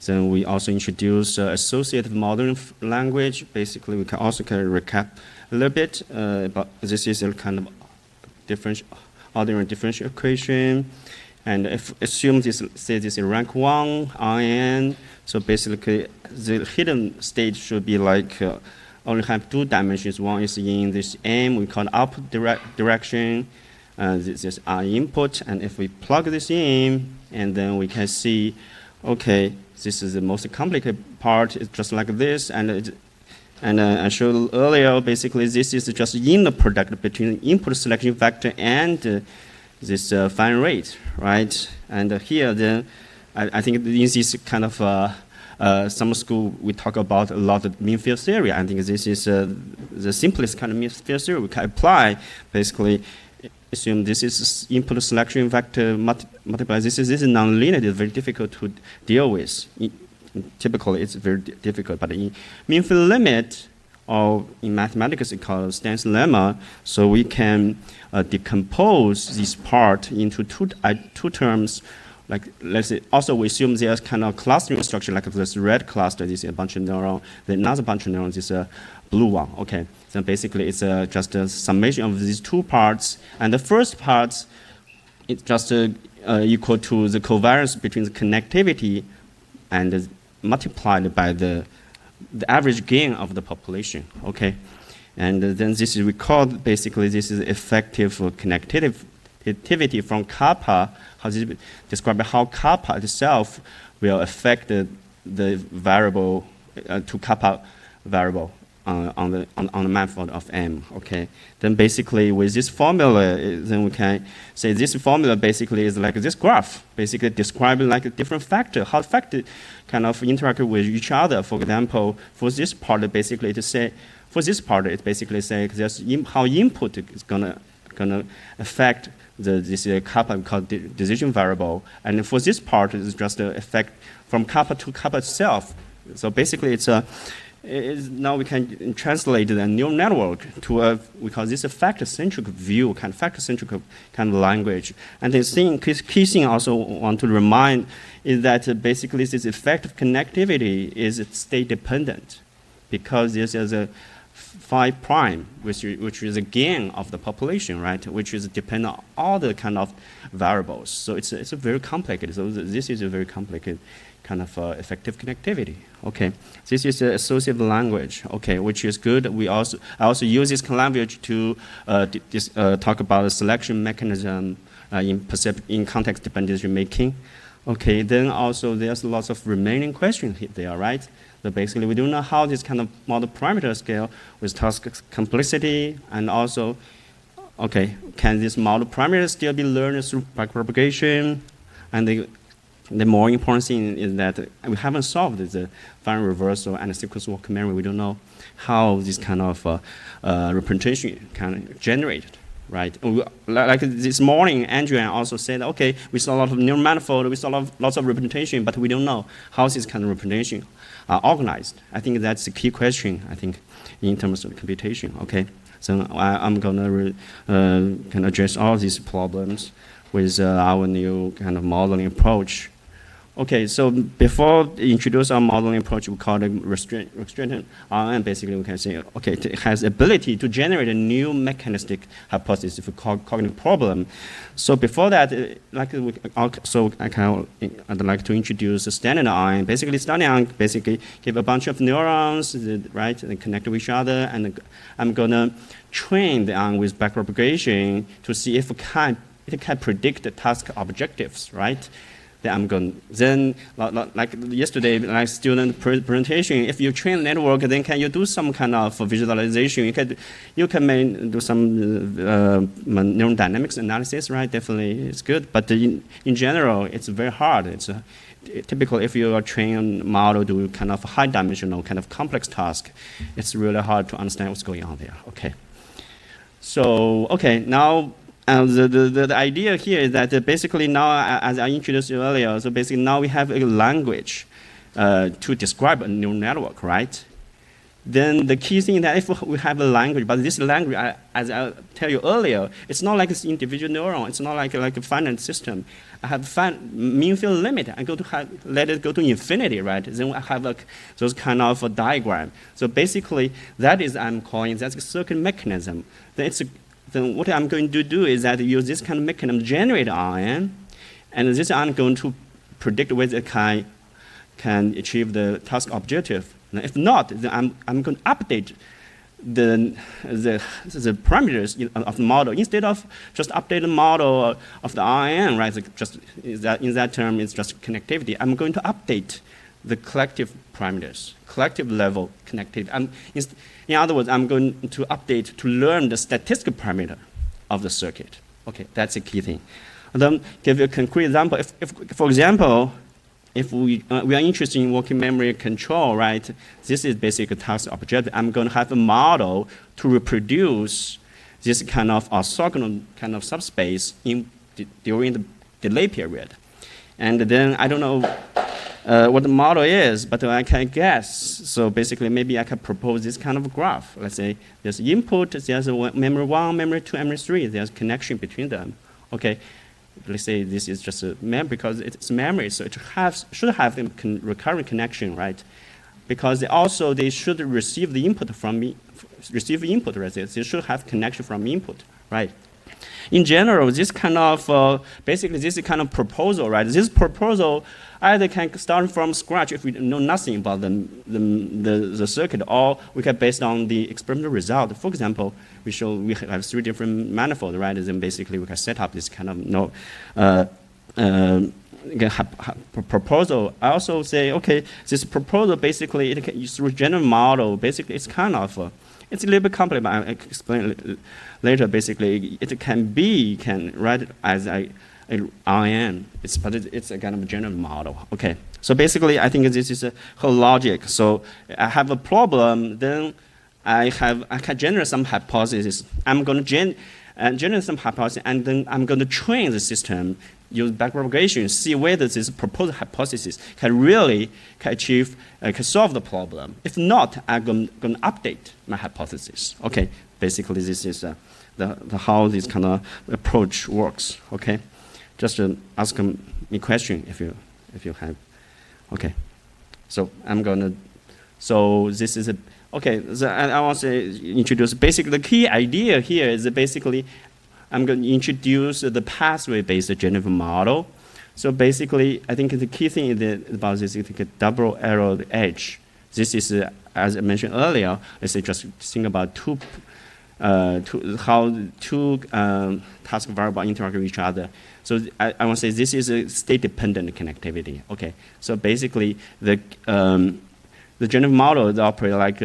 Then we also introduce associative modeling language. Basically, we can also recap a little bit about this is a kind of ordinary differential equation. And if assume this, say this is rank 1 RNN, so basically the hidden state should be like only have 2 dimensions. One is in this M, we call up direction. This is our input, and if we plug this in, and then we can see, okay, this is the most complicated part. It's just like this, and I showed earlier. Basically, this is just in the product between input selection factor and this fan rate, right? And here, then, I think in this kind of summer school, we talk about a lot of mean field theory. I think this is the simplest kind of mean field theory we can apply. Basically, assume this is input selection factor multiply. This is nonlinear. It's very difficult to deal with. Typically, it's very difficult. But in mean field limit, or in mathematics, it's called Stan's lemma. So we can decompose this part into two terms. Like, let's say, also we assume there's kind of clustering structure, like this red cluster, this is a bunch of neurons, then another bunch of neurons is a blue one. Okay, so basically it's just a summation of these two parts. And the first part, it's just equal to the covariance between the connectivity and multiplied by the average gain of the population. Okay, and then this is recalled. Basically, this is effective connectivity connectivity from kappa, describe how kappa itself will affect the variable to kappa variable on the manifold of M. Okay, then basically with this formula, then we can say this formula basically is like this graph, basically describing like a different factor, how factor kind of interact with each other. For example, for this part, basically to say, for this part, it basically say how input is gonna affect this kappa called decision variable, and for this part is just the effect from kappa to kappa itself. So basically, now we can translate the neural network to we call this a factor-centric view, factor-centric kind of language. And the key thing I also want to remind is that basically this effective connectivity is state dependent, because this is a phi prime, which is a gain of the population, right? Which is dependent on all the kind of variables. So it's a very complicated. So this is a very complicated kind of effective connectivity. Okay, this is the associative language. Okay, which is good. I also use this language to talk about the selection mechanism in context-dependent decision making. Okay, then also there's lots of remaining questions there, right? So basically, we don't know how this kind of model parameter scale with task complexity, and also, okay, can this model parameter still be learned through backpropagation? And the more important thing is that we haven't solved the final reversal and the sequence walk memory. We don't know how this kind of representation can generate, right? Like this morning, Adrienne also said, okay, we saw a lot of neural manifold, we saw lots of representation, but we don't know how this kind of representation are organized. I think that's the key question, I think, in terms of computation, okay? So I'm gonna can address all these problems with our new kind of modeling approach. Okay, so before we introduce our modeling approach, we call it Restricted-RNN. Basically, we can say, okay, it has ability to generate a new mechanistic hypothesis for cognitive problem. So before that, I'd like to introduce the standard RNN. Basically, standard RNN basically give a bunch of neurons, right, and connect with each other, and I'm gonna train the RNN with backpropagation to see if it can predict the task objectives, right? Then like yesterday, like student presentation, if you train network, then can you do some kind of visualization? You can do some neural dynamics analysis, right? Definitely, it's good. But in general, it's very hard. It's typical if you are training a model to kind of high dimensional, kind of complex task, it's really hard to understand what's going on there. Okay. So now. The idea here is that basically now, as I introduced earlier, so basically now we have a language to describe a neural network, right? Then the key thing is that if we have a language, but this language, as I tell you earlier, it's not like this individual neuron. It's not like a finite system. I have mean field limit. I let it go to infinity, right? Then I have those kind of a diagram. So basically, that is I'm calling that's a circuit mechanism. Then what I'm going to do is that use this kind of mechanism to generate RNN, and this I'm going to predict whether it can achieve the task objective. Now, if not, then I'm going to update the parameters of the model instead of just update the model of the RNN, right? In that term, it's just connectivity. I'm going to update the collective parameters, collective level connectivity. In other words, I'm going to update to learn the statistical parameter of the circuit. Okay, that's a key thing. And then give you a concrete example. If for example, if we are interested in working memory control, right? This is basically a task objective. I'm going to have a model to reproduce this kind of orthogonal kind of subspace during the delay period. And then I don't know what the model is, but I can guess. So basically, maybe I can propose this kind of a graph. Let's say there's input, there's memory 1, memory 2, memory 3. There's a connection between them. Okay, let's say this is just a memory because it's memory, so it should have a recurrent connection, right? Because they should receive the input from me, receive input, right? They should have connection from input, right? In general, this kind of, basically this kind of proposal, right? This proposal either can start from scratch if we know nothing about the circuit, or we can based on the experimental result. For example, we have 3 different manifolds, right? And then basically we can set up this kind of proposal. I also say, okay, this proposal basically it can, through general model, basically it's kind of it's a little bit complex, but I'll explain it later. Basically, it can write as a RNN, but it's a kind of a general model. Okay, so basically, I think this is a whole logic. So I have a problem, then I can generate some hypothesis. I'm going to generate some hypothesis, and then I'm going to train the system, use backpropagation, see whether this proposed hypothesis can achieve, can solve the problem. If not, I'm going to update my hypothesis. Okay, basically this is the how this kind of approach works. Okay, just ask me a question if you have. Okay, so I'm going to. So this is a. Okay, so I want to introduce. Basically, the key idea here is that basically, I'm going to introduce the pathway-based generative model. So basically, I think the key thing about this is a double arrowed edge. This is, as I mentioned earlier, let's say just think about how two task variables interact with each other. So I want to say this is a state-dependent connectivity. Okay, so basically the generative model is operate like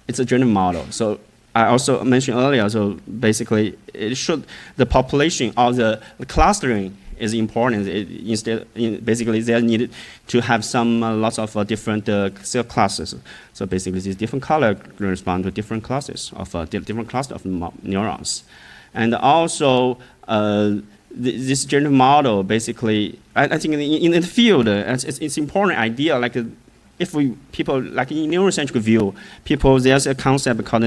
it's a generative model. So I also mentioned earlier. So basically, the population or the clustering is important. Basically, they need to have some lots of different cell classes. So basically, these different colors correspond to different classes of different clusters of neurons, and also. This generative model, basically, I think in the field, it's important idea. Like if people like in neurocentric view, there's a concept called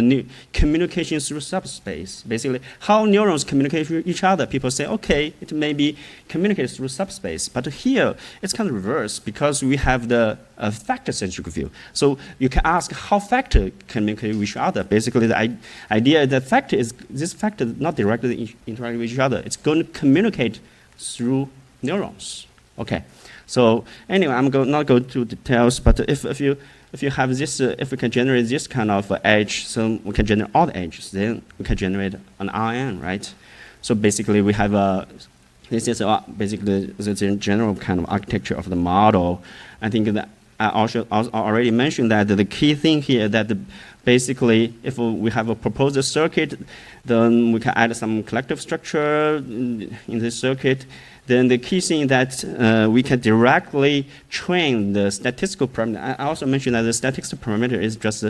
communication through subspace. Basically, how neurons communicate with each other. People say, okay, it may be communicated through subspace, but here it's kind of reverse because we have the factor-centric view. So you can ask how factor communicate with each other. Basically, the idea that this factor not directly interact with each other. It's going to communicate through neurons. Okay. So anyway, I'm not go to details, but if you have this, if we can generate this kind of edge, so we can generate all the edges, then we can generate an RNN, right? So basically, we have this is basically the general kind of architecture of the model. I think that I also already mentioned that the key thing here that basically, if we have a proposed circuit, then we can add some collective structure in this circuit. Then the key thing that we can directly train the statistical parameter. I also mentioned that the statistical parameter is just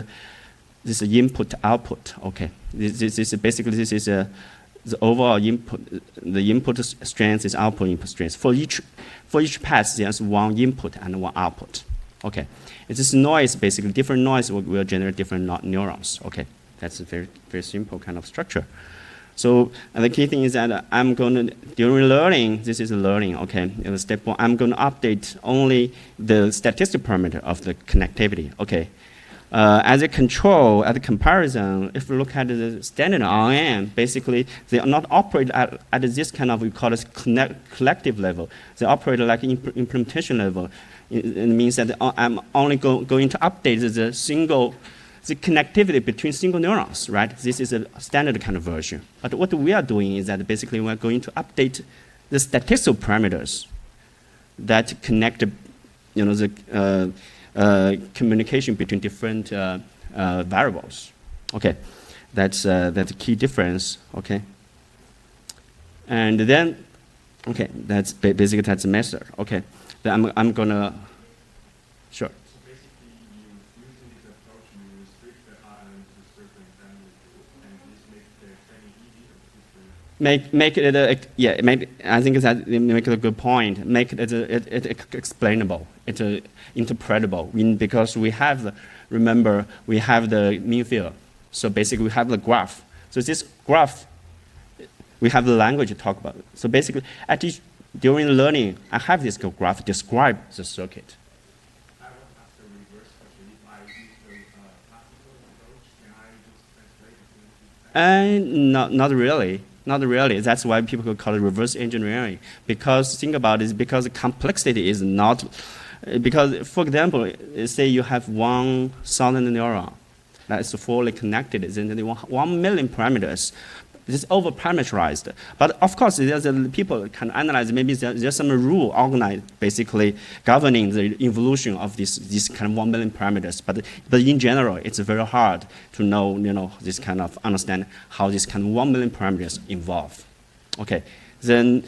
this input-output. Okay, this is basically the overall input. The input strength is input strength. For each path, there's one input and one output. Okay, it's this noise basically. Different noise will generate different neurons. Okay, that's a very very simple kind of structure. So the key thing is that I'm going to, during learning, this is learning, okay, in step 1, I'm going to update only the statistical parameter of the connectivity, okay. As a control, as a comparison, if we look at the standard RNN, basically they are not operate at this kind of, we call it collective level. They operate like implementation level. It means that I'm only going to update the connectivity between single neurons, right? This is a standard kind of version. But what we are doing is that basically we're going to update the statistical parameters that connect, the communication between different variables. Okay, that's a key difference. Okay, and then, okay, that's basically that's the method. Okay, then I'm gonna, sure. Make it I think that make it a good point. Make it explainable, it's interpretable. Because we have, remember, we have the mean field. So basically, we have the graph. So this graph, we have the language to talk about. So basically, during learning, I have this graph describe the circuit. I want to ask a reverse question. If I use the classical approach, can I just translate it? Not really. Not really. That's why people call it reverse engineering. Because think about it, because the complexity is not, because for example, say you have 1,000 neuron that is fully connected, then 1 million parameters. It's over-parameterized. But of course, there's people can analyze, maybe there's some rule organized, basically governing the evolution of this kind of 1 million parameters. But in general, it's very hard to know, this kind of understand how this kind of 1 million parameters evolve. Okay, then,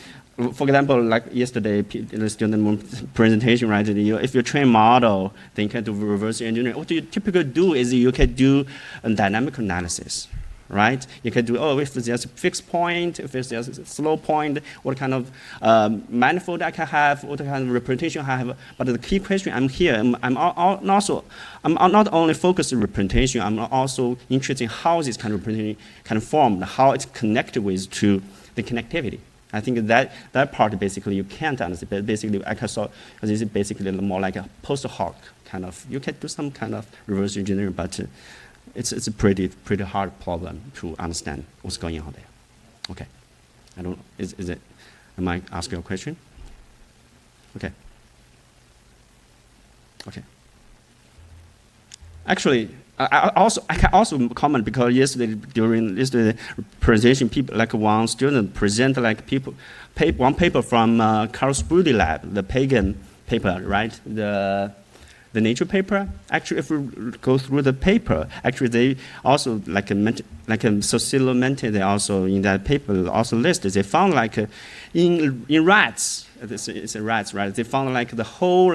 for example, like yesterday, the student presentation, right? If you train model, then you can do reverse engineering. What you typically do is you can do a dynamic analysis. Right? You can do, if there's a fixed point, if there's a slow point, what kind of manifold I can have, what kind of representation I have. But the key question I'm not only focused on representation, I'm also interested in how this kind of representation can form, how it's connected with to the connectivity. I think that part basically you can't understand. But basically, I can saw this is basically more like a post hoc kind of. You can do some kind of reverse engineering, but it's a pretty hard problem to understand what's going on there. Okay, I don't. Is it? Am I asking a question? Okay. Okay. Actually, I can also comment because during yesterday presentation, people like one student present like one paper from Carl Sprudy lab, the pagan paper, right? The Nature paper. Actually, if we go through the paper, actually they also Socilo Mente, they also in that paper also listed. They found like in rats, it's rats, right? They found like the whole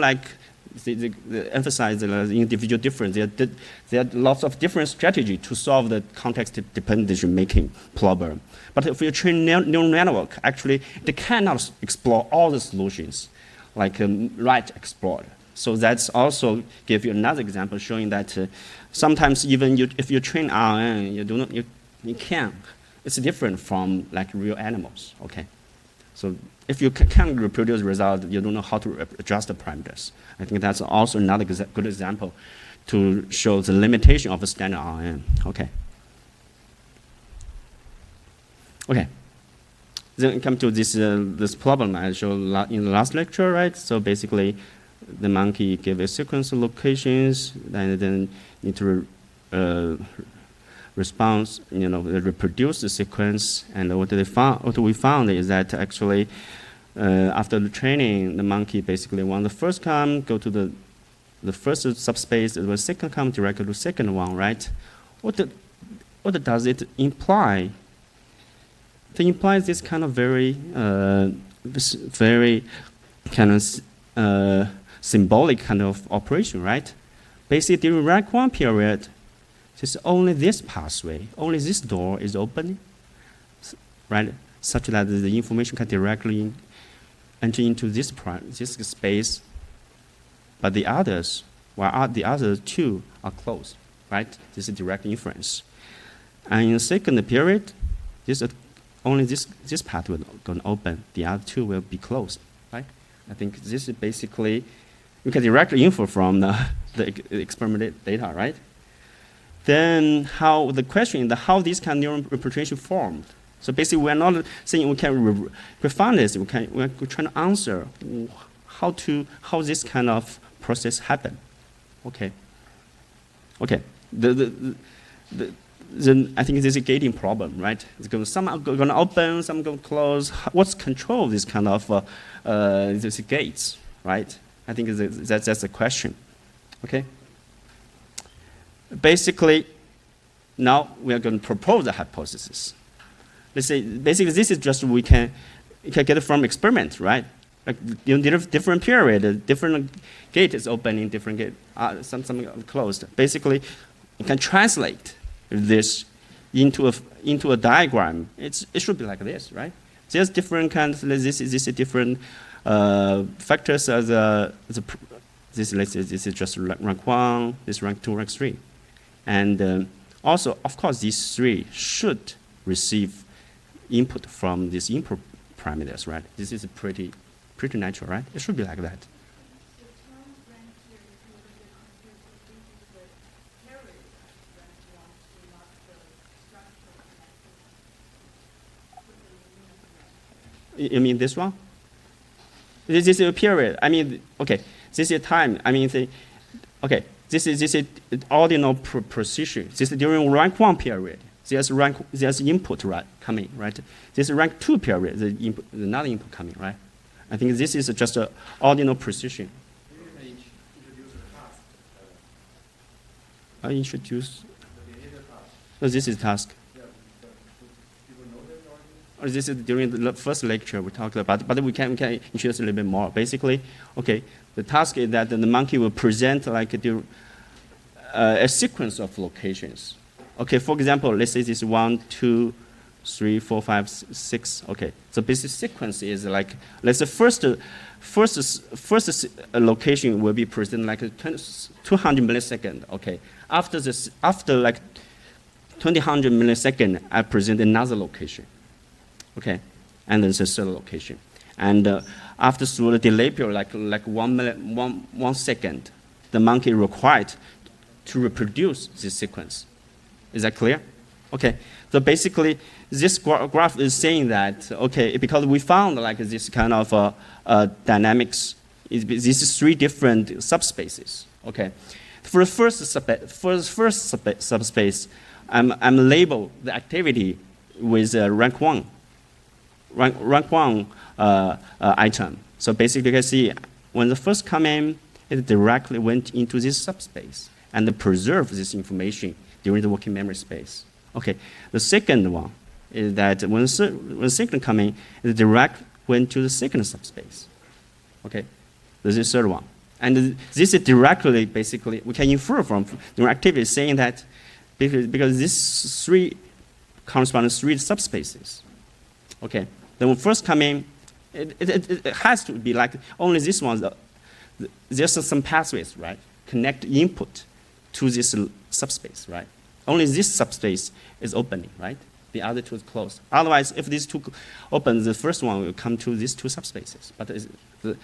they emphasize the individual difference. There are lots of different strategies to solve the context-dependent decision-making problem. But if you train neural network, actually they cannot explore all the solutions like rat explored. So that's also give you another example showing that sometimes even if you train RNN, you can. It's different from like real animals. Okay, so if you can't reproduce the result, you don't know how to adjust the parameters. I think that's also another good example to show the limitation of a standard RNN. Okay. Okay. Then come to this problem I showed in the last lecture, right? So basically, the monkey gave a sequence of locations, and then need to reproduce the sequence. And what we found is that actually, after the training, the monkey basically when the first come, go to the first subspace, the second come directly to the second one, right? What does it imply? It implies this kind of very kind of symbolic kind of operation, right? Basically, during rank 1 period, it's only this pathway, only this door is open, right? Such that the information can directly enter into this space, but the others, while the other two are closed, right? This is direct inference. And in the second period, only this path will going to open, the other two will be closed, right? I think this is basically, you can directly infer from the experimental data, right? Then the question is how this kind of neural representation formed. So basically, we're not saying we find this. We're trying to answer how this kind of process happened. Okay. Okay. Then I think this is a gating problem, right? Some are going to open, some are going to close. What's control of this kind of these gates, right? I think that's the question. Okay. Basically, now we are going to propose a hypothesis. Let's say basically this is just we can get it from experiment, right? Like different period, different gate is opening, different gate, some closed. Basically, you can translate this into a diagram. It should be like this, right? There's different kinds. This is different factors as this is just rank 1, this rank 2, rank 3, and also of course these 3 should receive input from these input parameters, right? This is pretty natural, right? It should be like that. You mean this one? This is a period. I mean, okay, this is time. I mean, okay, this is ordinal precision. This is during rank 1 period. There's input coming, right? This is rank 2 period, another input coming, right? I think this is just an ordinal precision. You can introduce a task. I introduce. The behavior task. No, this is task. Yeah, but people know that already? Or this is during the first lecture we talked about, but we can introduce a little bit more. Basically, okay, the task is that the monkey will present like a sequence of locations. Okay, for example, let's say this is 1, 2, 3, 4, 5, 6. Okay, so basic sequence is like, let's say first location will be present like 200 millisecond. Okay, after like 200 millisecond, I present another location. Okay, and then the third location, and after through the delay period, like 1 minute, 1 second, the monkey required to reproduce this sequence. Is that clear? Okay, so basically, this graph is saying that, okay, because we found like this kind of dynamics, these 3 different subspaces, okay? For the first subspace, I'm label the activity with rank 1 item. So basically, you can see when the first come in, it directly went into this subspace and preserve this information during the working memory space. Okay, the second one is that when the second come in, it direct went to the second subspace. Okay, this is the third one. And this is directly, basically, we can infer from the activity saying that because these 3 correspond to 3 subspaces. Okay, then when first come in, it has to be like only this one, there's some pathways, right? Connect input to this subspace, right? Only this subspace is opening, right? The other 2 is closed. Otherwise, if these 2 open, the first one will come to these 2 subspaces. But the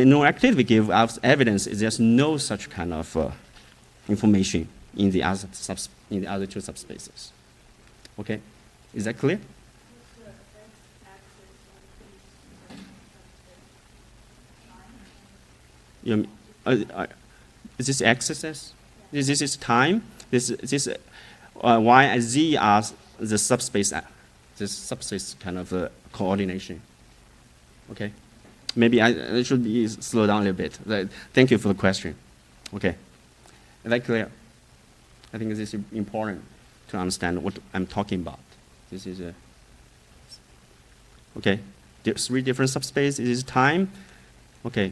neural activity give us evidence there's no such kind of information in the other 2 subspaces. Okay, is that clear? Is this x-axis? This is time. This y and z are the subspace. This subspace kind of coordination. Okay, maybe I should slow down a little bit. Thank you for the question. Okay, is that clear? I think this is important to understand what I'm talking about. This is okay. 3 different subspaces. This is time. Okay,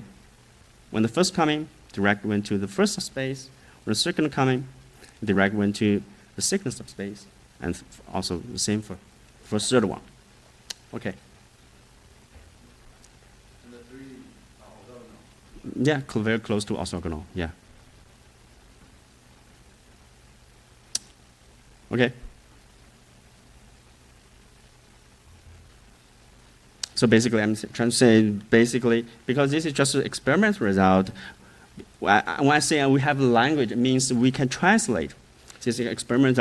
when the first coming, direct went to the first subspace. When the second coming, direct went to the second subspace, and also the same for the third one. Okay. And the 3 are orthogonal. Yeah, very close to orthogonal. Yeah. Okay. So basically, I'm trying to say, basically, because this is just an experiment result, when I say we have a language, it means we can translate these experiments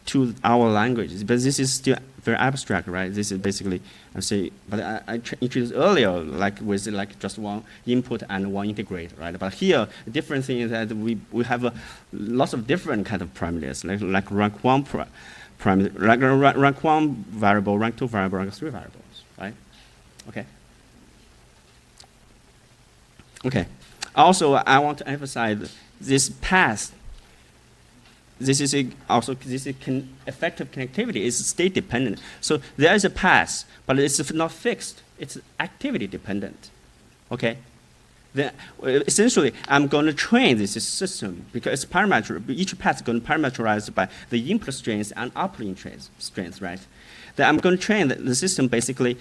to our language. But this is still very abstract, right? This is basically, I say, but I introduced earlier, like with like just 1 input and 1 integrate, right? But here, the different thing is that we have lots of different kind of parameters, like rank 1 parameter, like rank 1 variable, rank 2 variable, rank 3 variables, right? Okay. Okay. Also, I want to emphasize this path. This is effective connectivity is state dependent. So there is a path, but it's not fixed. It's activity dependent. Okay. Then essentially, I'm going to train this system because each path is going to be parameterized by the input strength and output strength, right? Then I'm going to train the system basically.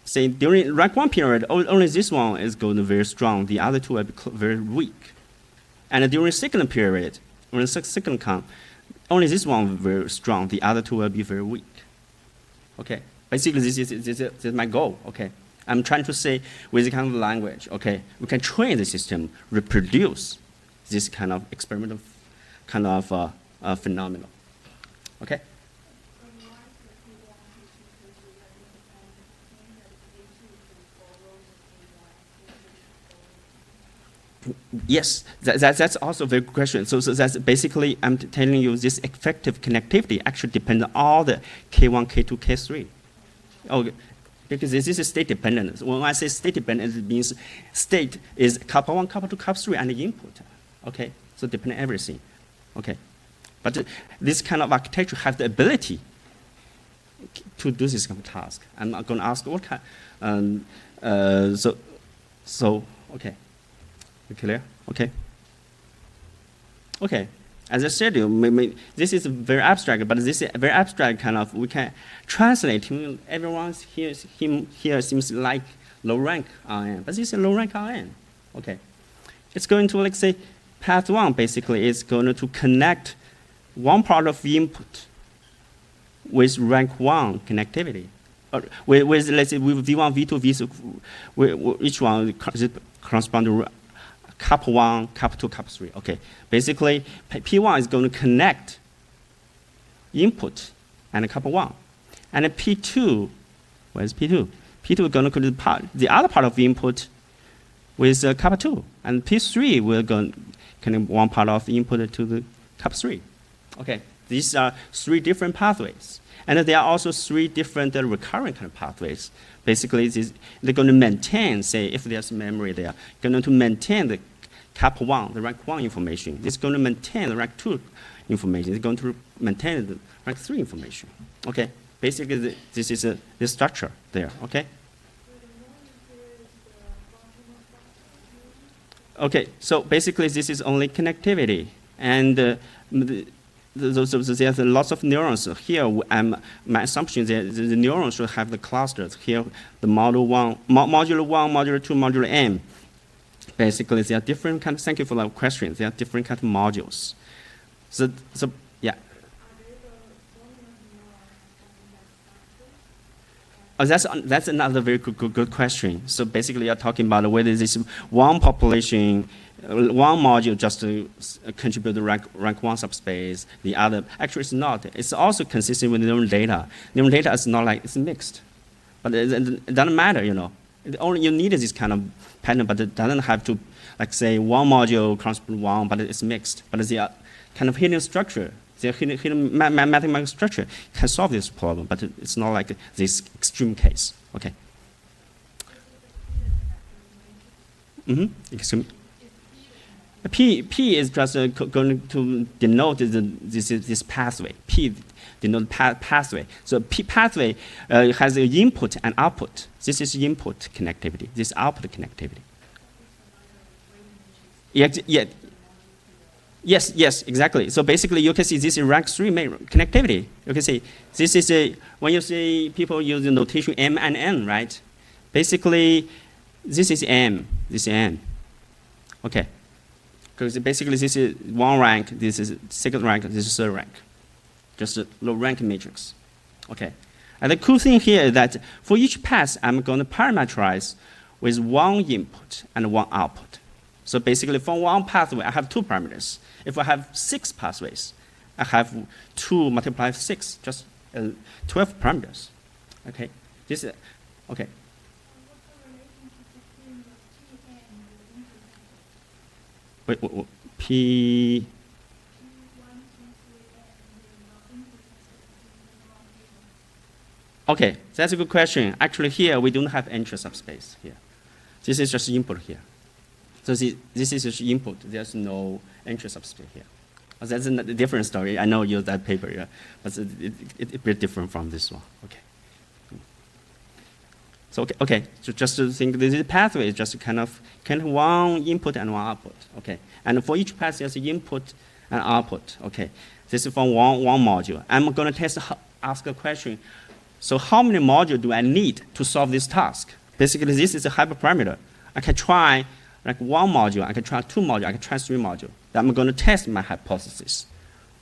Say during rank 1 period, only this one is going to be very strong. The other 2 will be very weak. And during second period, when the second come, only this one will be very strong. The other 2 will be very weak. Okay. Basically, this is my goal. Okay. I'm trying to say with this kind of language. Okay. We can train the system reproduce this kind of experimental kind of phenomenon. Okay. Yes, that's also a very good question. So that's basically, I'm telling you, this effective connectivity actually depends on all the K1, K2, K3. Okay. Because this is state dependent. When I say state dependent, it means state is couple 1, couple 2, couple 3, and the input. Okay, so depend on everything. Okay, but this kind of architecture has the ability to do this kind of task. I'm not going to ask what kind. So okay, you clear? Okay. Okay. As I said, this is very abstract, but this is very abstract kind of, we can translate. Everyone here seems like low rank RNN, but this is low rank RNN. Okay. It's going to, like say, path 1 basically is going to connect one part of the input with rank 1 connectivity. With let's say, with V1, V2, V3, each one corresponds to couple 1, couple 2, couple 3. Okay, basically P1 is going to connect input and couple 1, and P2, where's P2? P2 is going to connect the other part of the input with couple 2, and P3 will go connect one part of the input to the couple 3. Okay, these are 3 different pathways, and there are also 3 different recurrent kind of pathways. Basically, they're going to maintain, say, if there's memory there, going to maintain the couple 1, the rank 1 information. It's going to maintain the rank 2 information. It's going to maintain the rank 3 information. Okay, basically, this is the structure there. Okay. Okay, so basically, this is only connectivity, and there's lots of neurons here. My assumption is that the neurons should have the clusters here. The modulo 1, modulo 2, modulo M. Basically, they are different kind of. Thank you for that question. They are different kind of modules. So yeah. Oh, that's another very good question. So basically, you're talking about whether this one population, one module just to contribute the rank 1 subspace, the other. Actually, it's not. It's also consistent with neural data. Neural data is not like, it's mixed. But it doesn't matter, you know. Only you need this kind of pattern, but it doesn't have to, like say, one module corresponds to 1, but it's mixed. But it's a kind of hidden structure. The hidden mathematical structure can solve this problem, but it's not like this extreme case. Okay. Extreme. P is just going to denote this pathway. P denotes pathway. So P pathway has an input and output. This is input connectivity. This is output connectivity. Yeah. Yes, exactly. So basically, you can see this is rank 3 connectivity. You can see this is when you see people use the notation M and N, right? Basically, this is M. This is N. Okay. Because basically, this is 1 rank. This is 2nd rank. This is 3rd rank. Just a low rank matrix. Okay. And the cool thing here is that for each path, I'm going to parameterize with 1 input and 1 output. So basically, for 1 pathway, I have 2 parameters. If I have 6 pathways, I have 2 multiplied 6, just 12 parameters. Okay, this is okay. Wait, P. Okay, that's a good question. Actually, here we don't have entry subspace here. This is just input here. So this is just input. There's no entry subspace here. Well, that's a different story. I know you used that paper, yeah, but it's a bit different from this one. Okay. So okay. So just to think, this pathway is just kind of 1 input and 1 output. Okay. And for each path, there's input and output. Okay. This is from one module. I'm going to ask a question. So how many modules do I need to solve this task? Basically, this is a hyperparameter. I can try like 1 module, I can try 2 modules, I can try 3 modules. I'm going to test my hypothesis.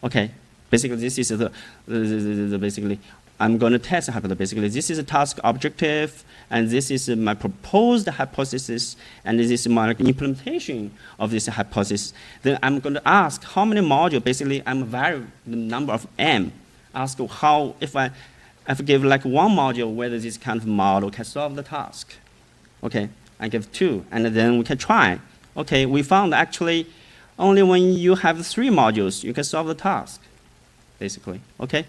Okay, basically this is basically, I'm going to test the hypothesis. Basically, this is a task objective, and this is my proposed hypothesis, and this is my implementation of this hypothesis. Then I'm going to ask how many modules, basically I'm vary the number of M. Ask how, if I give like 1 module, whether this kind of model can solve the task. Okay. I give 2, and then we can try Okay, we found actually only when you have 3 modules, you can solve the task, basically, okay?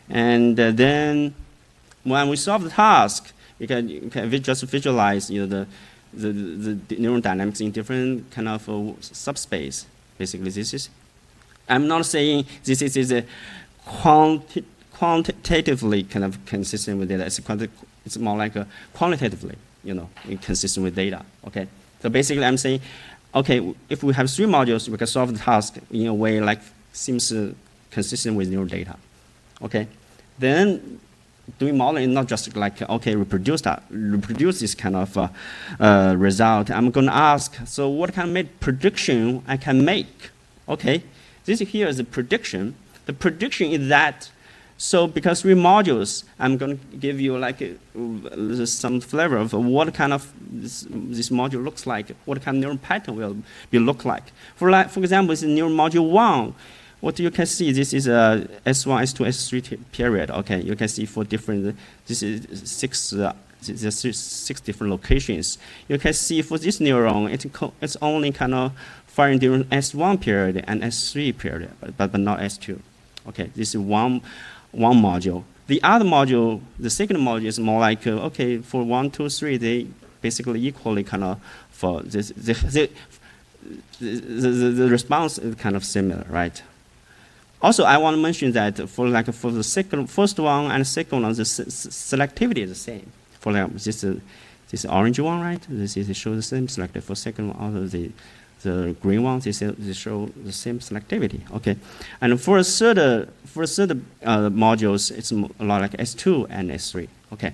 And then when we solve the task, you can just visualize, the neural dynamics in different kind of subspace. Basically, this is, I'm not saying this is a quantitatively kind of consistent with data. It's more like a qualitatively, consistent with data, okay? So basically, I'm saying, okay, if we have 3 modules, we can solve the task in a way like seems consistent with neural data, okay? Then doing modeling is not just like, okay, reproduce this kind of result. I'm going to ask, so what kind of prediction I can make? Okay, this here is a prediction. The prediction is that, so because 3 modules, I'm going to give you like some flavor of what kind of this module looks like, what kind of neural pattern will look like. For example, this is neural module 1. What you can see, this is a S1, S2, S3 period. Okay, you can see for different, this is 6 different locations. You can see for this neuron, it's only kind of firing during S1 period and S3 period, but not S2. Okay, this is one module. The other module, the second module is more like, okay, for 1, 2, 3, they basically equally kind of, for this, the response is kind of similar, right? Also, I want to mention that for the first one and second one, the selectivity is the same. For example, this orange one, right? This shows the same selectivity. For second one, also the green ones, they show the same selectivity. Okay, and for a third modules, it's a lot like S2 and S3. Okay,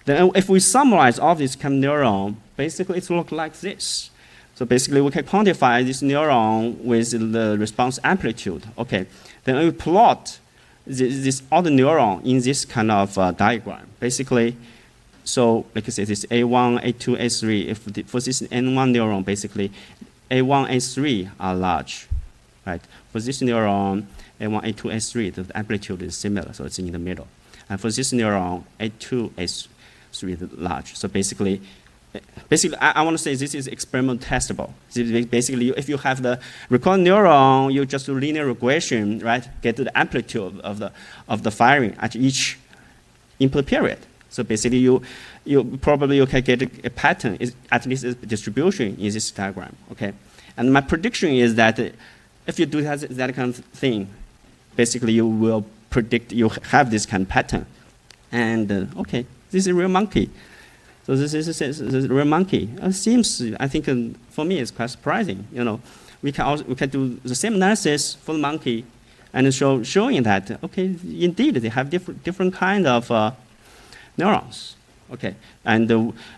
then if we summarize all these kind of neuron, basically it looks like this. So basically, we can quantify this neuron with the response amplitude. Okay, then we plot this other neuron in this kind of diagram. Basically, so like I said, this A1, A2, A3. For this N1 neuron, basically, A1, A3 are large, right? For this neuron, A1, A2, A3, the amplitude is similar, so it's in the middle. And for this neuron, A2, A3 is large. So basically, I want to say this is experimental testable. Basically, if you have the recorded neuron, you just do linear regression, right? Get the amplitude of the firing at each input period. So basically, you probably can get a pattern, at least a distribution in this diagram. Okay, and my prediction is that if you do that kind of thing, basically you will predict you have this kind of pattern. And okay, this is a real monkey. So this is a real monkey. It seems, I think, for me, it's quite surprising. We can do the same analysis for the monkey, and showing that okay, indeed they have different kind of neurons. Okay, and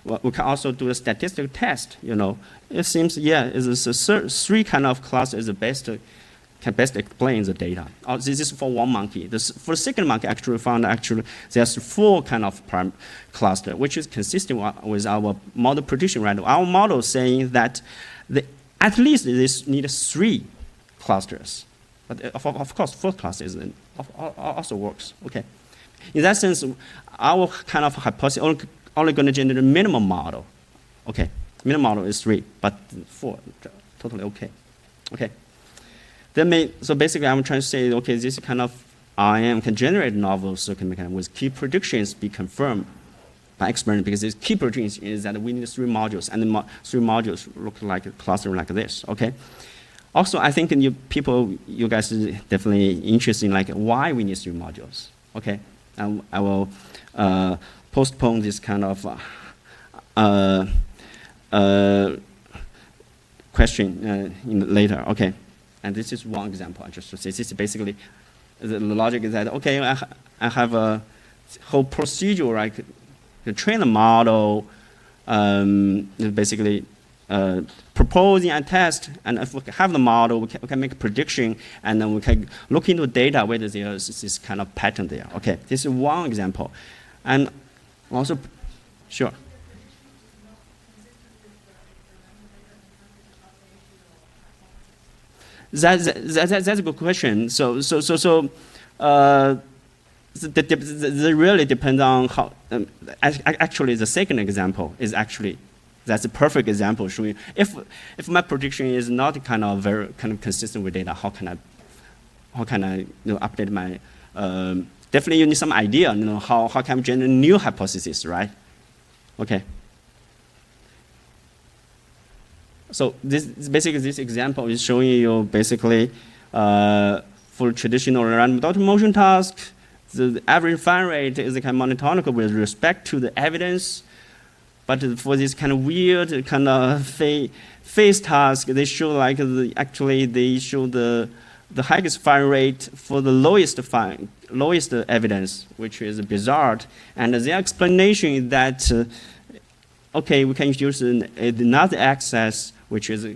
we can also do a statistical test. It seems it's 3 kind of classes the best. Can best explain the data. This is for one monkey. For the second monkey, we found there's 4 kind of cluster, which is consistent with our model prediction. Right, our model saying that at least this need 3 clusters, but of course 4 clusters also works. Okay, in that sense, our kind of hypothesis only going to generate a minimum model. Okay, minimum model is 3, but 4 totally okay. Okay. So basically, I'm trying to say, okay, this kind of RNN can generate novel circuit mechanism with key predictions be confirmed by experiment, because this key prediction is that we need 3 modules, and the 3 modules look like a cluster like this. Okay. Also, I think you guys are definitely interested in like why we need 3 modules. Okay, and I will postpone this kind of question later. Okay. And this is one example. I just say this is basically the logic is that okay, I have a whole procedure like to train a model, basically proposing and test, and if we have the model, we can make a prediction, and then we can look into data whether there is this kind of pattern there. Okay, this is one example, and also, sure. That's a good question. So they really depend on how. Actually, the second example is actually That's a perfect example showing if my prediction is not kind of very kind of consistent with data, how can I update my definitely you need some idea, how can I generate new hypothesis, right? Okay. So basically this example is showing you basically for traditional random dot motion task, the average fine rate is kind of monotonic with respect to the evidence. But for this kind of weird kind of phase task, they show like they show the highest fine rate for the lowest evidence, which is bizarre. And the explanation is that okay, we can use another axis, which is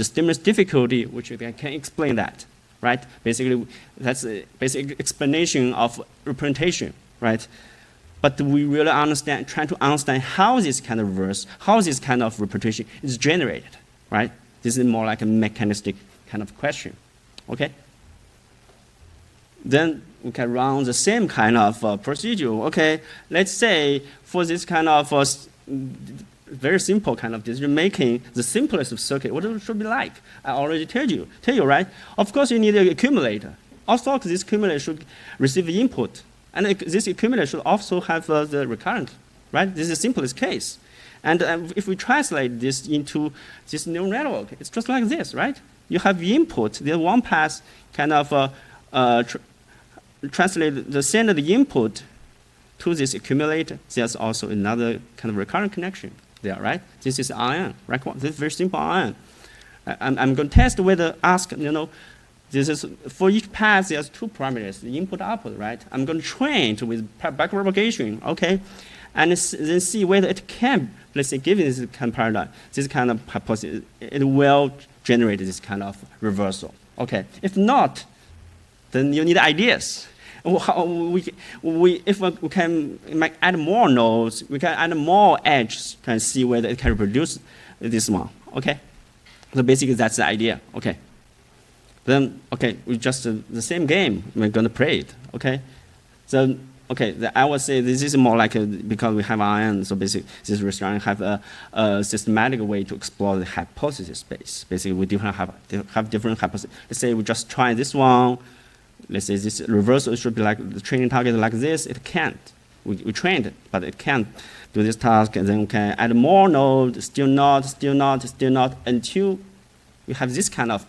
stimulus difficulty, which I can explain that, right? Basically, that's a basic explanation of representation, right? But we really trying to understand how this kind of reverse, how this kind of representation is generated, right? This is more like a mechanistic kind of question, okay? Then we can run the same kind of procedure. Okay, let's say for this kind of very simple kind of decision making, the simplest of circuit, what it should be like? I already tell you, right? Of course, you need an accumulator. Also, this accumulator should receive the input, and this accumulator should also have the recurrent, right? This is the simplest case. And if we translate this into this neural network, it's just like this, right? You have the input, the one pass kind of send the input to this accumulator. There's also another kind of recurrent connection there, right? This is RNN, right? This is very simple RNN. I'm going to test whether this is for each pass. There's two parameters, the input output, right? I'm going to train it with backpropagation, okay, and then see whether it can, let's say, given this kind of paradigm, this kind of hypothesis, it will generate this kind of reversal. Okay, if not, then you need ideas. If we can add more nodes, we can add more edges, can see whether it can reproduce this one. Okay, so basically that's the idea. Okay, then okay, we just the same game. We're going to play it. Okay, so okay, I would say this is more like because we have RNN, so basically this restaurant have a systematic way to explore the hypothesis space. Basically, we have different hypotheses. Let's say we just try this one. Let's say this reversal should be like the training target like this. It can't. We trained it, but it can't do this task. And then we can add more nodes, still not, until we have this kind of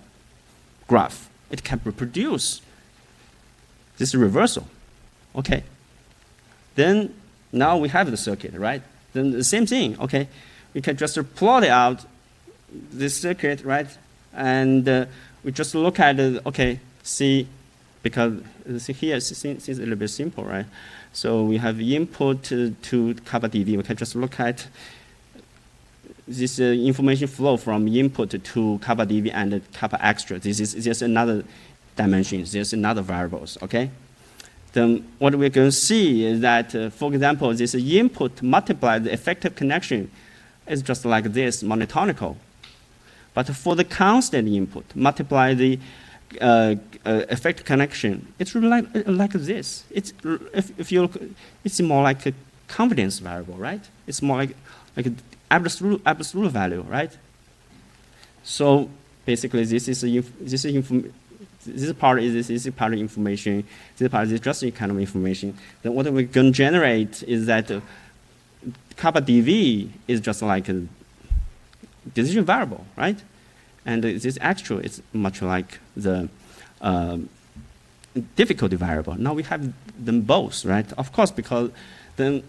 graph. It can reproduce this reversal. Okay. Then now we have the circuit, right? Then the same thing. Okay, we can just plot it out this circuit, right? And we just look at it. Okay, see. Because here it's a little bit simple, right? So we have input to kappa dv. We can just look at this information flow from input to kappa dv and kappa extra. This is just another dimension. There's another variables, okay? Then what we're going to see is that, for example, this input multiplied the effective connection is just like this, monotonical. But for the constant input, multiply the effective connection, it's really like this. It's if you look, it's more like a confidence variable, right? It's more like an absolute value, right? So basically, this part is part of information. This part is just a kind of information. Then what we're going to generate is that kappa dv is just like a decision variable, right? And this actual is much like the difficulty variable. Now we have them both, right? Of course, because then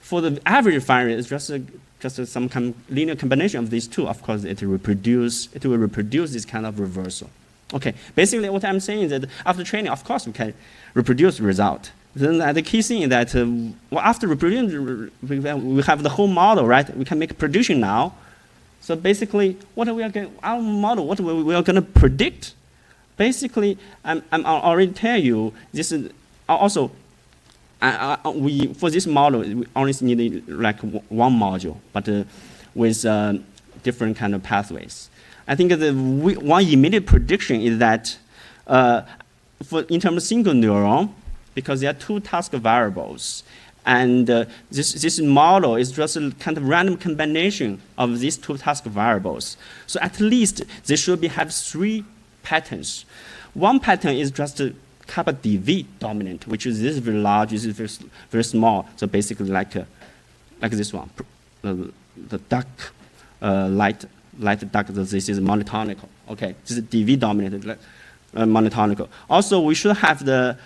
for the average fine rate, it's just some kind of linear combination of these two. Of course, it will reproduce this kind of reversal. Okay, basically what I'm saying is that after training, of course, we can reproduce the result. Then the key thing is that after reproducing, we have the whole model, right? We can make a prediction now. So basically, our model, what we are going to predict, basically, I'm already tell you, this is also, for this model, we only need like one module, but with different kind of pathways. I think one immediate prediction is that in terms of single neuron, because there are two task variables, And this model is just a kind of random combination of these two task variables. So at least they should have 3 patterns. One pattern is just kappa dv dominant, which is this very large, this is very, very small. So basically like this one, the dark, light dark, this is monotonical. Okay, this is dv dominant, monotonical. Also, we should have the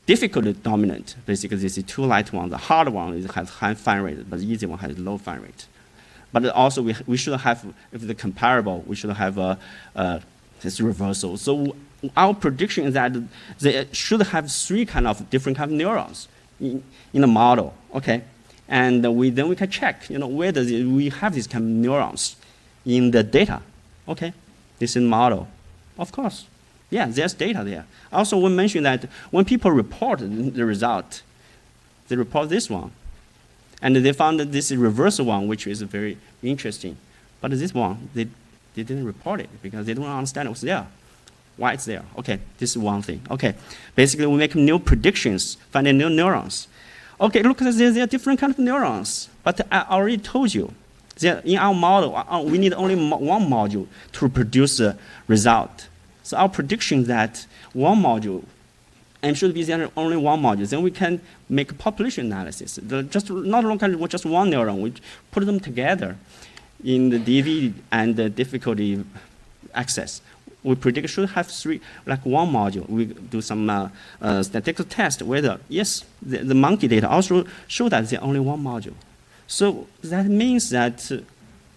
difficulty dominant. Basically, this is 2 light one. The hard one has high fan rate, but the easy one has low fan rate. But also, we should have, if the comparable, we should have this reversal. So our prediction is that they should have 3 different kind of neurons in the model. Okay, and then we can check, where does we have these kind of neurons in the data. Okay, this is model, of course. Yeah, there's data there. Also, we mentioned that when people report the result, they report this one. And they found that this is reverse one, which is very interesting. But this one, they didn't report it because they don't understand what's there, why it's there. Okay, this is one thing. Okay, basically we make new predictions, finding new neurons. Okay, look, there are different kinds of neurons. But I already told you, in our model, we need only one module to produce a result. So our prediction that one module, and should be there only one module, then we can make a population analysis. Not look at just one neuron, we put them together in the DV and the difficulty access. We predict should have 3, like one module. We do some statistical test whether, yes, the monkey data also show that there's only one module. So that means that,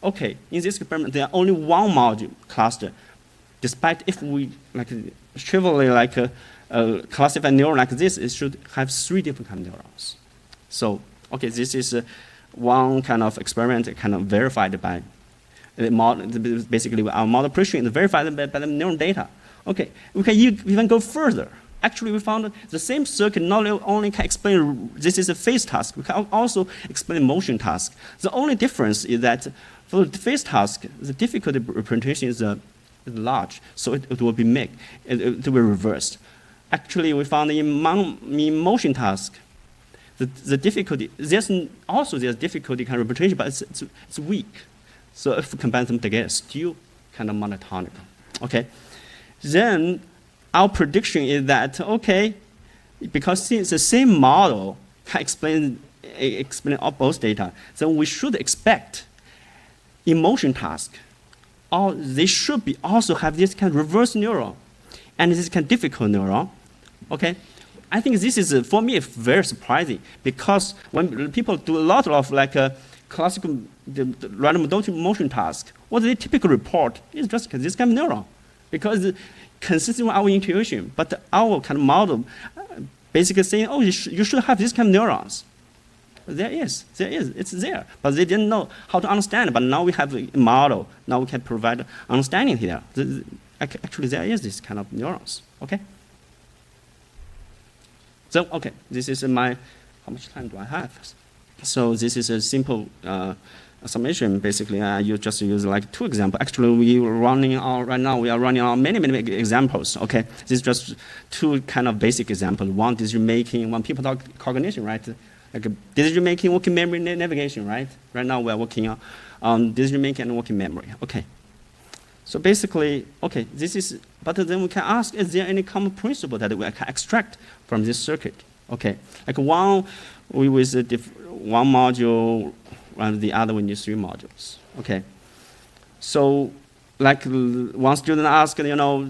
okay, in this experiment, there are only one module cluster, despite if we trivially classify neuron like this, it should have 3 different kind of neurons. So, okay, this is one kind of experiment verified by the model. Basically, our model prediction is verified by the neuron data. Okay, we can even go further. Actually, we found the same circuit not only can explain this is a phase task, we can also explain motion task. The only difference is that for the phase task, the difficulty representation is large, so it will be it will be reversed. Actually, we found in motion task, the difficulty, there's difficulty kind of representation, but it's weak. So if we combine them together, still kind of monotonic. Okay, then our prediction is that, okay, because since the same model can explain all both data, then we should expect in motion task, they should also have this kind of reverse neuron and this kind of difficult neuron. Okay, I think this is for me very surprising because when people do a lot of classical random motion task, what they typically report is just this kind of neuron because consistent with our intuition. But our kind of model basically saying, oh, you should have this kind of neurons. There is, it's there. But they didn't know how to understand it. But now we have a model. Now we can provide understanding here. Actually, there is this kind of neurons. Okay. So, okay, this is how much time do I have? So this is a simple summation. Basically, you just use 2 examples. Actually, right now we are running on many examples. Okay, this is just 2 kind of basic examples. One, decision making. When people talk cognition, right? Decision making, working memory, navigation, right? Right now we are working on decision making and working memory. Okay. So basically, okay, but then we can ask, is there any common principle that we can extract from this circuit? Okay, one with one module, and the other we need 3 modules. Okay, so one student asked,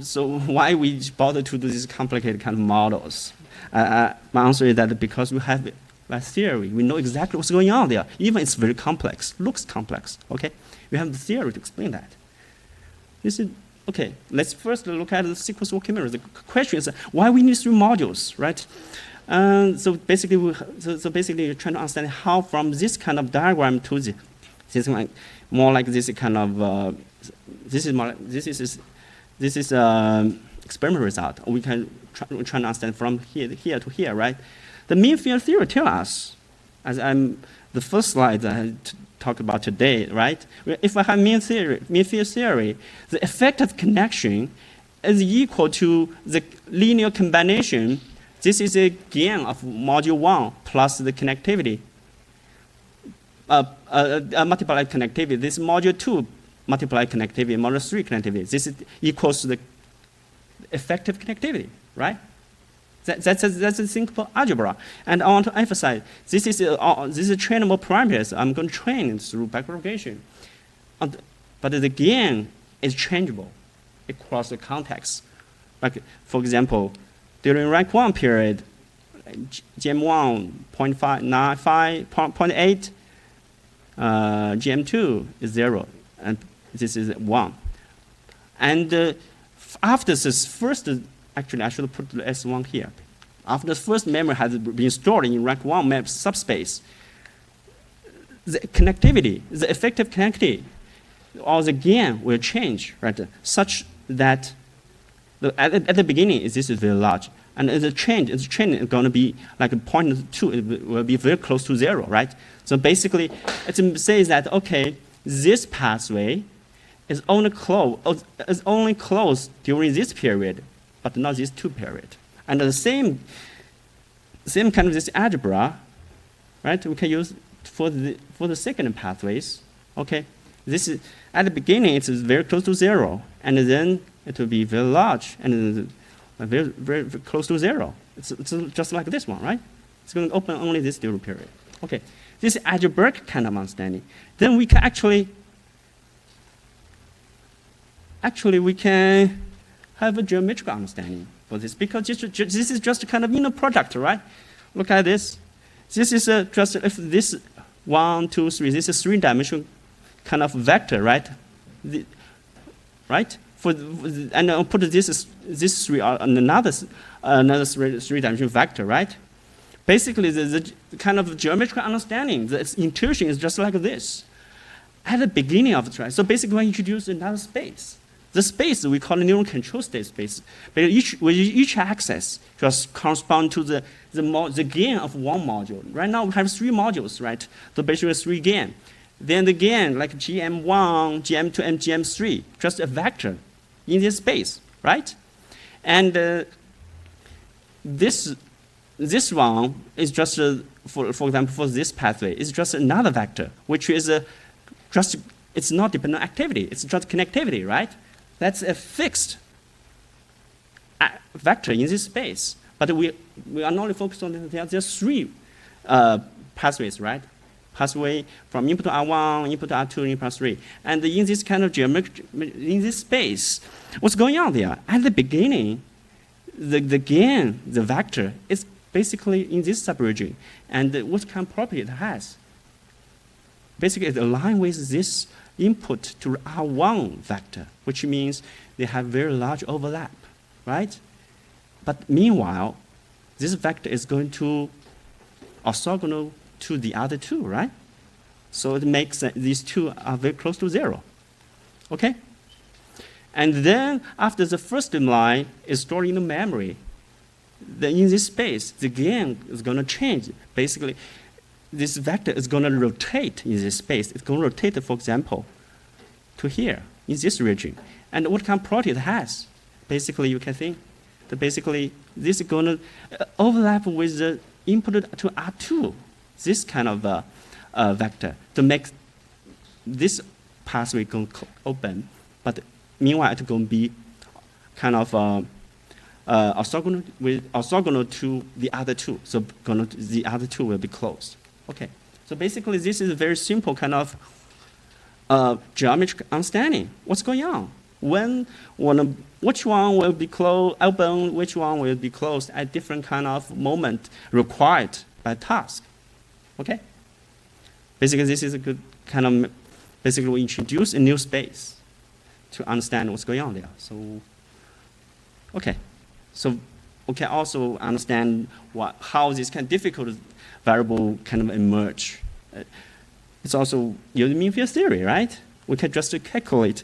so why we bother to do these complicated kind of models? My answer is that because we have by theory, we know exactly what's going on there. Even it's very complex, looks complex. Okay, we have the theory to explain that. Okay, let's first look at the sequence working memory. The question is why we need 3 modules, right? So basically, you're trying to understand how from this kind of diagram to this more like this kind of this is experiment result. We can try to understand from here to here, right? The mean field theory tells us, as the first slide I talked about today, right? If I have mean field theory, the effective connection is equal to the linear combination This is a gain of module 1 plus the connectivity, multiplied connectivity. This is module 2 multiplied connectivity, module 3 connectivity. This is equals to the effective connectivity, right? That's a simple algebra. And I want to emphasize, this is trainable parameters. I'm going to train through backpropagation. But the gain is changeable across the context. Like, for example, during rank 1 period, GM1 0.595, 0.8, GM2 is 0, and this is 1. And after this first, actually I should put the S1 here. After the first memory has been stored in rank 1 map subspace, the connectivity, the effective connectivity, or the gain will change, right? Such that at the beginning, this is very large. And the trend is going to be like 0.2, it will be very close to 0, right? So basically, it says that, okay, this pathway is only closed during this period, but not this 2 period. And the same kind of this algebra, right? We can use for the second pathways. Okay, this is at the beginning it's very close to 0, and then it will be very large and very, very, very close to 0. It's just like this one, right? It's going to open only this 0 period. Okay, this is algebraic kind of understanding. Then we can actually we can have a geometrical understanding for this, because this is just a kind of inner product, right? Look at this. This is just if this 1, 2, 3. This is 3-dimensional kind of vector, right? Right? And I'll put this 3 on another 3-dimensional vector, right? Basically, the kind of geometrical understanding, the intuition is just like this. At the beginning of the trial, so basically, we introduce another space. The space we call the neural control state space. But each axis just corresponds to the gain of one module. Right now, we have 3 modules, right? So basically, 3 gain. Then the gain, like GM1, GM2, and GM3, just a vector in this space, right? And this one is just, for example, for this pathway, is just another vector, which is it's not dependent on activity. It's just connectivity, right? That's a fixed vector in this space. But we are not only focused on there's 3 pathways, right? Pathway from input to R1, input to R2, input to R3. And in this kind of geometry, in this space, what's going on there? At the beginning, the gain, the vector, is basically in this subregion. And what kind of property it has? Basically, it aligns with this input to R1 vector, which means they have very large overlap, right? But meanwhile, this vector is going to orthogonal to the other 2, right? So it makes these 2 are very close to 0, okay? And then after the first line is stored in the memory, then in this space, the gain is going to change. Basically, this vector is going to rotate in this space. It's going to rotate, for example, to here, in this region. And what kind of property it has? Basically, you can think that basically this is going to overlap with the input to R2, this kind of vector, to make this pathway going to open. But meanwhile, it's going to be kind of orthogonal to the other 2. So the other 2 will be closed. Okay, so basically this is a very simple kind of geometric understanding. What's going on? Which one will be open, which one will be closed at different kind of moment required by task. Okay? Basically, this is a good kind of, basically we introduce a new space to understand what's going on there. So, okay. So we can also understand how this kind of difficult variable kind of emerge. It's also using mean field theory, right? We can just calculate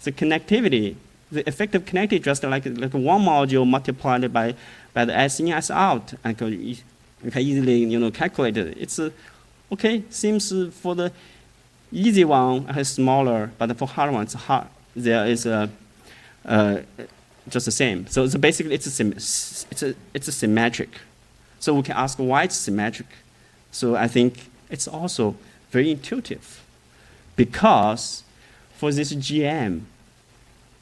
the connectivity, the effective connectivity, just like one module multiplied by the S in, S out, and you can easily calculate it. It's okay. Seems for the easy one it's smaller, but for hard one it's hard. There is just the same. So basically, it's a symmetric. So we can ask why it's symmetric. So I think it's also very intuitive, because for this GM,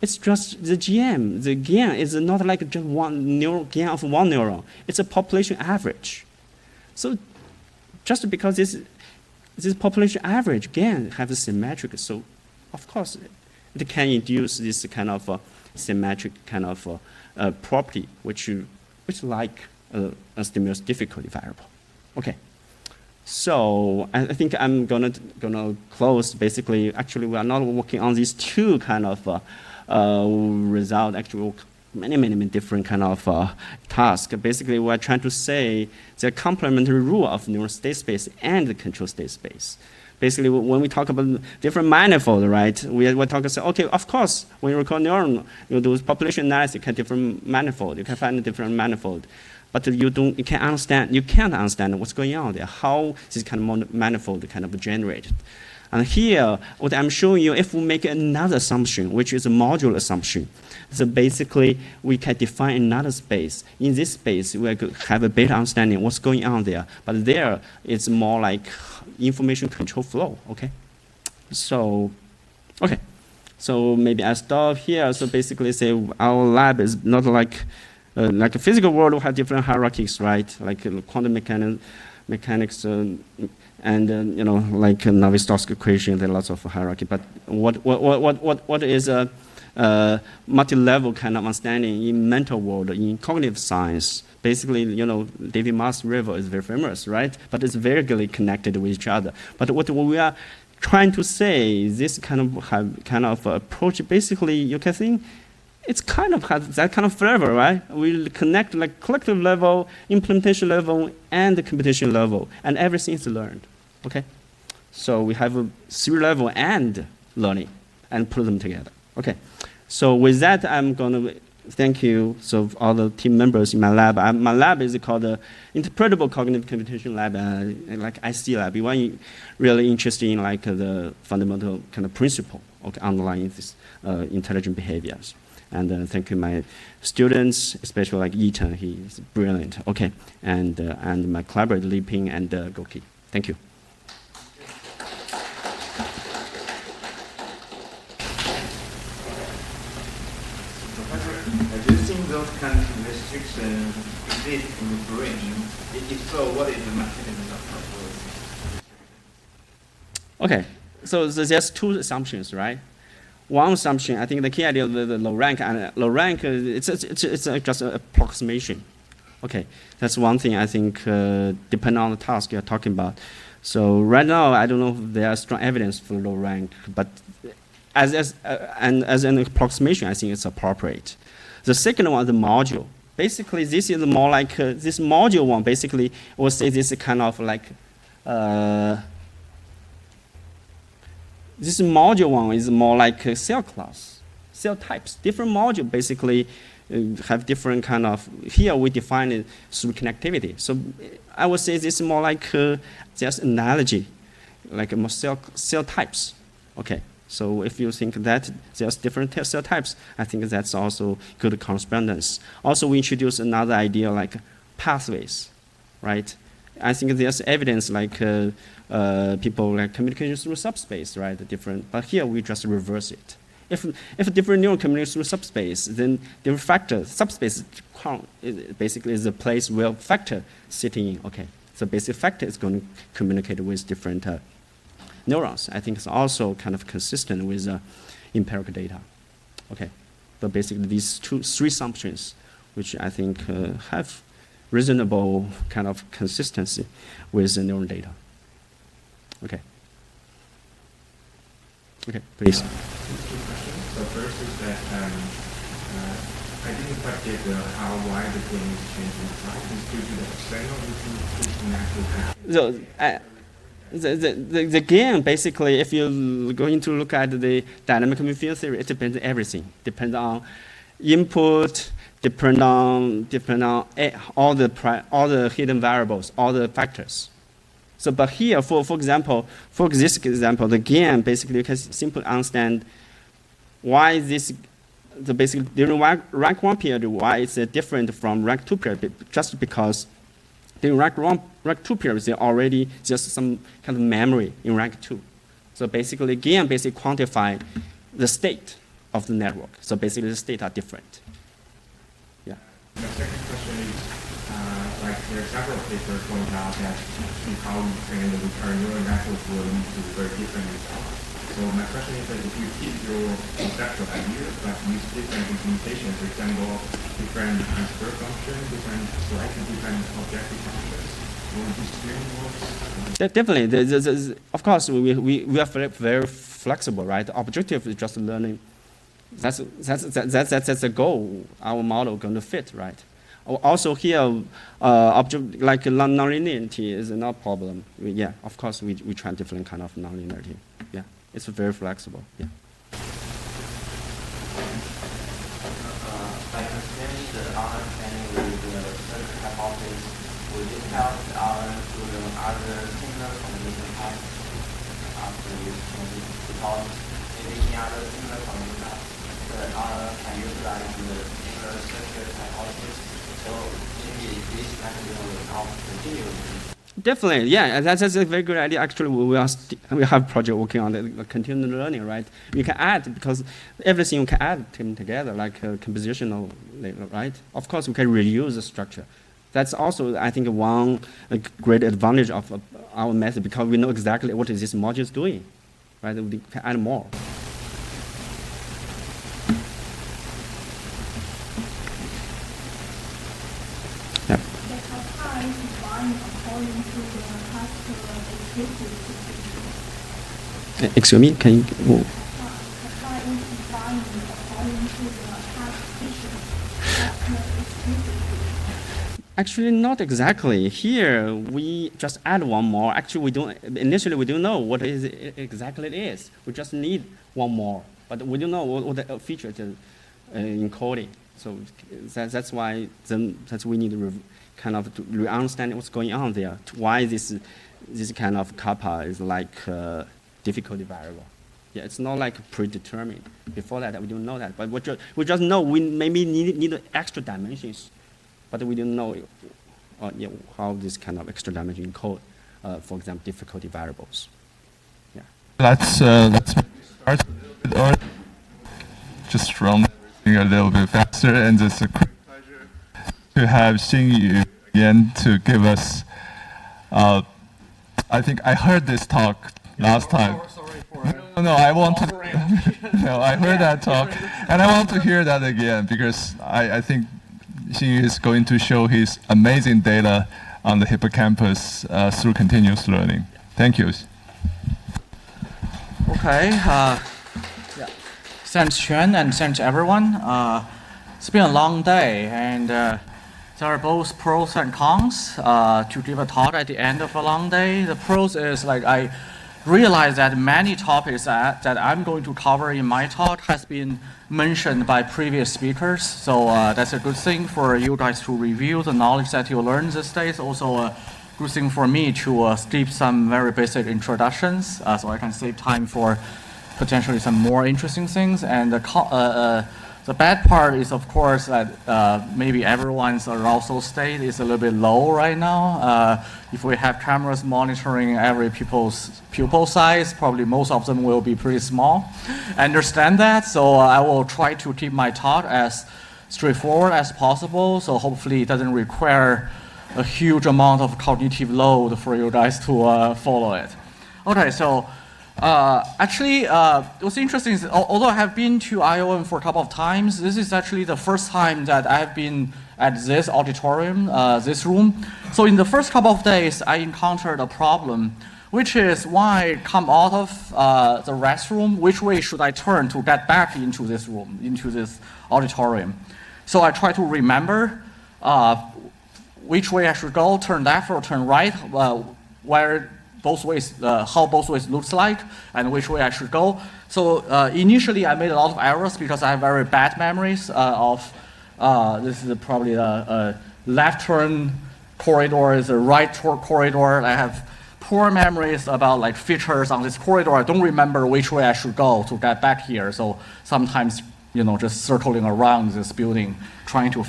it's just the GM. The gain is not like just one gain of one neuron. It's a population average. So just because this population average gain have a symmetric, so of course it can induce this kind of symmetric kind of property, which like a stimulus difficulty variable. Okay. So I think I'm gonna close. Basically, actually, we are not working on these two kind of result. Actually, many different kind of tasks. Basically, we're trying to say the complementary rule of neural state space and the control state space. Basically, when we talk about different manifold, right? We're talking, say, okay, of course, when you record neuron, you do population analysis, you can different manifold. You can find a different manifold. But you can't understand what's going on there, how this kind of manifold kind of generated. And here, what I'm showing you, if we make another assumption, which is a modular assumption, so basically we can define another space. In this space, we have a better understanding what's going on there. But there, it's more like information control flow. Okay, so maybe I stop here. So basically, say our lab is not like a physical world. We have different hierarchies, right? Like quantum mechanics. And like Navier-Stokes equation, there are lots of hierarchy. But what is a multi-level kind of understanding in mental world, in cognitive science? Basically, David Maas River is very famous, right? But it's very connected with each other. But what we are trying to say, this kind of approach, basically, you can think it's kind of has that kind of flavor, right? We connect like collective level, implementation level, and the computation level, and everything is learned. Okay, so we have a 3-level and learning, and put them together. Okay, so with that, I'm gonna thank you. So all the team members in my lab. My lab is called the Interpretable Cognitive Computation Lab, like IC lab. You are really interested in like the fundamental kind of principle underlying this intelligent behaviors. And thank you, my students, especially like Ethan, he's brilliant. Okay, and my collaborator Li Ping and Goki. Thank you. Do you think those kinds of restrictions exist in the brain? If so, what is the mechanism of those? Okay, so there's two assumptions, right? One assumption, I think the key idea of the low rank, and low rank, it's just an approximation. Okay, that's one thing I think depending on the task you're talking about. So right now, I don't know if there are strong evidence for low rank, but as an approximation, I think it's appropriate. The second one, the module. Basically, this is more like this module one. Basically, we'll say this is kind of like. This module one is more like a cell class, cell types. Different module basically have different kind of, here we define it through connectivity. So I would say this is more like just analogy, like more cell types. Okay, so if you think that there's different cell types, I think that's also good correspondence. Also, we introduce another idea like pathways, right? I think there's evidence like people like communication through subspace, right? Different, but here we just reverse it. If different neuron communicate through subspace, then the factor subspace basically is the place where factor sitting in. Okay, so basic factor is going to communicate with different neurons. I think it's also kind of consistent with empirical data. Okay, but basically these three assumptions, which I think have reasonable kind of consistency with the neural data. Okay. Okay, please. Two questions. So first is that I didn't quite get why the gain is changing size. Is due to the external influence, natural The gain, basically, if you're going to look at the dynamic field theory, it depends on everything. Depends on input, depend on all the hidden variables, all the factors. So, but here, for example, for this example, the gain basically you can simply understand why this the basically during rank 1 period, why it's different from rank 2 period, just because during rank 2 periods, there already just some kind of memory in rank 2. So basically, again, basically quantify the state of the network. So basically, the state are different. Yeah. The second question is, like there are several papers point out that how you train the recurrent neural networks will lead to very different results. So my question is that if you keep your conceptual idea, but use different implementations, for example, different transfer functions, slightly different objective functions, will this still work? Definitely. Of course, we are very flexible, right? The objective is just learning. That's the goal. Our model going to fit, right? Also here, object like nonlinearity is not a problem. Yeah, of course we try different kind of nonlinearity. Yeah, it's very flexible. Yeah. By constraining the RNN training with the search hypothesis, would it help the RNN to learn other similar combination types after use training? Because maybe in other similar combination types, the RNN can utilize the similar search hypothesis. So maybe this mechanism will help continue. Definitely, yeah, that's a very good idea. Actually, we have a project working on the continuous learning, right? You can add, because everything you can add together, like compositional, right? Of course, we can reuse the structure. That's also, I think, one great advantage of our method, because we know exactly what this module is doing, right? We can add more. Yeah. Excuse me, can you? Actually, not exactly. Here, we just add one more. Actually, initially we don't know what exactly it is. We just need one more, but we don't know what the feature is encoding. So that's why we need to kind of to understand what's going on there. Why this kind of kappa is like difficulty variable. Yeah, it's not like predetermined. Before that, we don't know that. But we just know we maybe need extra dimensions, but we don't know how this kind of extra dimension code, for example, difficulty variables. Yeah. Let's start a little bit early. Just run everything a little bit faster, and it's a great pleasure to have Xinyu again to give us. I think I heard this talk last time. No, I want to. No, I heard that talk, and I want to hear that again, because I think Xinyu is going to show his amazing data on the hippocampus through continuous learning. Thank you. Okay. Thanks, Quan, and thanks everyone. It's been a long day, and there are both pros and cons to give a talk at the end of a long day. The pros is like I realize that many topics that I'm going to cover in my talk has been mentioned by previous speakers. So that's a good thing for you guys to review the knowledge that you learned these days. Also a good thing for me to skip some very basic introductions so I can save time for potentially some more interesting things. And the bad part is, of course, that maybe everyone's arousal state is a little bit low right now. If we have cameras monitoring every people's pupil size, probably most of them will be pretty small. I understand that, so I will try to keep my talk as straightforward as possible, so hopefully it doesn't require a huge amount of cognitive load for you guys to follow it. Okay, so actually, what's interesting is, although I have been to IOM for a couple of times, this is actually the first time that I have been at this auditorium, this room. So in the first couple of days, I encountered a problem, which is when I come out of the restroom, which way should I turn to get back into this room, into this auditorium? So I try to remember which way I should go, turn left or turn right, where both ways, how both ways looks like, and which way I should go. So initially, I made a lot of errors because I have very bad memories of this is probably a left turn corridor, is a right corridor. I have poor memories about like features on this corridor. I don't remember which way I should go to get back here. So sometimes just circling around this building, trying to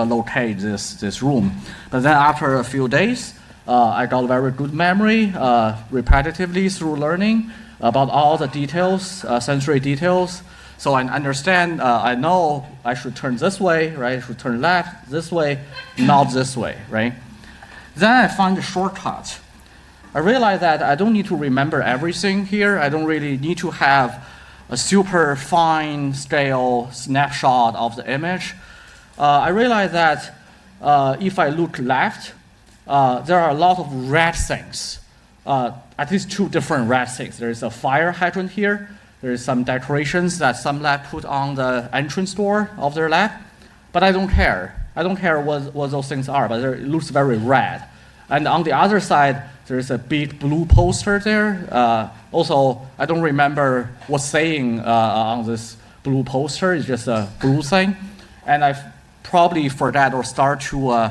locate this room. But then after a few days, I got very good memory, repetitively through learning about all the details, sensory details. So I understand, I know I should turn this way, right? I should turn left this way, not this way, right? Then I find a shortcut. I realize that I don't need to remember everything here. I don't really need to have a super fine scale snapshot of the image. I realize that if I look left, there are a lot of red things, at least two different red things. There is a fire hydrant here. There is some decorations that some lab put on the entrance door of their lab, but I don't care. I don't care what those things are, but it looks very red. And on the other side, there is a big blue poster there. Also, I don't remember what's saying on this blue poster. It's just a blue thing. And I probably forget or start to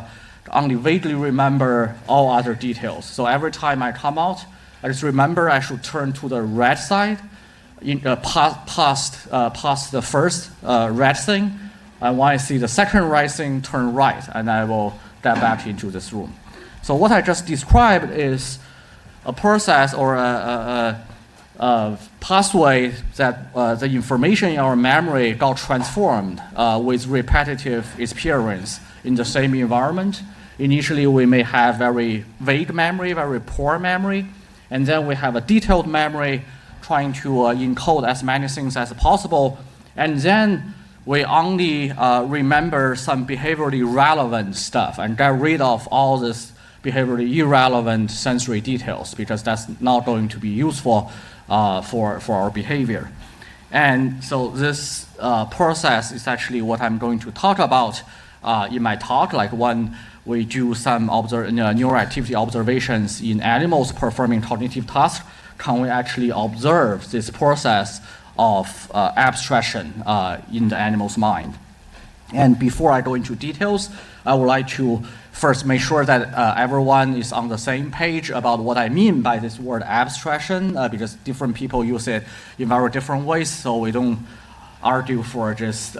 only vaguely remember all other details. So every time I come out, I just remember I should turn to the red side, past the first red thing. And when I see the second red thing, turn right, and I will get back into this room. So what I just described is a process or a pathway that the information in our memory got transformed with repetitive experience in the same environment. Initially, we may have very vague memory, very poor memory, and then we have a detailed memory trying to encode as many things as possible, and then we only remember some behaviorally relevant stuff and get rid of all this behaviorally irrelevant sensory details because that's not going to be useful for our behavior. And so this process is actually what I'm going to talk about in my talk, like when we do some neuroactivity observations in animals performing cognitive tasks, can we actually observe this process of abstraction in the animal's mind? And before I go into details, I would like to first make sure that everyone is on the same page about what I mean by this word abstraction, because different people use it in very different ways, so we don't argue for just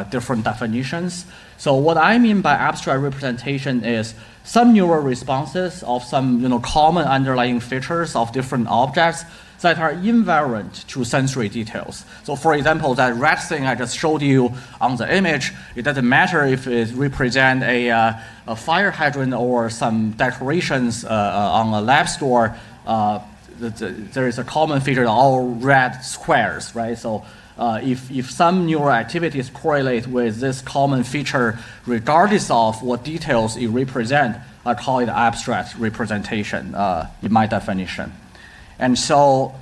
different definitions. So what I mean by abstract representation is some neural responses of some common underlying features of different objects that are invariant to sensory details. So for example, that red thing I just showed you on the image, it doesn't matter if it represents a fire hydrant or some decorations on a lab store, there is a common feature, all red squares, right? So if some neural activities correlate with this common feature, regardless of what details it represents, I call it abstract representation in my definition. And so,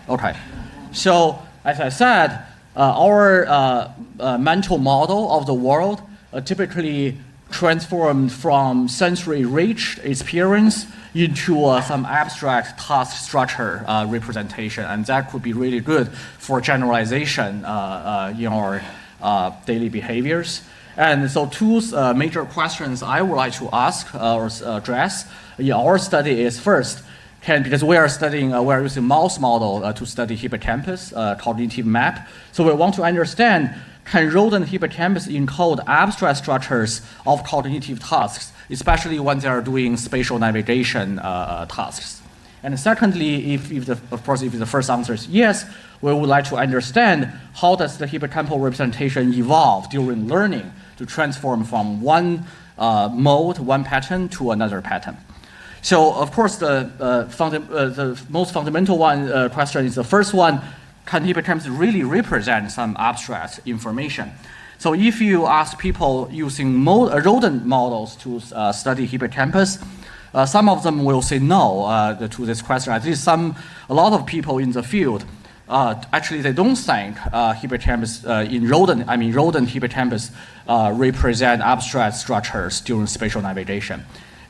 Okay. So, as I said, our mental model of the world typically transformed from sensory-rich experience into some abstract task structure representation, and that could be really good for generalization in our daily behaviors. And so two major questions I would like to ask or address in our study is first, because we are using mouse model to study hippocampus, cognitive map. So we want to understand, can rodent hippocampus encode abstract structures of cognitive tasks, especially when they are doing spatial navigation tasks? And secondly, if the first answer is yes, we would like to understand how does the hippocampal representation evolve during learning to transform from one mode, one pattern to another pattern. So of course, the most fundamental question is the first one: can hippocampus really represent some abstract information? So if you ask people using rodent models to study hippocampus, some of them will say no to this question. At least a lot of people in the field, actually they don't think hippocampus rodent hippocampus represent abstract structures during spatial navigation.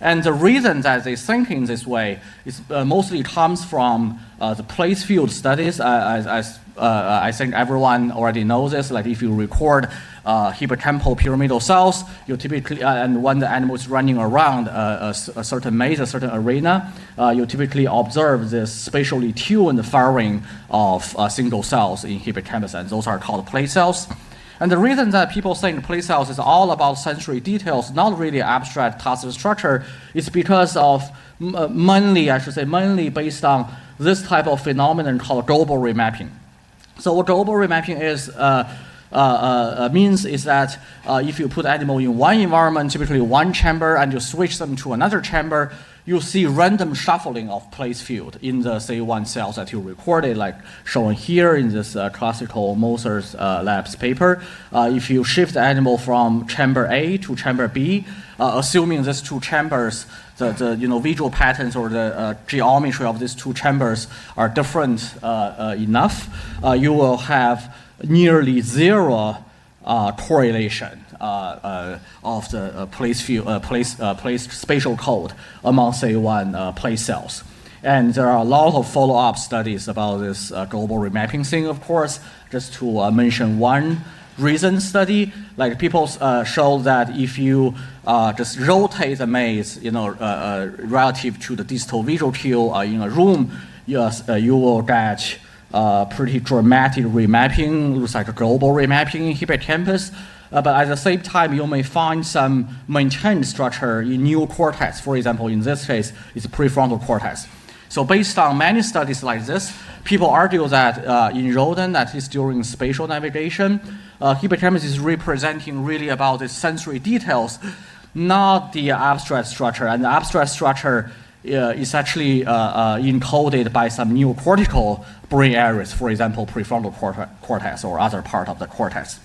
And the reason that they think in this way is mostly comes from the place field studies. As I think everyone already knows this, like if you record hippocampal pyramidal cells, you typically, and when the animal is running around a certain maze, a certain arena, you typically observe this spatially tuned firing of single cells in hippocampus, and those are called place cells. And the reason that people think place cells is all about sensory details, not really abstract task structure, is because of mainly based on this type of phenomenon called global remapping. So what global remapping is means is that if you put animal in one environment, typically one chamber, and you switch them to another chamber, you see random shuffling of place field in the say one cells that you recorded, like shown here in this classical Moser's labs paper. If you shift the animal from chamber A to chamber B, assuming these two chambers, the visual patterns or the geometry of these two chambers are different enough, you will have nearly zero correlation of the place spatial code among say one place cells. And there are a lot of follow-up studies about this global remapping thing, of course. Just to mention one recent study, like people show that if you just rotate the maze, relative to the distal visual field in a room, yes, you will get pretty dramatic remapping, looks like a global remapping in hippocampus. But at the same time, you may find some maintained structure in neocortex. For example, in this case, it's prefrontal cortex. So based on many studies like this, people argue that in rodent, at least during spatial navigation, hippocampus is representing really about the sensory details, not the abstract structure. And the abstract structure is actually encoded by some neocortical brain areas, for example, prefrontal cortex or other part of the cortex.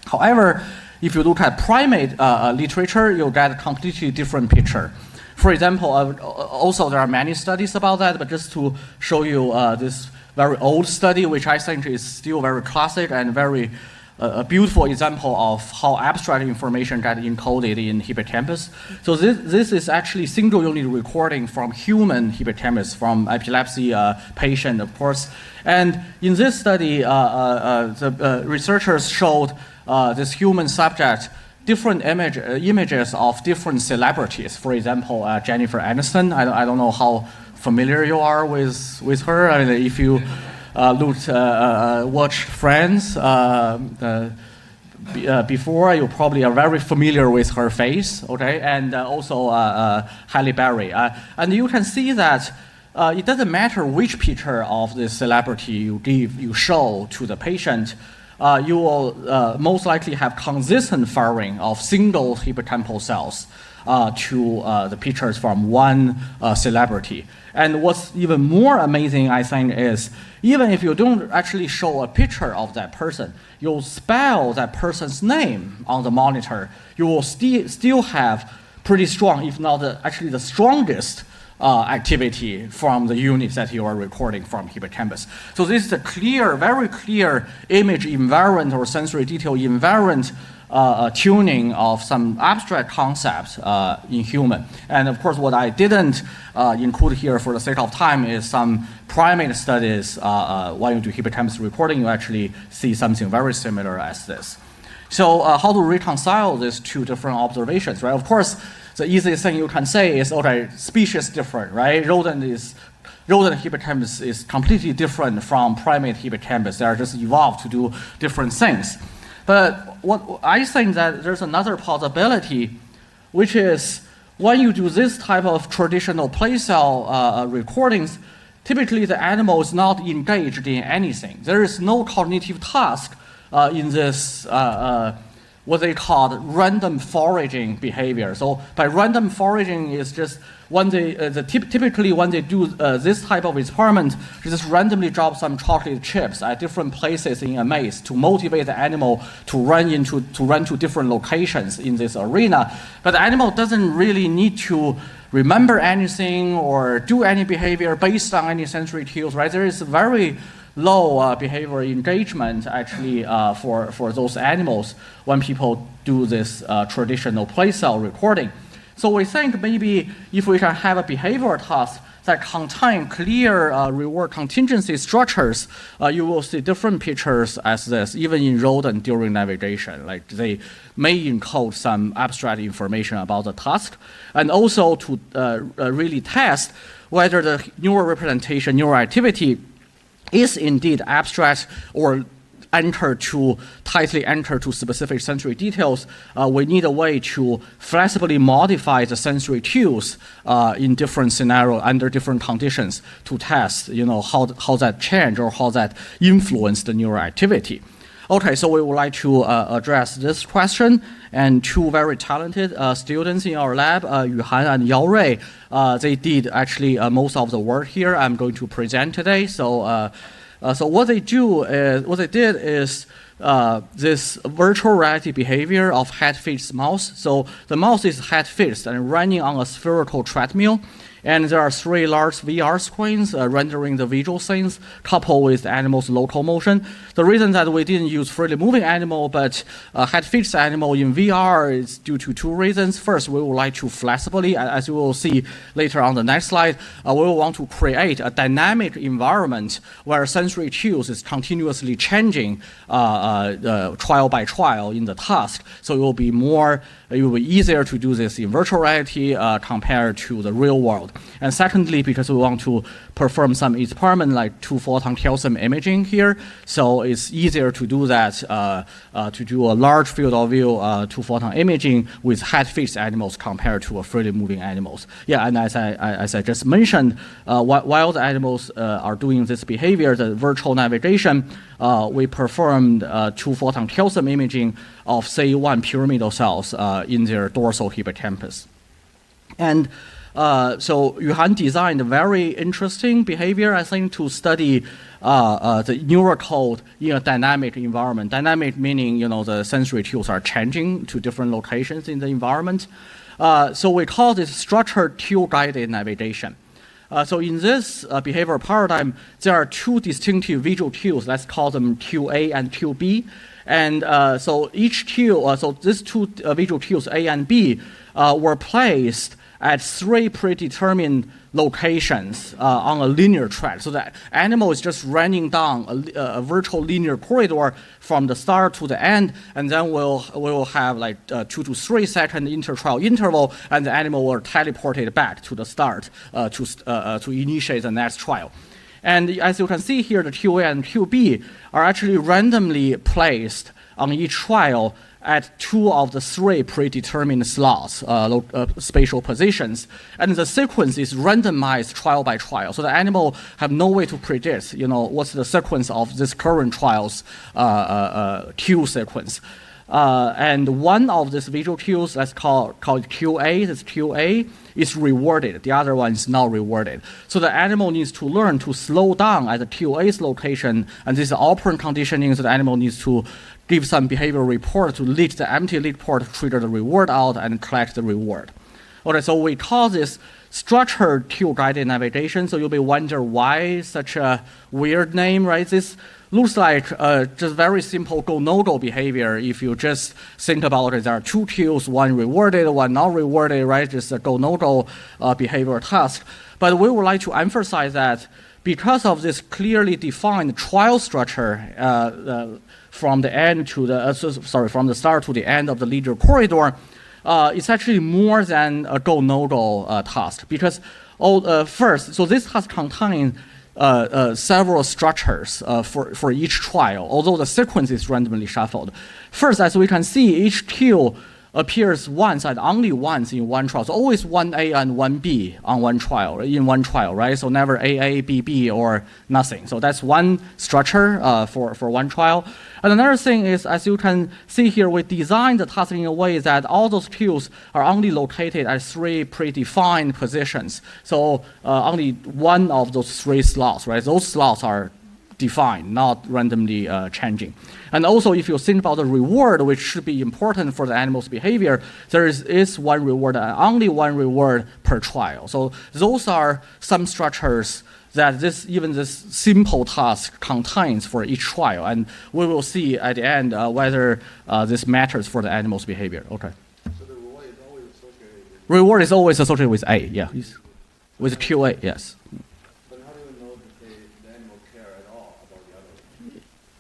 However, if you look at primate literature, you'll get a completely different picture. For example, also there are many studies about that, but just to show you this very old study, which I think is still very classic and very a beautiful example of how abstract information got encoded in hippocampus. So this is actually single unit recording from human hippocampus, from epilepsy patient, of course. And in this study, the researchers showed this human subject different images of different celebrities. For example, Jennifer Aniston. I don't know how familiar you are with her. I mean, if you watch Friends before, you probably are very familiar with her face, okay? And also Halle Berry. And you can see that it doesn't matter which picture of the celebrity you show to the patient, you will most likely have consistent firing of single hippocampal cells to the pictures from one celebrity. And what's even more amazing, I think, is even if you don't actually show a picture of that person, you'll spell that person's name on the monitor, you will still have pretty strong, if not actually the strongest activity from the units that you are recording from hippocampus. So this is a clear, very clear image invariant or sensory detail invariant tuning of some abstract concepts in human. And of course, what I didn't include here for the sake of time is some primate studies. When you do hippocampus recording, you actually see something very similar as this. So how to reconcile these two different observations, right? Of course, the easiest thing you can say is, okay, species different, right? Rodent hippocampus is completely different from primate hippocampus. They are just evolved to do different things. But what I think that there's another possibility, which is when you do this type of traditional place cell recordings, typically the animal is not engaged in anything. There is no cognitive task in this what they call random foraging behavior. So by random foraging is just when they typically when they do this type of experiment, they just randomly drop some chocolate chips at different places in a maze to motivate the animal to run to different locations in this arena. But the animal doesn't really need to remember anything or do any behavior based on any sensory cues, right? There is very low behavioral engagement actually for those animals when people do this traditional place cell recording. So we think maybe if we can have a behavioral task that contain clear reward contingency structures, you will see different pictures as this, even in rodent during navigation. Like they may encode some abstract information about the task, and also to really test whether the neural representation, neural activity is indeed abstract or tightly enter to specific sensory details. We need a way to flexibly modify the sensory cues in different scenarios under different conditions to test, how that change or how that influence the neural activity. Okay, so we would like to address this question, and two very talented students in our lab, Yuhan and Yaorui, they did actually most of the work here I'm going to present today. So what they did is this virtual reality behavior of head-fixed mouse. So the mouse is head-fixed and running on a spherical treadmill. And there are three large VR screens rendering the visual scenes coupled with animal's local motion. The reason that we didn't use freely moving animal but head-fixed animal in VR is due to two reasons. First, we would like to flexibly, as you will see later on the next slide, we will want to create a dynamic environment where sensory cues is continuously changing trial by trial in the task. So it will be easier to do this in virtual reality compared to the real world. And secondly, because we want to perform some experiment like 2-photon calcium imaging here, so it's easier to do that, to do a large field of view 2-photon imaging with head-fixed animals compared to freely moving animals. Yeah, and as I just mentioned, while the animals are doing this behavior, the virtual navigation, we performed 2-photon calcium imaging of C1 pyramidal cells in their dorsal hippocampus. And so Yuhan designed a very interesting behavior, I think, to study the neural code in a dynamic environment. Dynamic meaning, the sensory cues are changing to different locations in the environment. So we call this structured cue-guided navigation. So in this behavioral paradigm, there are two distinctive visual cues. Let's call them QA and QB. And so each cue, so these two visual cues, A and B, were placed at three predetermined locations on a linear track. So the animal is just running down a virtual linear corridor from the start to the end, and then we'll have like 2 to 3 second inter-trial interval, and the animal will teleport it back to the start to initiate the next trial. And as you can see here, the QA and QB are actually randomly placed on each trial at 2 of the 3 predetermined slots, spatial positions. And the sequence is randomized trial by trial. So the animal have no way to predict, what's the sequence of this current trial's cue sequence. And one of these visual cues, let's call it QA, this QA is rewarded. The other one is not rewarded. So the animal needs to learn to slow down at the QA's location, and this is operant conditioning, so the animal needs to give some behavioral report to lead the empty lead port, trigger the reward out, and collect the reward. Okay, so we call this structured cue-guided navigation. So you'll be wonder why such a weird name, right? This looks like just very simple go-no-go behavior. If you just think about it, there are 2 cues, one rewarded, one not rewarded, right? Just a go-no-go behavioral task. But we would like to emphasize that because of this clearly defined trial structure from the end to from the start to the end of the linear corridor, it's actually more than a go-no-go task. Because first, so this task contains several structures for each trial, although the sequence is randomly shuffled. First, as we can see, each cue appears once and only once in one trial. So always 1A and 1B on one trial, right? So never AA, BB, or nothing. So that's one structure for one trial. And another thing is, as you can see here, we designed the task in a way that all those cues are only located at 3 predefined positions. So only one of those 3 slots, right? Those slots are defined, not randomly changing. And also, if you think about the reward, which should be important for the animal's behavior, there is one reward and only one reward per trial. So those are some structures that this simple task contains for each trial. And we will see at the end whether this matters for the animal's behavior. Okay. So the reward is always associated with Reward is always associated with A, yeah. With QA, yes. But how do you know that the animal care at all about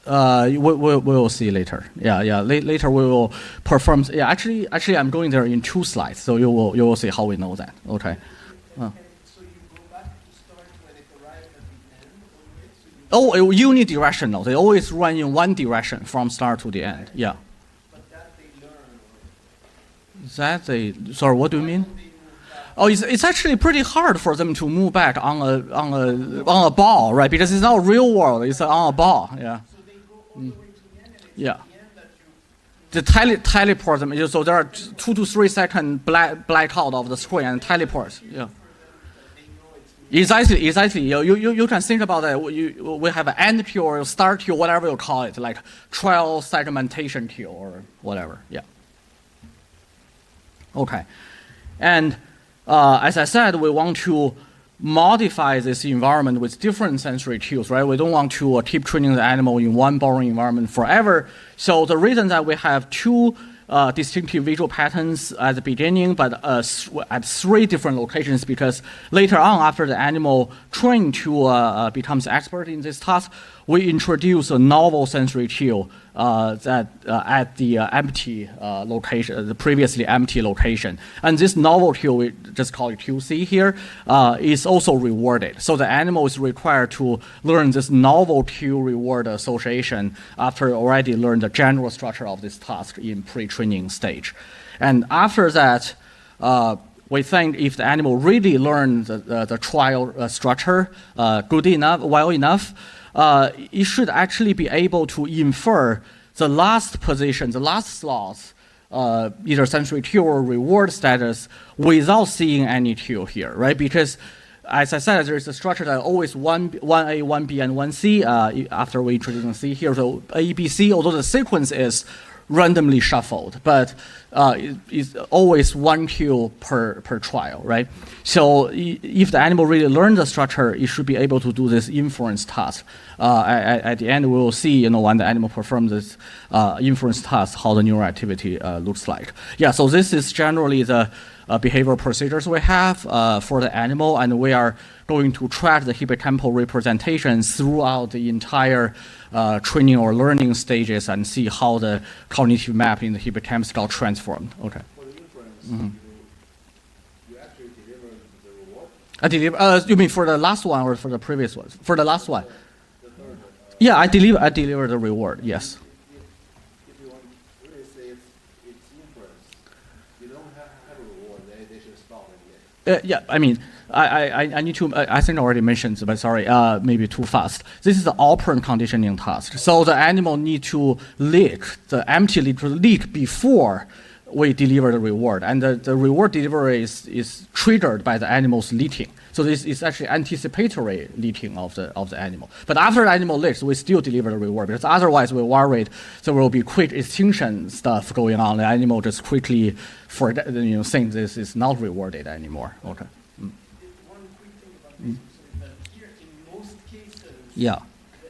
the other? We'll see later. Yeah. Later we will perform. Yeah, actually, I'm going there in 2 slides, so you will see how we know that. Okay. So you go back to start when it arrives at the end? Oh, unidirectional. They always run in one direction from start to the end. Yeah. But that they learn. Sorry, what do you mean? Oh, it's actually pretty hard for them to move back on a ball, right? Because it's not real world. It's on a ball. Yeah. So they go all the way to the end, and it's Yeah. at the end that you. The teleport them. So there are 2 to 3 second blackout of the screen and teleports. Yeah. Exactly. You can think about that. We have an end queue or start queue, whatever you call it, like trial segmentation queue or whatever. Yeah. Okay. And as I said, we want to modify this environment with different sensory cues, right? We don't want to keep training the animal in one boring environment forever. So the reason that we have 2 distinctive visual patterns at the beginning, but at 3 different locations, because later on, after the animal trained to becomes expert in this task, we introduce a novel sensory cue that at the empty location, the previously empty location. And this novel cue, we just call it QC here, is also rewarded. So the animal is required to learn this novel cue reward association after already learned the general structure of this task in pre-training stage. And after that, we think if the animal really learned the trial structure well enough, it should actually be able to infer the last position, the last slots, either sensory cue or reward status without seeing any cue here, right? Because as I said, there is a structure that always 1A, 1B, and 1C after we introduce C here. So A, B, C, although the sequence is randomly shuffled, but it's always 1 cue per trial, right? So if the animal really learns the structure, it should be able to do this inference task. At the end, we will see, when the animal performs this inference task, how the neural activity looks like. Yeah, so this is generally the behavioral procedures we have for the animal, and we are going to track the hippocampal representations throughout the entire training or learning stages and see how the cognitive map in the hippocampus got transformed. Okay. For the inference, you actually deliver the reward? You mean for the last one or for the previous one? For the last one. The third. Yeah, I deliver the reward. Yes. If you want to really say it's inference, you don't have a reward. They should stop it. Yeah, I mean, I need to, I think I already mentioned, but sorry, maybe too fast. This is the operant conditioning task. So the animal need to lick, the empty lick before we deliver the reward. And the reward delivery is triggered by the animal's licking. So this is actually anticipatory licking of the animal. But after the animal licks, we still deliver the reward, because otherwise we're worried there will be quick extinction stuff going on. The animal just quickly think this is not rewarded anymore. Okay. One quick thing about this is that here, in most cases, Yeah.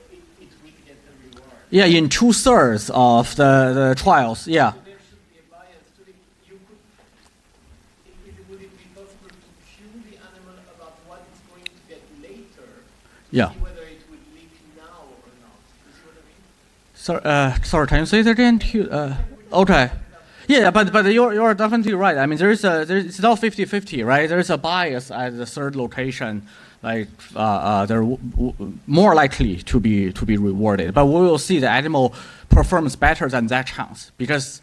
it will get the reward. Yeah, in 2/3 of the trials, yeah. So there should be a bias to it. Would it be possible to cue the animal about what it's going to get later? Yeah. See whether it would leak now or not. You see what I mean? Sorry, can you say it again? Okay. Yeah, but you're definitely right. I mean, it's not 50-50, right? There's a bias at the third location, like they're more likely to be rewarded. But we will see the animal performs better than that chance, because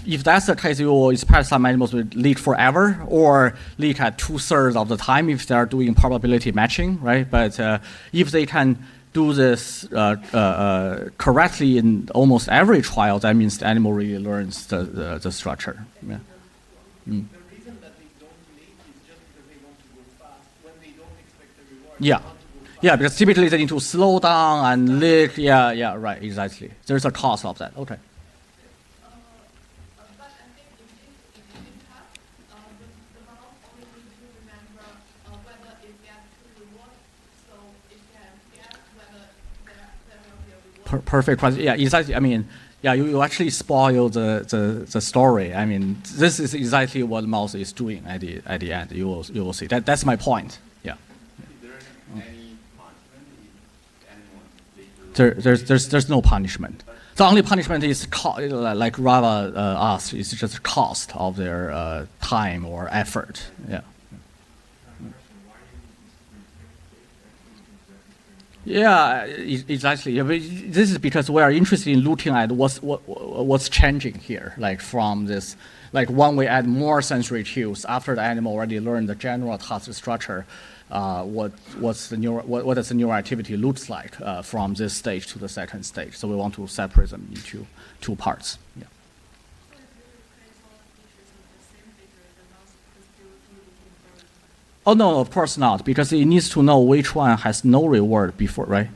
if that's the case, you will expect some animals will leak forever or leak at 2/3 of the time if they are doing probability matching, right? But if they can do this correctly in almost every trial, that means the animal really learns the structure. Yeah. The reason that they don't leak is just because they want to go fast. When they don't expect the reward, Yeah. they want to go fast. Yeah, because typically they need to slow down and lick. Yeah, right, exactly. There's a cost of that. Okay. But I think in this task, the mouse only needs to remember whether it gets the reward, so it can guess whether there will be a reward. Perfect. Yeah, exactly. I mean, Yeah, you actually spoil the story. I mean, this is exactly what mouse is doing at the end. You will see. That's my point. Yeah. There's no punishment. The only punishment is like Rava asked, is just cost of their time or effort. Yeah. Yeah, exactly. Yeah, but this is because we are interested in looking at what's changing here, like from this, like when we add more sensory cues after the animal already learned the general task structure, what does the neural activity looks like from this stage to the second stage. So we want to separate them into two parts. Yeah. Oh no, of course not, because it needs to know which one has no reward before, right?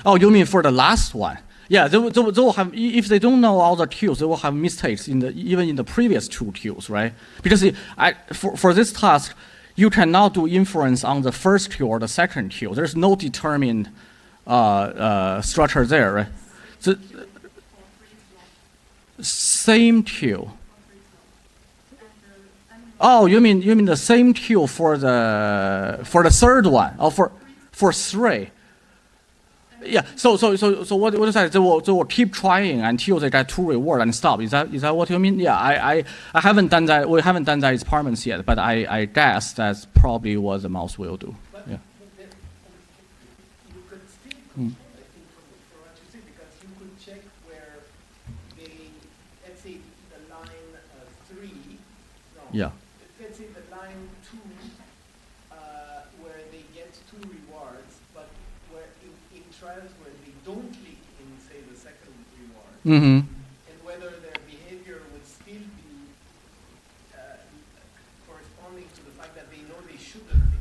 Oh, you mean for the last one? Yeah, they will have, if they don't know all the cues, they will have mistakes even in the previous two cues, right? Because for this task, you cannot do inference on the first cue or the second cue. There's no determined structure there, right? So, same cue. Oh, you mean the same cue for the third one, or for three? Yeah. So what is that? They will keep trying until they get two reward and stop. Is that what you mean? Yeah. I haven't done that. We haven't done that experiments yet, but I guess that's probably what the mouse will do. Yeah. You could still, I think, for what you say, because you could check where they, let's say the line 3. No, yeah. Let's say the line 2, where they get 2 rewards, but where in trials where they don't click in, say, the second reward, Mm-hmm. and whether their behavior would still be corresponding to the fact that they know they shouldn't click.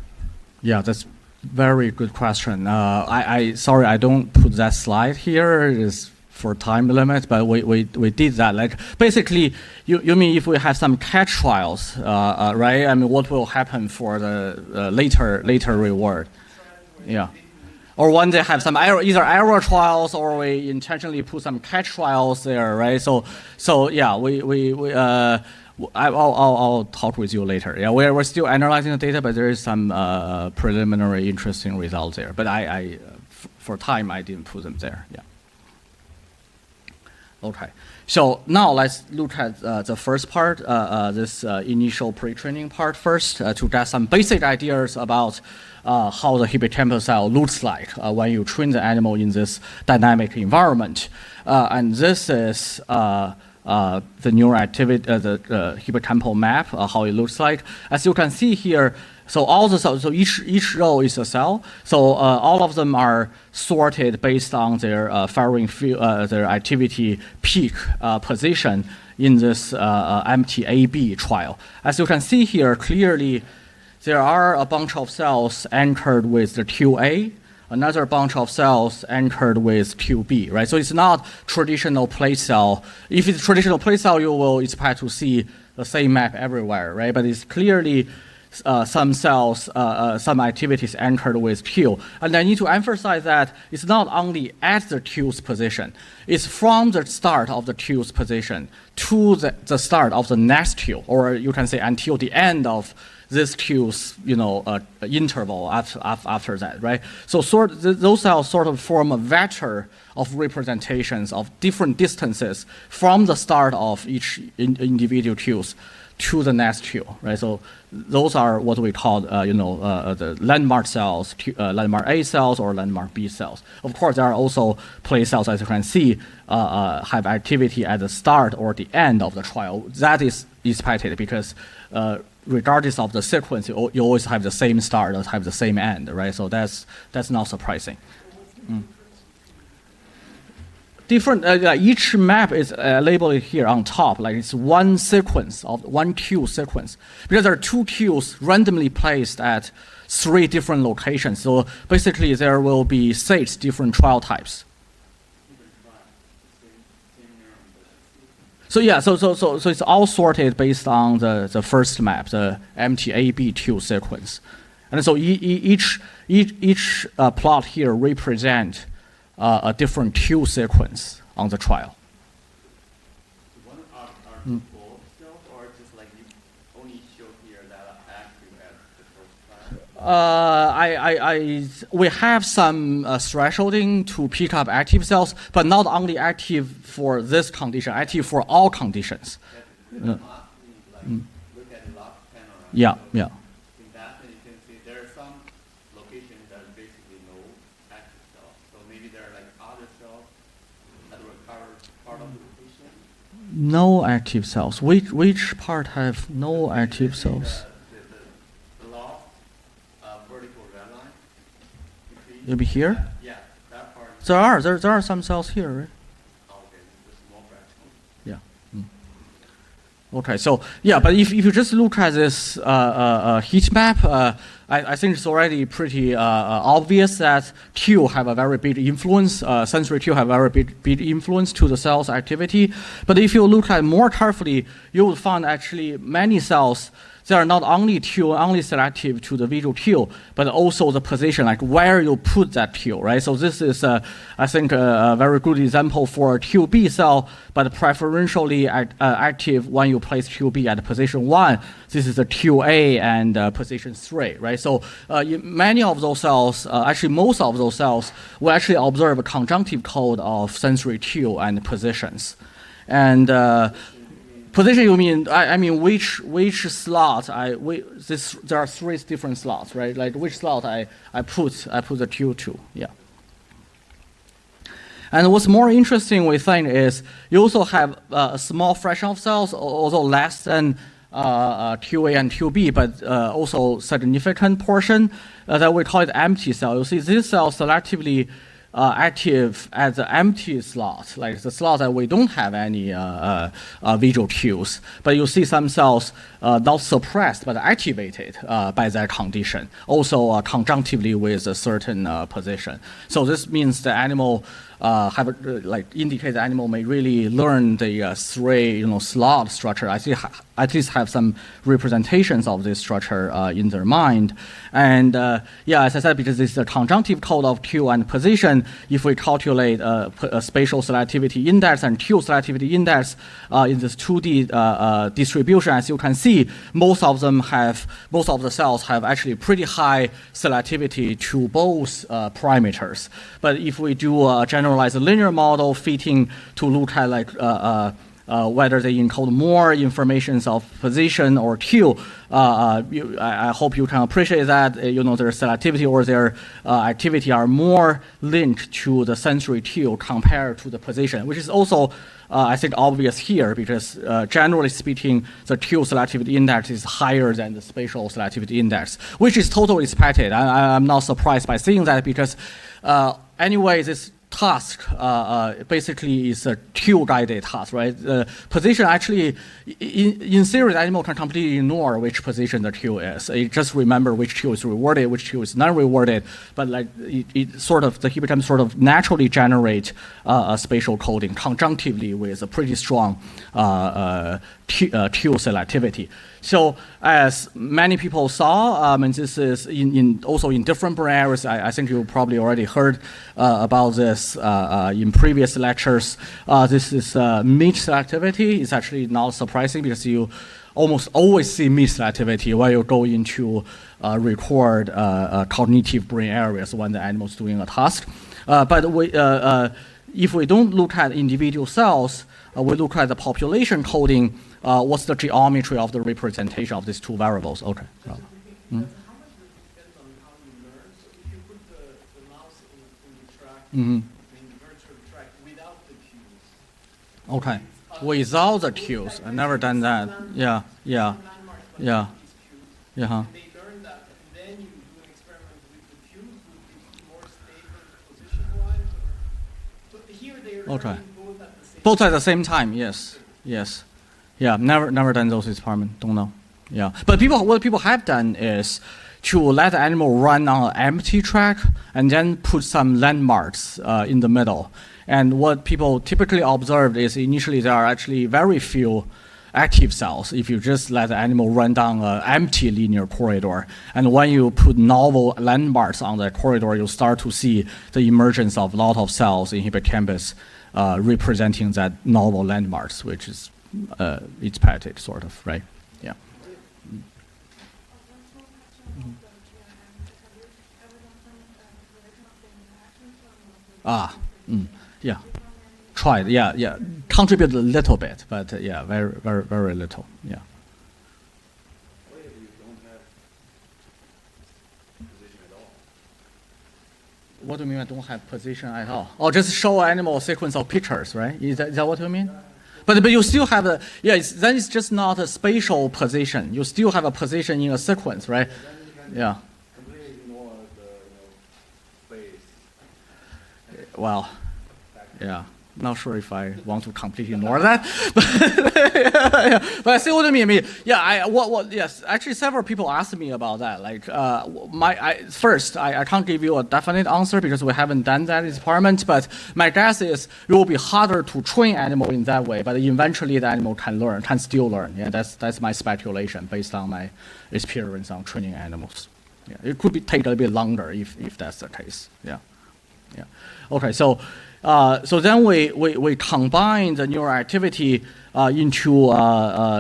Yeah, that's very good question. Sorry, I don't put that slide here. It is for time limit, but we did that. Like basically, you mean if we have some catch trials, right? I mean, what will happen for the later reward? Yeah. Or when they have some either error trials or we intentionally put some catch trials there, right? So yeah, I'll talk with you later. Yeah, we're still analyzing the data, but there is some preliminary interesting results there. But for time, I didn't put them there. Yeah. Okay. So now let's look at the first part, this initial pre-training part first, to get some basic ideas about how the hippocampus cell looks like when you train the animal in this dynamic environment. And this is the neural activity, the hippocampal map, how it looks like. As you can see here, so all the cells, so each row is a cell. So all of them are sorted based on their firing field, their activity peak position in this MTAB trial. As you can see here, clearly there are a bunch of cells anchored with the QA, another bunch of cells anchored with QB, right? So it's not traditional place cell. If it's traditional place cell, you will expect to see the same map everywhere, right? But it's clearly some cells, some activities anchored with Q. And I need to emphasize that it's not only at the Q's position, it's from the start of the Q's position to the start of the next Q, or you can say until the end of this Q's, interval after that, right? So those cells sort of form a vector of representations of different distances from the start of each individual Q's to the next Q, right? So those are what we call, the landmark cells, landmark A cells or landmark B cells. Of course, there are also place cells, as you can see, have activity at the start or the end of the trial. That is expected because regardless of the sequence, you always have the same start or have the same end, right? So that's not surprising. Different, each map is labeled here on top, like it's one sequence of one Q sequence, because there are two Qs randomly placed at 3 different locations. So basically, there will be 6 different trial types. So yeah, so it's all sorted based on the first map, the MTAB2 sequence. And so each plot here represent a different Q sequence on the trial. Are both cells, or just like you only show here that are active at the first time? We have some thresholding to pick up active cells, but not only active for this condition, active for all conditions. Look at the log panel. Yeah, yeah. In that, you can see there are some locations that are basically no active cells. So maybe there are like other cells that were covered part of the location. No active cells. Which part have no active cells? The lost vertical red line. Maybe here? Yeah, that part. There are some cells here, right? Okay, this is small fraction. Yeah. Okay, so yeah, but if you just look at this heat map, I think it's already pretty obvious that Q have a very big influence, sensory Q have a very big influence to the cell's activity. But if you look at more carefully, you will find actually many cells they are not only only selective to the visual Q, but also the position, like where you put that Q, right? So this is, I think, a very good example for a QB cell, but preferentially active when you place QB at position 1. This is a QA and position 3, right? So many of those cells, actually most of those cells, will actually observe a conjunctive code of sensory Q and positions. And position, you mean? I mean which slot? There are 3 different slots, right? Like which slot I put the Q to? Yeah. And what's more interesting, we think, is you also have a small fraction of cells, although less than QA and QB, but also significant portion that we call it empty cell. You see, this cell selectively active at the empty slot, like the slot that we don't have any visual cues. But you see some cells not suppressed but activated by that condition, also conjunctively with a certain position. So this means the animal indicate the animal may really learn the 3 slot structure. I see at least have some representations of this structure in their mind. And yeah, as I said, because this is a conjunctive code of Q and position, if we calculate a spatial selectivity index and Q selectivity index in this 2D distribution, as you can see, most of the cells have actually pretty high selectivity to both parameters. But if we do a generalized linear model fitting to look at whether they encode more information of position or Q, I hope you can appreciate that their selectivity or their activity are more linked to the sensory Q compared to the position, which is also I think obvious here because generally speaking, the Q selectivity index is higher than the spatial selectivity index, which is totally expected. I'm not surprised by seeing that because anyway, this task basically is a Q-guided task, right? The position actually, in theory, the animal can completely ignore which position the Q is. It just remember which Q is rewarded, which Q is not rewarded. But the hippocampus sort of naturally generate a spatial coding conjunctively with a pretty strong Q selectivity. So as many people saw, and this is also in different brain areas, I think you probably already heard about this in previous lectures. This is mid selectivity. It's actually not surprising because you almost always see mid selectivity when you go into record cognitive brain areas when the animal is doing a task. But if we don't look at individual cells, we look at the population coding. What's the geometry of the representation of these 2 variables? Okay. How much depends on how you learn? So if you put the mouse in the track, in the virtual track without the cues. Okay. Without the cues. I've never done that. Yeah. They learn that, and then you do an experiment with the cues, would it be more stable position-wise? But here they are learning both at the same time. Both at the same time, yes. Yes. Yeah, never done those experiments. Don't know. Yeah, but what people have done is to let the animal run on an empty track and then put some landmarks in the middle. And what people typically observed is initially there are actually very few active cells if you just let the animal run down an empty linear corridor. And when you put novel landmarks on that corridor, you start to see the emergence of a lot of cells in hippocampus representing that novel landmarks, which is its patent, sort of, right? Yeah. Yeah. Tried, yeah. Contribute a little bit, but yeah, very, very, very little, yeah. What if you don't have position at all? What do you mean I don't have position at all? Oh, just show animal sequence of pictures, right? Is that what you mean? But you still have a, then it's just not a spatial position. You still have a position in a sequence, right? Yeah. Completely ignore the space. Well, yeah. Not sure if I want to completely ignore that, but I see what you mean. Yes, actually, several people asked me about that. Like, first, I can't give you a definite answer because we haven't done that in this department. But my guess is it will be harder to train animal in that way. But eventually, the animal can still learn. Yeah, that's my speculation based on my experience on training animals. Yeah, it could take a bit longer if that's the case. Yeah. Okay, so then we combine the neural activity into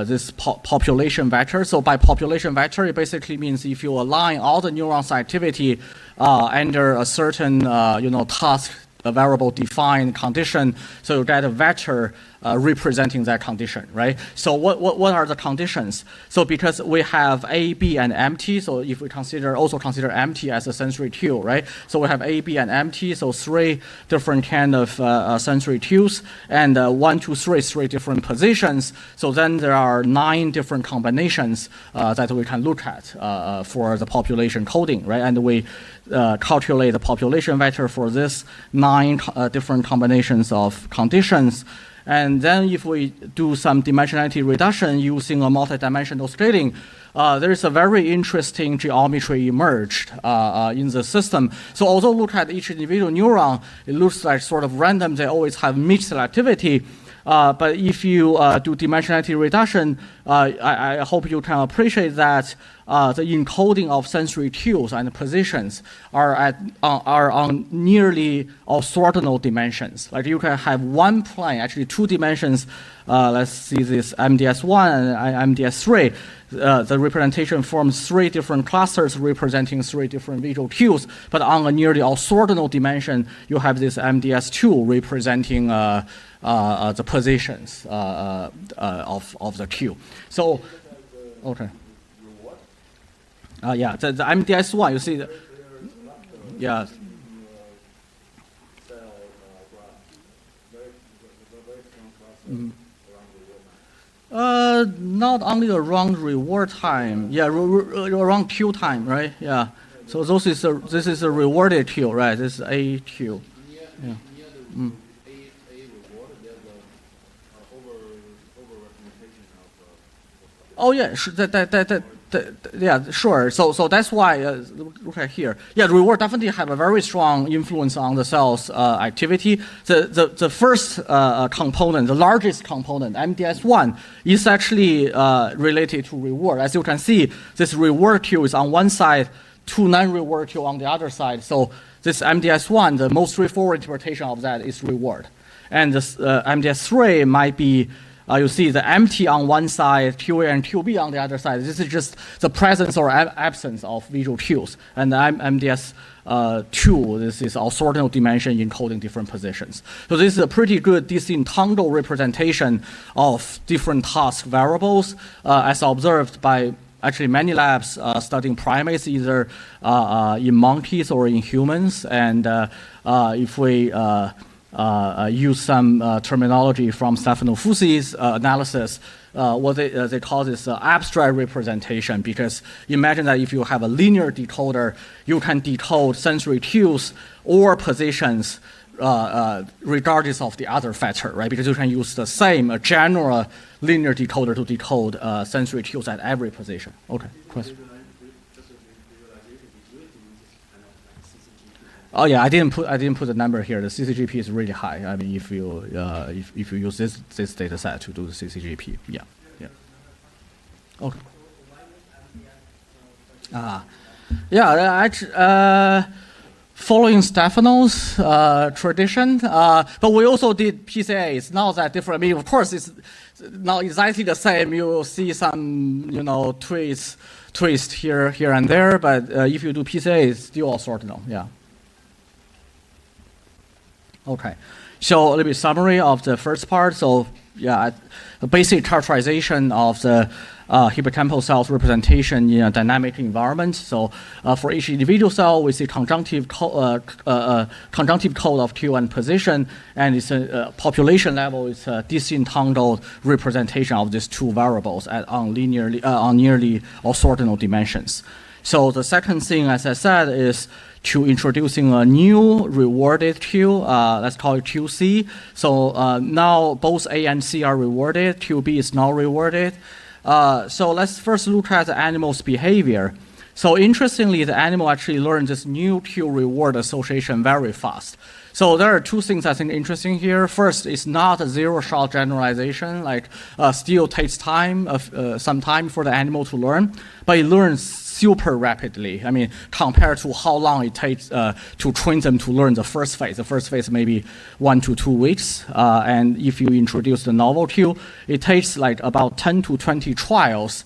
this population vector. So by population vector, it basically means if you align all the neurons' activity under a certain task, a variable defined condition, so you get a vector representing that condition, right? So what are the conditions? So because we have A, B, and empty, so if we also consider empty as a sensory tube, right? So we have A, B, and empty, so 3 different kind of sensory tubes, and 1, 2, 3 different positions. So then there are 9 different combinations that we can look at for the population coding, right? And we calculate the population vector for this 9 different combinations of conditions. And then if we do some dimensionality reduction using a multidimensional scaling, there is a very interesting geometry emerged in the system. So although look at each individual neuron, it looks like sort of random, they always have mixed selectivity. But if you do dimensionality reduction, I hope you can appreciate that the encoding of sensory cues and positions are on nearly orthogonal dimensions. Like you can have one plane, actually 2 dimensions. Let's see this MDS1 and MDS3. The representation forms 3 different clusters representing 3 different visual cues. But on a nearly orthogonal dimension, you have this MDS2 representing the positions of the cue. So, okay. Yeah, the MDS1, you see, yeah. Not only around reward time, yeah, around Q time, right? Yeah. So this is a rewarded Q, right? This is a Q. Yeah. Oh yeah, yeah, sure. So that's why look at here. Yeah, reward definitely have a very strong influence on the cell's activity. The first component, the largest component, MDS1, is actually related to reward. As you can see, this reward queue is on one side, 2 non-reward queue on the other side. So this MDS1, the most straightforward interpretation of that is reward, and this MDS3 might be. You see the empty on one side, QA and QB on the other side. This is just the presence or absence of visual cues. And MDS2, this is orthogonal dimension encoding different positions. So this is a pretty good disentangled representation of different task variables as observed by actually many labs studying primates, either in monkeys or in humans. And if we use some terminology from Stefano Fusi's analysis, what they call this abstract representation, because imagine that if you have a linear decoder, you can decode sensory cues or positions regardless of the other factor, right? Because you can use the same general linear decoder to decode sensory cues at every position. Okay, question. Oh yeah, I didn't put the number here. The CCGP is really high. I mean, if you use this data set to do the CCGP, yeah. Okay. Yeah, following Stefano's tradition, but we also did PCA. It's not that different. I mean, of course, it's not exactly the same. You will see some, twist here and there, but if you do PCA, it's still orthogonal. Yeah. Okay. So a little bit summary of the first part. So yeah, the basic characterization of the hippocampal cells representation in a dynamic environment. So for each individual cell, we see conjunctive code of Q and position, and it's a population level. It's a disentangled representation of these two variables on nearly orthogonal dimensions. So the second thing, as I said, is to introducing a new rewarded Q, let's call it QC. So now both A and C are rewarded, QB is not rewarded. So let's first look at the animal's behavior. So interestingly, the animal actually learned this new Q reward association very fast. So there are two things I think interesting here. First, it's not a zero-shot generalization, like still takes time, some time for the animal to learn, but it learns super rapidly. I mean, compared to how long it takes to train them to learn the first phase. The first phase maybe 1 to 2 weeks, and if you introduce the novel Q, it takes like about 10 to 20 trials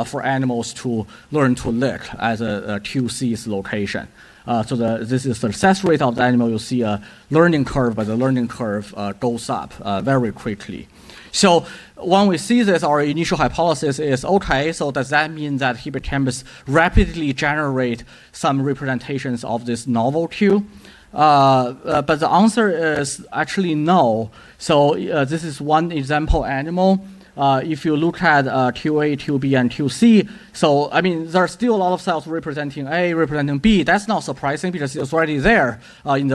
for animals to learn to lick as a QC's location. So this is the success rate of the animal. You'll see a learning curve, but the learning curve goes up very quickly. So when we see this, our initial hypothesis is, okay, so does that mean that hippocampus rapidly generate some representations of this novel Q? But the answer is actually no. So this is one example animal. If you look at QA, QB, and QC, so I mean, there are still a lot of cells representing A, representing B. That's not surprising because it's already there from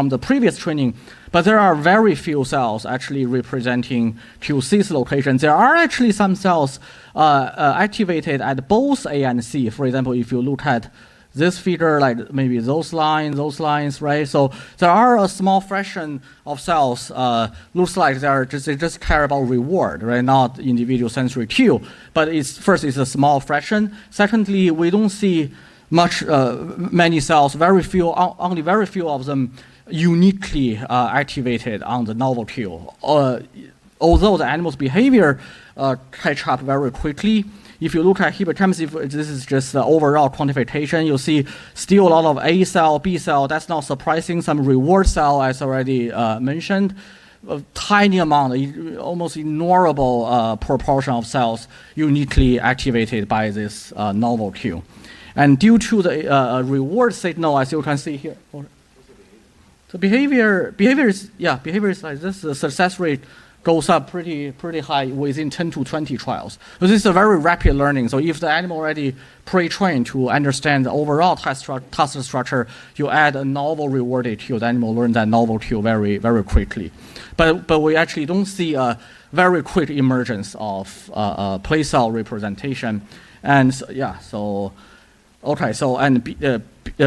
the previous training. But there are very few cells actually representing QC's location. There are actually some cells activated at both A and C. For example, if you look at this figure, like maybe those lines, right? So there are a small fraction of cells, looks like they just care about reward, right? Not individual sensory cue. But first, it's a small fraction. Secondly, we don't see many cells, only very few of them uniquely activated on the novel cue. Although the animal's behavior catch up very quickly. If you look at hippocampus, this is just the overall quantification, you'll see still a lot of A cell, B cell. That's not surprising. Some reward cell, as already mentioned. A tiny amount, almost ignorable proportion of cells uniquely activated by this novel cue. And due to the reward signal, as you can see here, the behavior is like this. The success rate goes up pretty high within 10 to 20 trials. So this is a very rapid learning. So if the animal already pre-trained to understand the overall task structure, you add a novel rewarded cue, the animal learns that novel cue very, very quickly. But we actually don't see a very quick emergence of place cell representation. And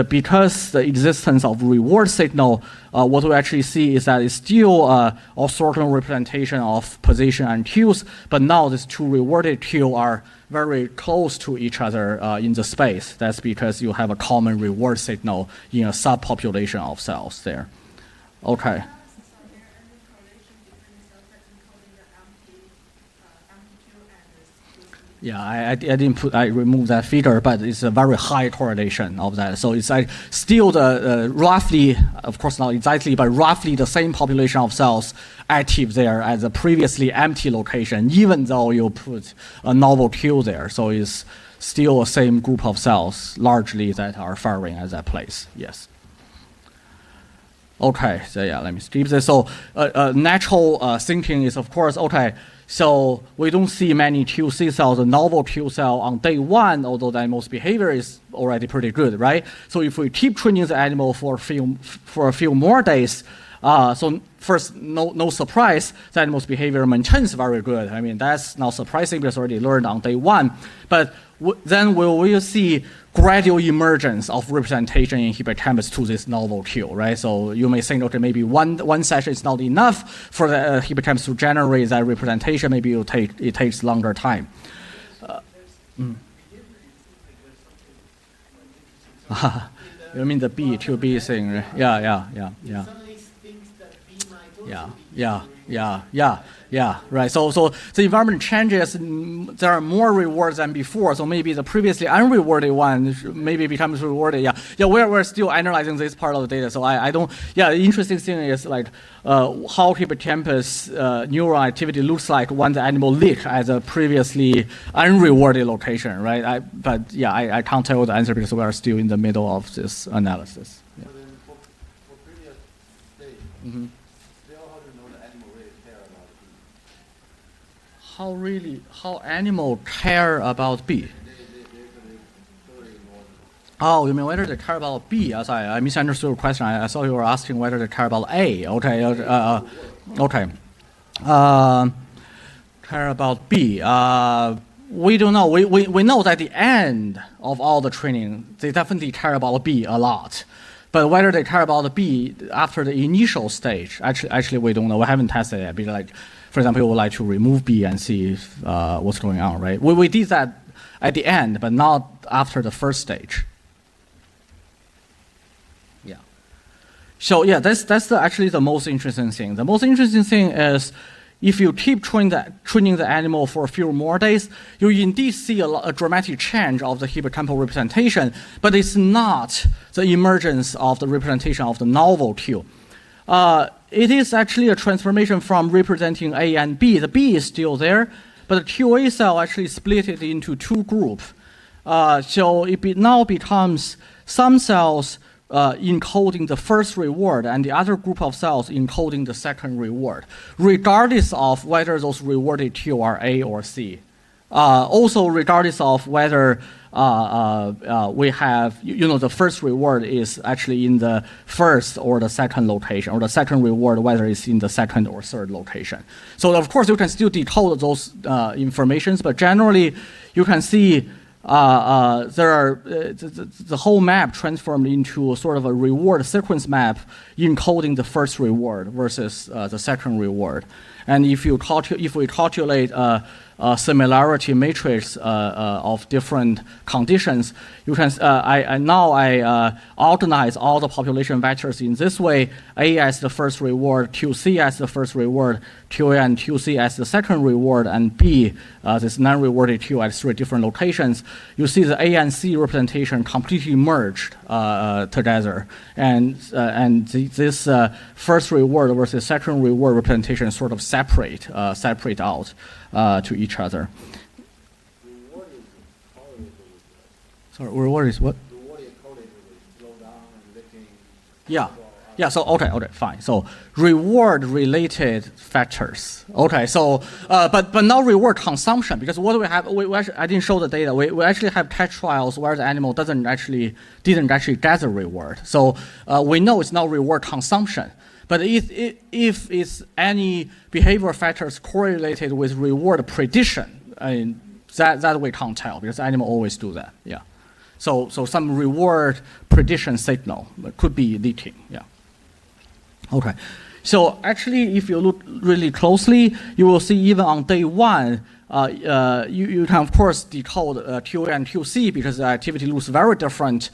because the existence of reward signal, what we actually see is that it's still orthogonal representation of position and cues, but now these two rewarded cues are very close to each other in the space. That's because you have a common reward signal in a subpopulation of cells there. Okay. Yeah, I removed that figure, but it's a very high correlation of that. So it's like still the roughly, of course not exactly, but roughly the same population of cells active there as a previously empty location, even though you put a novel cue there. So it's still the same group of cells largely that are firing at that place. Yes. Okay, so yeah, let me skip this. So natural thinking is, of course, okay, so we don't see many QC cells, a novel Q cell on day one, although the animal's behavior is already pretty good, right? So if we keep training the animal for a few more days, So first, no surprise, the animal's behavior maintains very good. I mean, that's not surprising because already learned on day 1. But then we will see gradual emergence of representation in hippocampus to this novel cue, right? So you may think, okay, maybe one session is not enough for the hippocampus to generate that representation. Maybe it takes longer time. You mean the B to B thing? Right? Yeah. Yeah, right. So the environment changes. There are more rewards than before. So maybe the previously unrewarded one maybe becomes rewarded. Yeah. We're still analyzing this part of the data. So I don't. Yeah, the interesting thing is like how hippocampus neural activity looks like when the animal lick at a previously unrewarded location, right? I can't tell the answer because we are still in the middle of this analysis. Yeah. So then for previous stage, still how to know the animal really care about it? How animal care about B? Oh, you mean whether they care about B? As I misunderstood your question. I thought you were asking whether they care about A. Okay. Care about B. We don't know. We know that at the end of all the training, they definitely care about B a lot. But whether they care about the B after the initial stage, actually we don't know. We haven't tested it. Because like, for example, we would like to remove B and see what's going on, right? We did that at the end, but not after the first stage. Yeah. So yeah, that's actually the most interesting thing. The most interesting thing is if you keep training the animal for a few more days, you indeed see a dramatic change of the hippocampal representation, but it's not the emergence of the representation of the novel cue. It is actually a transformation from representing A and B. The B is still there, but the QA cell actually split it into 2 groups. So it now becomes some cells encoding the first reward and the other group of cells encoding the second reward, regardless of whether those rewarded Q are A or C. Also, regardless of whether we have, the first reward is actually in the first or the second location, or the second reward, whether it's in the second or third location. So, of course, you can still decode those informations, but generally, you can see there are the whole map transformed into sort of a reward sequence map encoding the first reward versus the second reward. And if we calculate a similarity matrix of different conditions, you can I organize all the population vectors in this way: A as the first reward, QC as the first reward, QA and QC as the second reward, and B, this non-rewarded Q at 3 different locations. You see the A and C representation completely merged together, and this first reward versus second reward representation sort of separate out to each other. Reward is correlated with Sorry, reward is what? Reward is correlated with slow down and licking. Yeah, so okay, fine. So reward-related factors. Okay, so but not reward consumption, because what we have, I didn't show the data. We actually have test trials where the animal didn't actually get the reward. So we know it's not reward consumption. But if it's any behavioral factors correlated with reward prediction, that we can't tell, because the animal always do that. Yeah. So some reward prediction signal could be leaking. Yeah. Okay. So actually, if you look really closely, you will see even on day 1, you can of course decode QA and QC, because the activity looks very different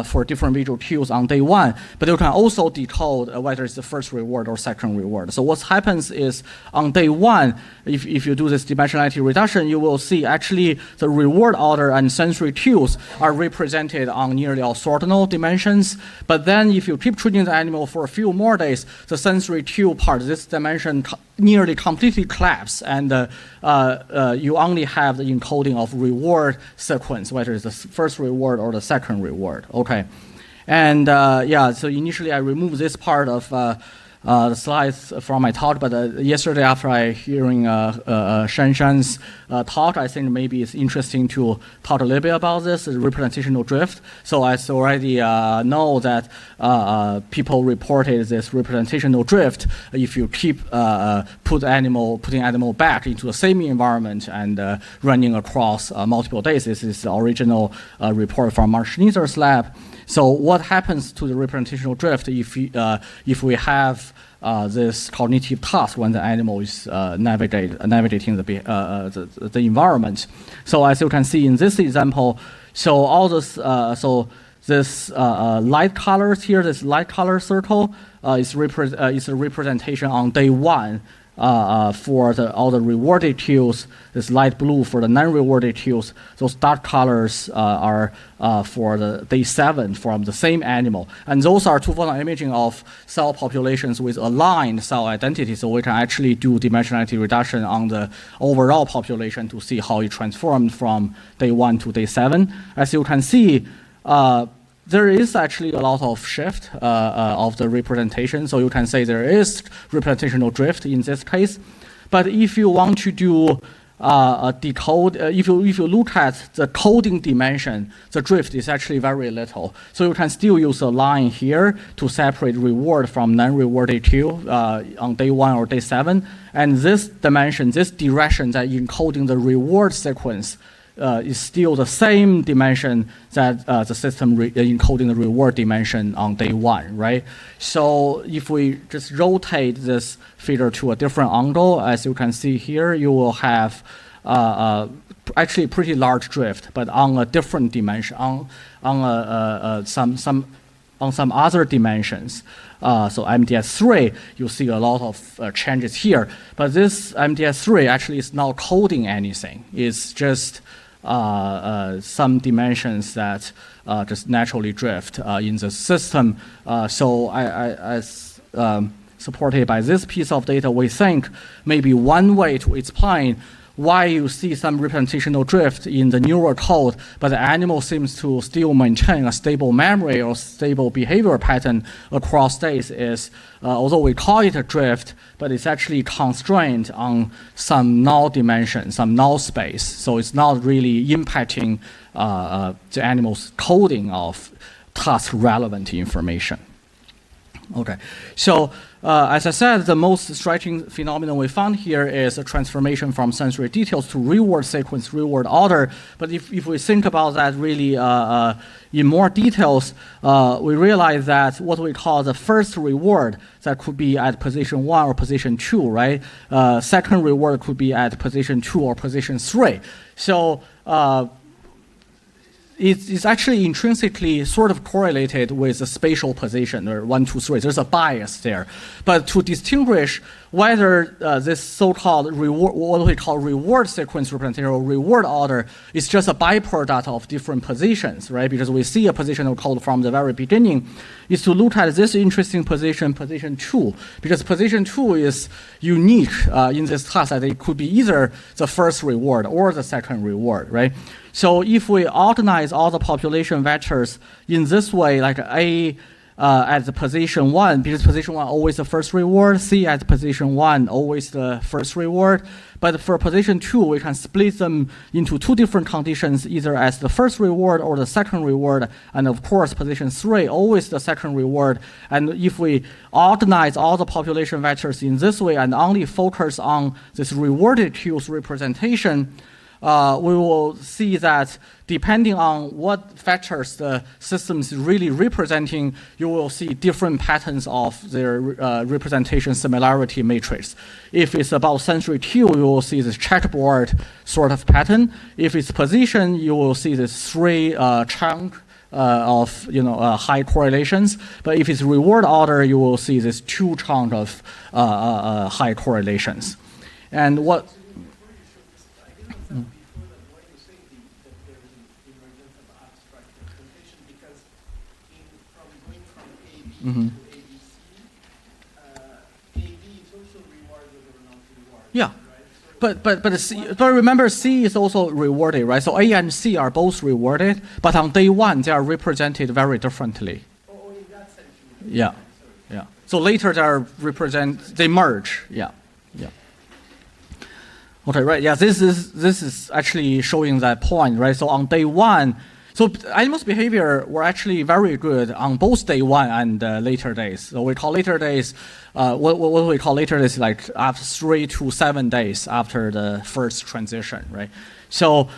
for different visual cues on day 1. But you can also decode whether it's the first reward or second reward. So what happens is on day 1, if you do this dimensionality reduction, you will see actually the reward order and sensory cues are represented on nearly orthogonal dimensions. But then if you keep treating the animal for a few more days, the sensory cue part, this dimension nearly completely collapse, and you only have the encoding of reward sequence, whether it's the first reward or the second reward. Okay, and so initially I removed this part of the slides from my talk, but yesterday after I hearing Shanshan's talk, I think maybe it's interesting to talk a little bit about this representational drift. So I already know that people reported this representational drift if you keep putting animal back into the same environment and running across multiple days. This is the original report from Mark Schnitzer's lab. So what happens to the representational drift if we have this cognitive task when the animal is navigating the environment? So as you can see in this example, so all this this light colors here, this light color circle is a representation on day 1 for all the rewarded cues. This light blue for the non-rewarded cues. Those dark colors are for the day 7 from the same animal. And those are two-photon imaging of cell populations with aligned cell identity. So we can actually do dimensionality reduction on the overall population to see how it transformed from day 1 to day 7. As you can see, there is actually a lot of shift of the representation. So you can say there is representational drift in this case. But if you want to do a decode, if you look at the coding dimension, the drift is actually very little. So you can still use a line here to separate reward from non-rewarded cue on day 1 or day 7. And this dimension, this direction that encoding the reward sequence is still the same dimension that the system encoding the reward dimension on day 1, right? So if we just rotate this feeder to a different angle, as you can see here, you will have actually a pretty large drift, but on a different dimension, on some other dimensions. So MDS3, you see a lot of changes here, but this MDS3 actually is not coding anything. It's just some dimensions that just naturally drift in the system. So as supported by this piece of data, we think maybe one way to explain why you see some representational drift in the neural code, but the animal seems to still maintain a stable memory or stable behavior pattern across days is, although we call it a drift, but it's actually constrained on some null dimension, some null space. So it's not really impacting the animal's coding of task-relevant information. Okay, so as I said, the most striking phenomenon we found here is a transformation from sensory details to reward sequence, reward order. But if we think about that really in more details, we realize that what we call the first reward that could be at position 1 or position 2, right? Second reward could be at position 2 or position 3. So it's actually intrinsically sort of correlated with the spatial position, or 1, 2, 3. There's a bias there. But to distinguish whether this so-called reward, what we call reward sequence representation or reward order, is just a byproduct of different positions, right? Because we see a positional code from the very beginning, is to look at this interesting position, position 2, because position 2 is unique in this task that it could be either the first reward or the second reward, right? So if we organize all the population vectors in this way, like A at the position 1, because position 1 always the first reward, C at position 1 always the first reward. But for position 2, we can split them into 2 different conditions, either as the first reward or the second reward. And of course, position 3 always the second reward. And if we organize all the population vectors in this way and only focus on this rewarded cues representation, we will see that depending on what factors the system is really representing, you will see different patterns of their representation similarity matrix. If it's about sensory cue, you will see this checkerboard sort of pattern. If it's position, you will see this 3 chunk of high correlations. But if it's reward order, you will see this 2 chunk of high correlations. And what Mm-hmm. AB is also rewarded or not rewarded. Yeah, Right? but remember C is also rewarded, right? So A and C are both rewarded, but on day 1 they are represented very differently. Oh, in that sense. Yeah, yeah. So later they merge. Yeah. Okay, right. Yeah, this is actually showing that point, right? So on day 1, so animals' behavior were actually very good on both day 1 and later days. So we call later days, what we call later days, like after 3 to 7 days after the first transition, right? So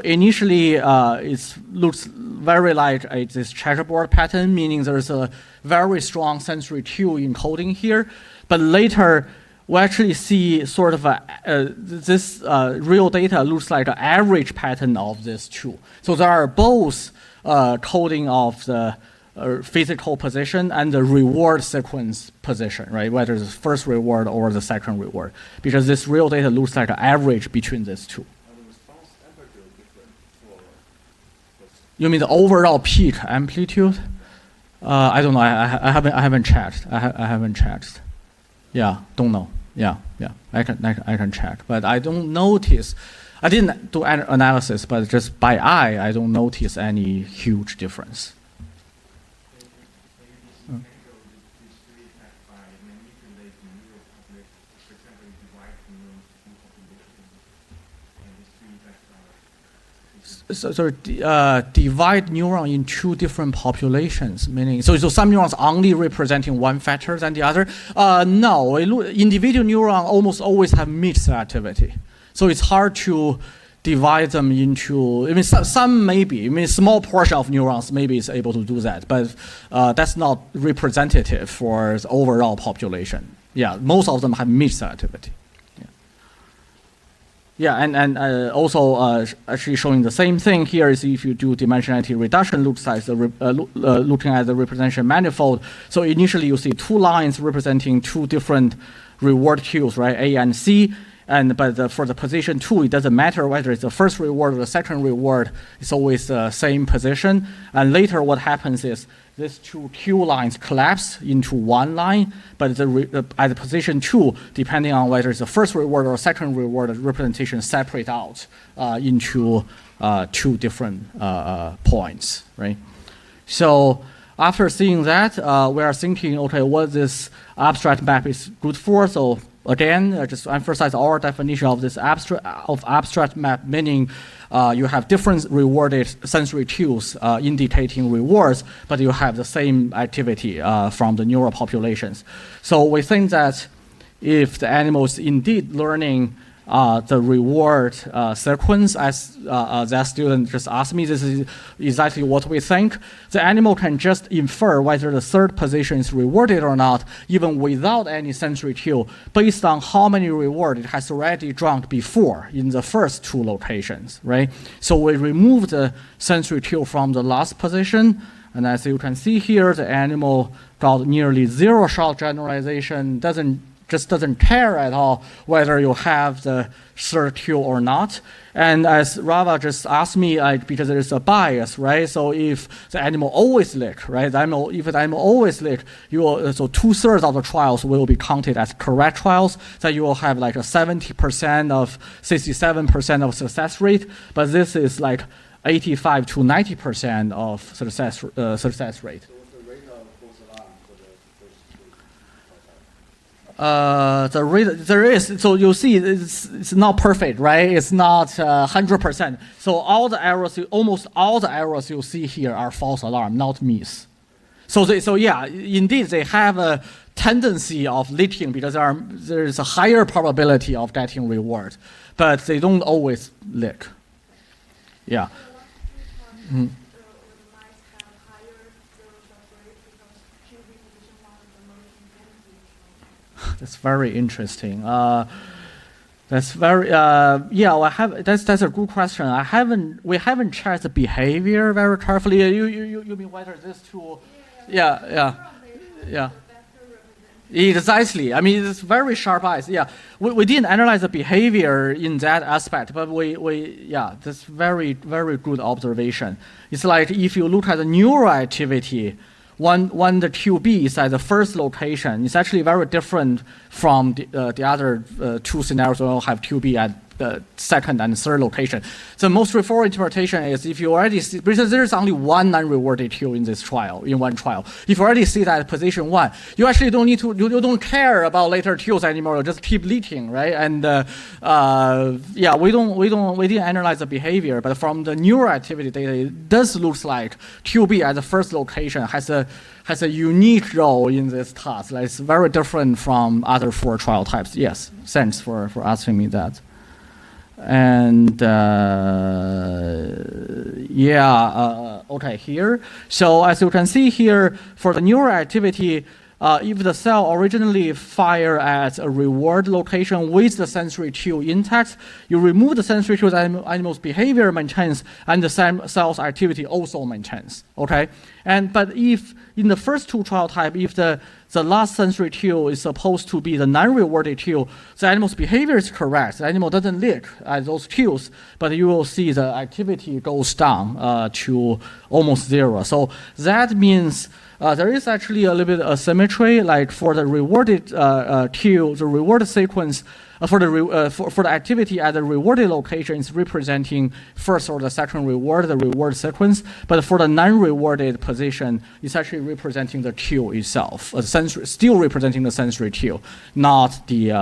initially it looks very like this checkerboard pattern, meaning there's a very strong sensory cue encoding here, but later we actually see sort of this real data looks like an average pattern of these two. So there are both coding of the physical position and the reward sequence position, right? Whether it's the first reward or the second reward, because this real data looks like an average between these two. You mean the overall peak amplitude? I don't know. I haven't checked. I haven't checked. Yeah, don't know. Yeah. I can check, but I don't notice. I didn't do any analysis, but just by eye, I don't notice any huge difference. So divide neuron in 2 different populations, meaning so some neurons only representing one factor than the other. No, individual neuron almost always have mixed activity, so it's hard to divide them into. I mean, some maybe. I mean, small portion of neurons maybe is able to do that, but that's not representative for the overall population. Yeah, most of them have mixed activity. Yeah, and also actually showing the same thing here is if you do dimensionality reduction, looks like looking at the representation manifold. So initially you see 2 lines representing 2 different reward cues, right, A and C. But for the position 2, it doesn't matter whether it's the first reward or the second reward. It's always the same position. And later what happens is these 2 cue lines collapse into 1 line, but at the position 2, depending on whether it's the first reward or second reward, the representation separate out into 2 different points, right? So after seeing that, we are thinking, okay, what this abstract map is good for. So again, just to emphasize our definition of this abstract map, meaning you have different rewarded sensory cues indicating rewards, but you have the same activity from the neural populations. So we think that if the animal is indeed learning the reward sequence, as that student just asked me, this is exactly what we think. The animal can just infer whether the third position is rewarded or not, even without any sensory cue, based on how many rewards it has already drunk before in the first 2 locations, right? So we remove the sensory cue from the last position, and as you can see here, the animal got nearly 0 shot generalization, doesn't care at all whether you have the third cue or not. And as Rava just asked me, because there is a bias, right? So if the animal always lick, right? If the animal always lick, so 2/3 of the trials will be counted as correct trials. That you will have like a 70% of 67% of success rate, but this is like 85 to 90% of success rate. There is, so you'll see it's not perfect, right? It's not 100%. So almost all the errors you see here are false alarm, not miss. So yeah, indeed they have a tendency of licking because there is a higher probability of getting reward, but they don't always lick. Yeah. Mm-hmm. That's very interesting. That's very that's a good question. We haven't checked the behavior very carefully. You mean whether this tool? Yeah. Exactly. I mean, it's very sharp eyes. Yeah, we didn't analyze the behavior in that aspect, but that's very, very good observation. It's like if you look at the neural activity, when the QB is at the first location, it's actually very different from the other 2 scenarios where you have QB at the second and third location. The most straightforward interpretation is if you already see, because there's only one non-rewarded Q in this trial, in one trial. If you already see that at position 1, you actually don't need to, you don't care about later Qs anymore. You just keep leaking, right? And yeah, we didn't analyze the behavior, but from the neural activity data, it does look like QB at the first location has a unique role in this task. Like, it's very different from other 4 trial types. Yes, thanks for asking me that. And okay, here. So as you can see here, for the neural activity, if the cell originally fire at a reward location with the sensory Q intact, you remove the sensory Q, the animal's behavior maintains, and the cell's activity also maintains. Okay, but if in the first 2 trial type, if the last sensory Q is supposed to be the non-rewarded Q, the animal's behavior is correct. The animal doesn't lick at those Qs, but you will see the activity goes down to almost 0. So that means there is actually a little bit of asymmetry, like for the rewarded Q, the reward sequence, for the activity at the rewarded location is representing first or the second reward, the reward sequence, but for the non-rewarded position, it's actually representing the Q itself, still representing the sensory Q, not the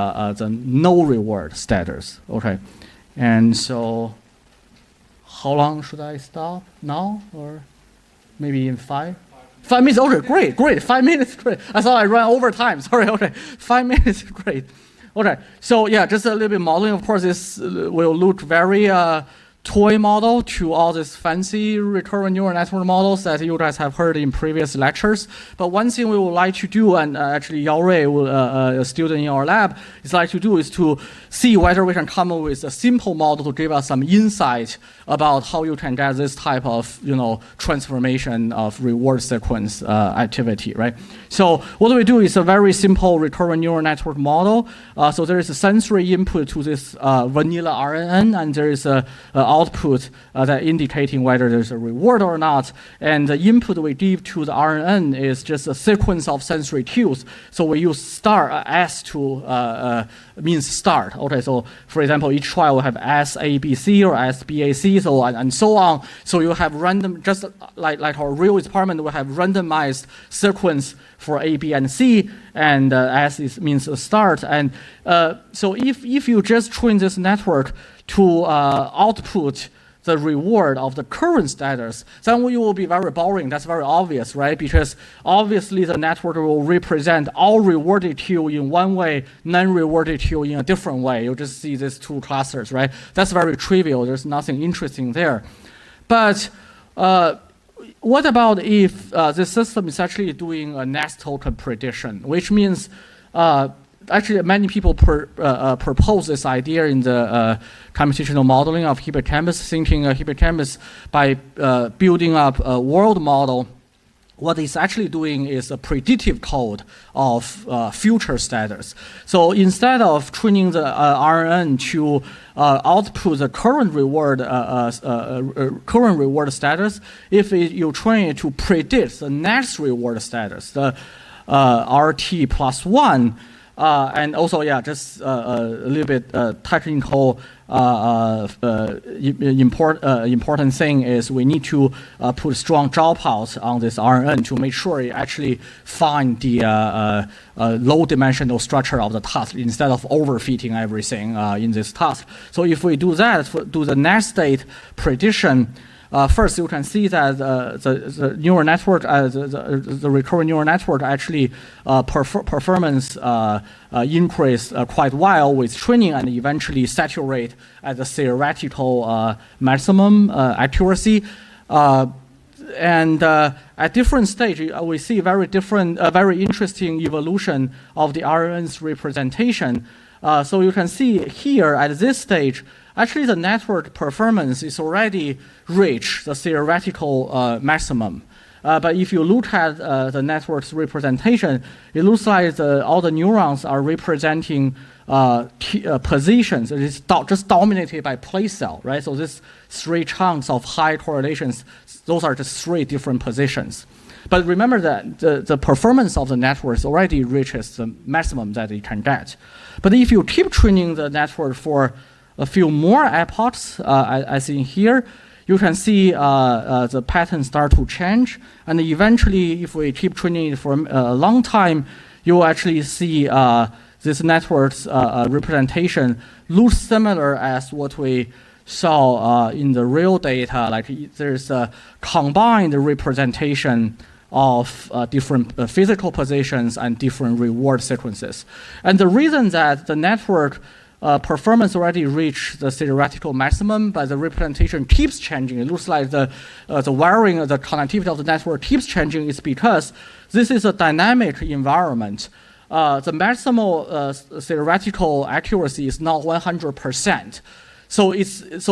no reward status. Okay, and so how long should I stop now, or maybe in 5? 5 minutes, okay, great. 5 minutes, great. I thought I ran over time, sorry, okay. 5 minutes, great. Okay, so yeah, just a little bit modeling. Of course, this will look very toy model to all these fancy recurrent neural network models that you guys have heard in previous lectures. But one thing we would like to do, and actually Yao Rui, a student in our lab, is like to do is to see whether we can come up with a simple model to give us some insight about how you can get this type of, transformation of reward sequence activity, right? So what we do is a very simple recurrent neural network model. So there is a sensory input to this vanilla RNN, and there is a output that indicating whether there's a reward or not. And the input we give to the RNN is just a sequence of sensory cues. So we use start S to means start. Okay, so for example, each trial will have S A B C or S B A C, so and so on. So you have random, just like our real experiment, we have randomized sequence for A, B, and C, and S means a start. And so if you just train this network to output the reward of the current status, then you will be very boring. That's very obvious, right? Because obviously the network will represent all rewarded Q in one way, non-rewarded Q in a different way. You just see these 2 clusters, right? That's very trivial. There's nothing interesting there. But what about if the system is actually doing a next token prediction, which means actually many people propose this idea in the computational modeling of Hippocampus, thinking Hippocampus by building up a world model, what it's actually doing is a predictive code of future status. So instead of training the RNN to output the current reward status, if you train it to predict the next reward status, the RT plus 1, and also, yeah, just a little bit technical important thing is we need to put strong dropouts on this RNN to make sure it actually find the low-dimensional structure of the task instead of overfitting everything in this task. So if we do that, do the next state prediction, first, you can see that the neural network, the recurrent neural network actually performance increase quite well with training and eventually saturate at the theoretical maximum accuracy. And at different stage, we see very interesting evolution of the RNN's representation. So you can see here at this stage, actually the network performance is already reached the theoretical maximum. But if you look at the network's representation, it looks like all the neurons are representing positions. It is just dominated by place cell, right? So these 3 chunks of high correlations, those are just 3 different positions. But remember that the performance of the network already reaches the maximum that it can get. But if you keep training the network for a few more epochs, as in here, you can see the pattern start to change. And eventually, if we keep training it for a long time, you will actually see this network's representation looks similar as what we saw in the real data. Like there's a combined representation of different physical positions and different reward sequences. And the reason that the network performance already reached the theoretical maximum, but the representation keeps changing. It looks like the wiring, the connectivity of the network keeps changing. Is because this is a dynamic environment. The maximal theoretical accuracy is not 100%. So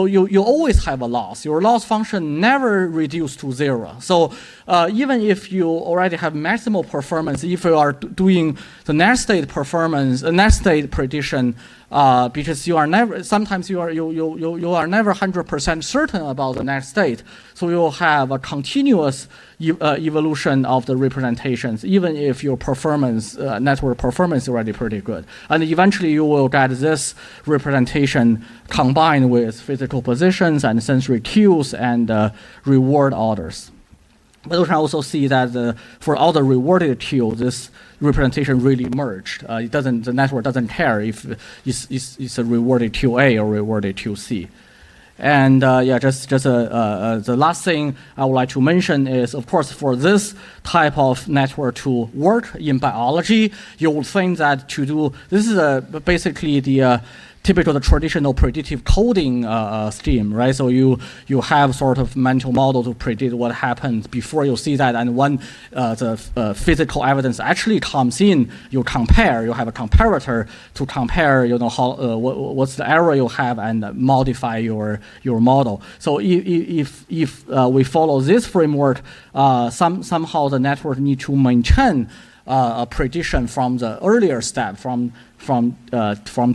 you always have a loss. Your loss function never reduces to 0. So even if you already have maximal performance, if you are doing the next state performance, next state prediction, because you are never, sometimes you are never 100% certain about the next state. So you'll have a continuous evolution of the representations, even if your performance, network performance is already pretty good. And eventually you will get this representation combined with physical positions and sensory cues and reward orders. But you can also see that for all the rewarded cues, this representation really merged. The network doesn't care if it's a rewarded QA or rewarded QC. And the last thing I would like to mention is, of course, for this type of network to work in biology, you would think that this is basically the typical the traditional predictive coding scheme, right? So you have sort of mental model to predict what happens before you see that, and when the physical evidence actually comes in, you compare. You have a comparator to compare, how what's the error you have and modify your model. So if we follow this framework, somehow the network need to maintain a prediction from the earlier step, from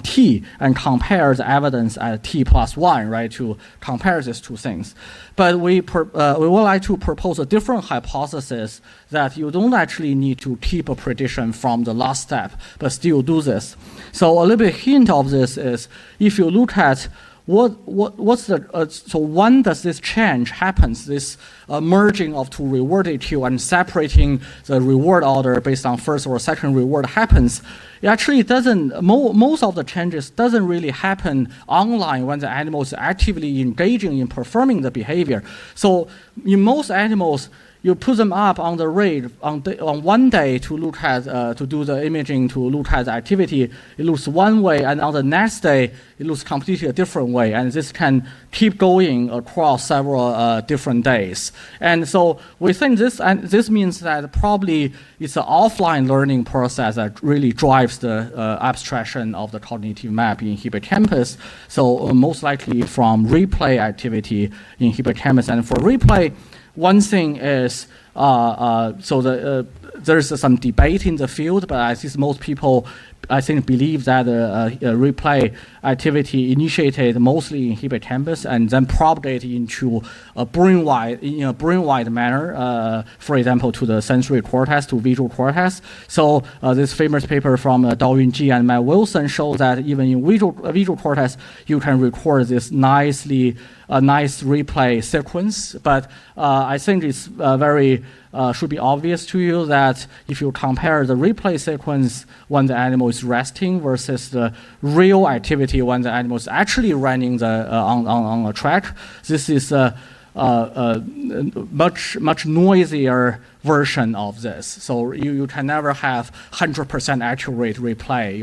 t, and compare the evidence at t+1, right, to compare these two things. But we would like to propose a different hypothesis that you don't actually need to keep a prediction from the last step, but still do this. So a little bit hint of this is, if you look at what's the so when does this change happens, this merging of two rewarded queue and separating the reward order based on first or second reward happens, it actually doesn't, most of the changes doesn't really happen online when the animal is actively engaging in performing the behavior. So in most animals, you put them up on the RAID on one day to look at, to do the imaging, to look at the activity. It looks one way, and on the next day, it looks completely a different way. And this can keep going across several different days. And so we think this means that probably it's an offline learning process that really drives the abstraction of the cognitive map in Hippocampus. So most likely from replay activity in Hippocampus. And for replay, one thing is, there's some debate in the field, but I think most people, believe that replay activity initiated mostly in Hippocampus and then propagated into a brain-wide manner, for example, to the sensory cortex, to visual cortex. So this famous paper from Zhou and Matt Wilson shows that even in visual cortex, you can record this nice replay sequence. But I think it's should be obvious to you that if you compare the replay sequence when the animal is resting versus the real activity when the animal is actually running on a track, this is a much noisier version of this. So you can never have 100% accurate replay,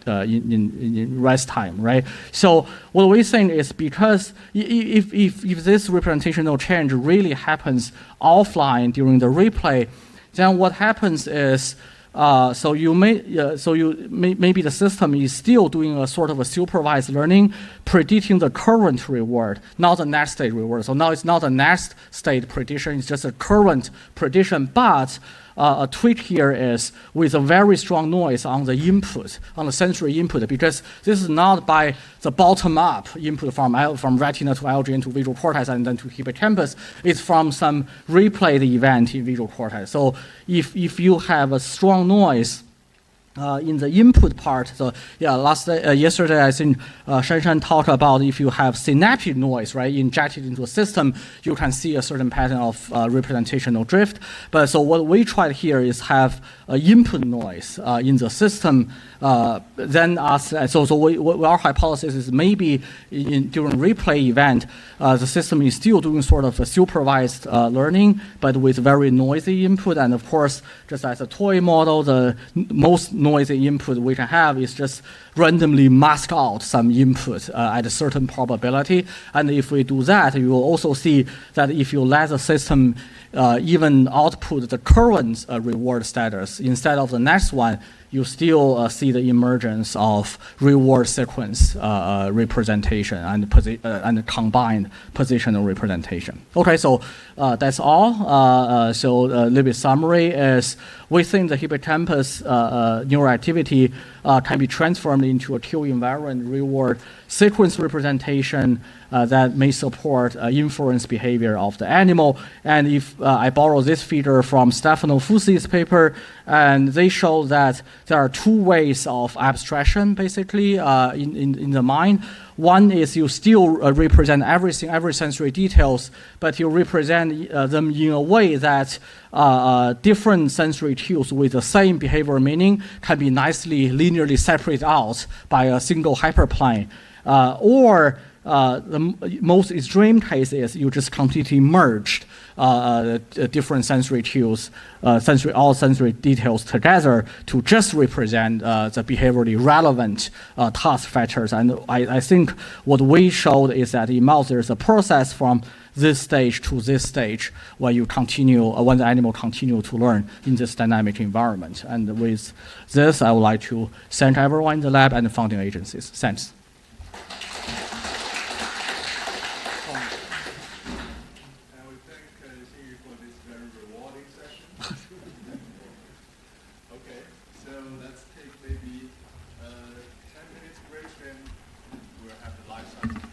in rest time, right? So what we think is, because if this representational change really happens offline during the replay, then what happens is, maybe the system is still doing a sort of a supervised learning, predicting the current reward, not the next state reward. So now it's not a next state prediction, it's just a current prediction. But a tweak here is with a very strong noise on the input, on the sensory input, because this is not by the bottom-up input from retina to Adrienne to visual cortex and then to hippocampus. It's from some replayed event in visual cortex. So if you have a strong noise in the input part, so yeah, yesterday I think Shanshan talked about if you have synaptic noise, right, injected into a system, you can see a certain pattern of representational drift. But so what we tried here is have input noise in the system. Then our hypothesis is maybe during replay event, the system is still doing sort of a supervised learning, but with very noisy input. And of course, just as a toy model, the most noisy input we can have is just randomly mask out some input at a certain probability. And if we do that, you will also see that if you let the system even output the current reward status instead of the next one, you still see the emergence of reward sequence representation and combined positional representation. Okay, so that's all. So a little bit summary is we think the hippocampus neuroactivity can be transformed into a Q-invariant reward sequence representation that may support inference behavior of the animal. And if I borrow this feature from Stefano Fusi's paper, and they show that there are two ways of abstraction, basically, in the mind. One is you still represent everything, every sensory details, but you represent them in a way that different sensory cues with the same behavioral meaning can be nicely linearly separated out by a single hyperplane. Or the most extreme case is you just completely merged different sensory cues, all sensory details together to just represent the behaviorally relevant task fetchers. And I think what we showed is that in mouse there's a process from this stage to this stage where you continue, when the animal continue to learn in this dynamic environment. And with this, I would like to thank everyone in the lab and the funding agencies. Thanks. Okay, so let's take maybe 10 minutes break, then we'll have the live science.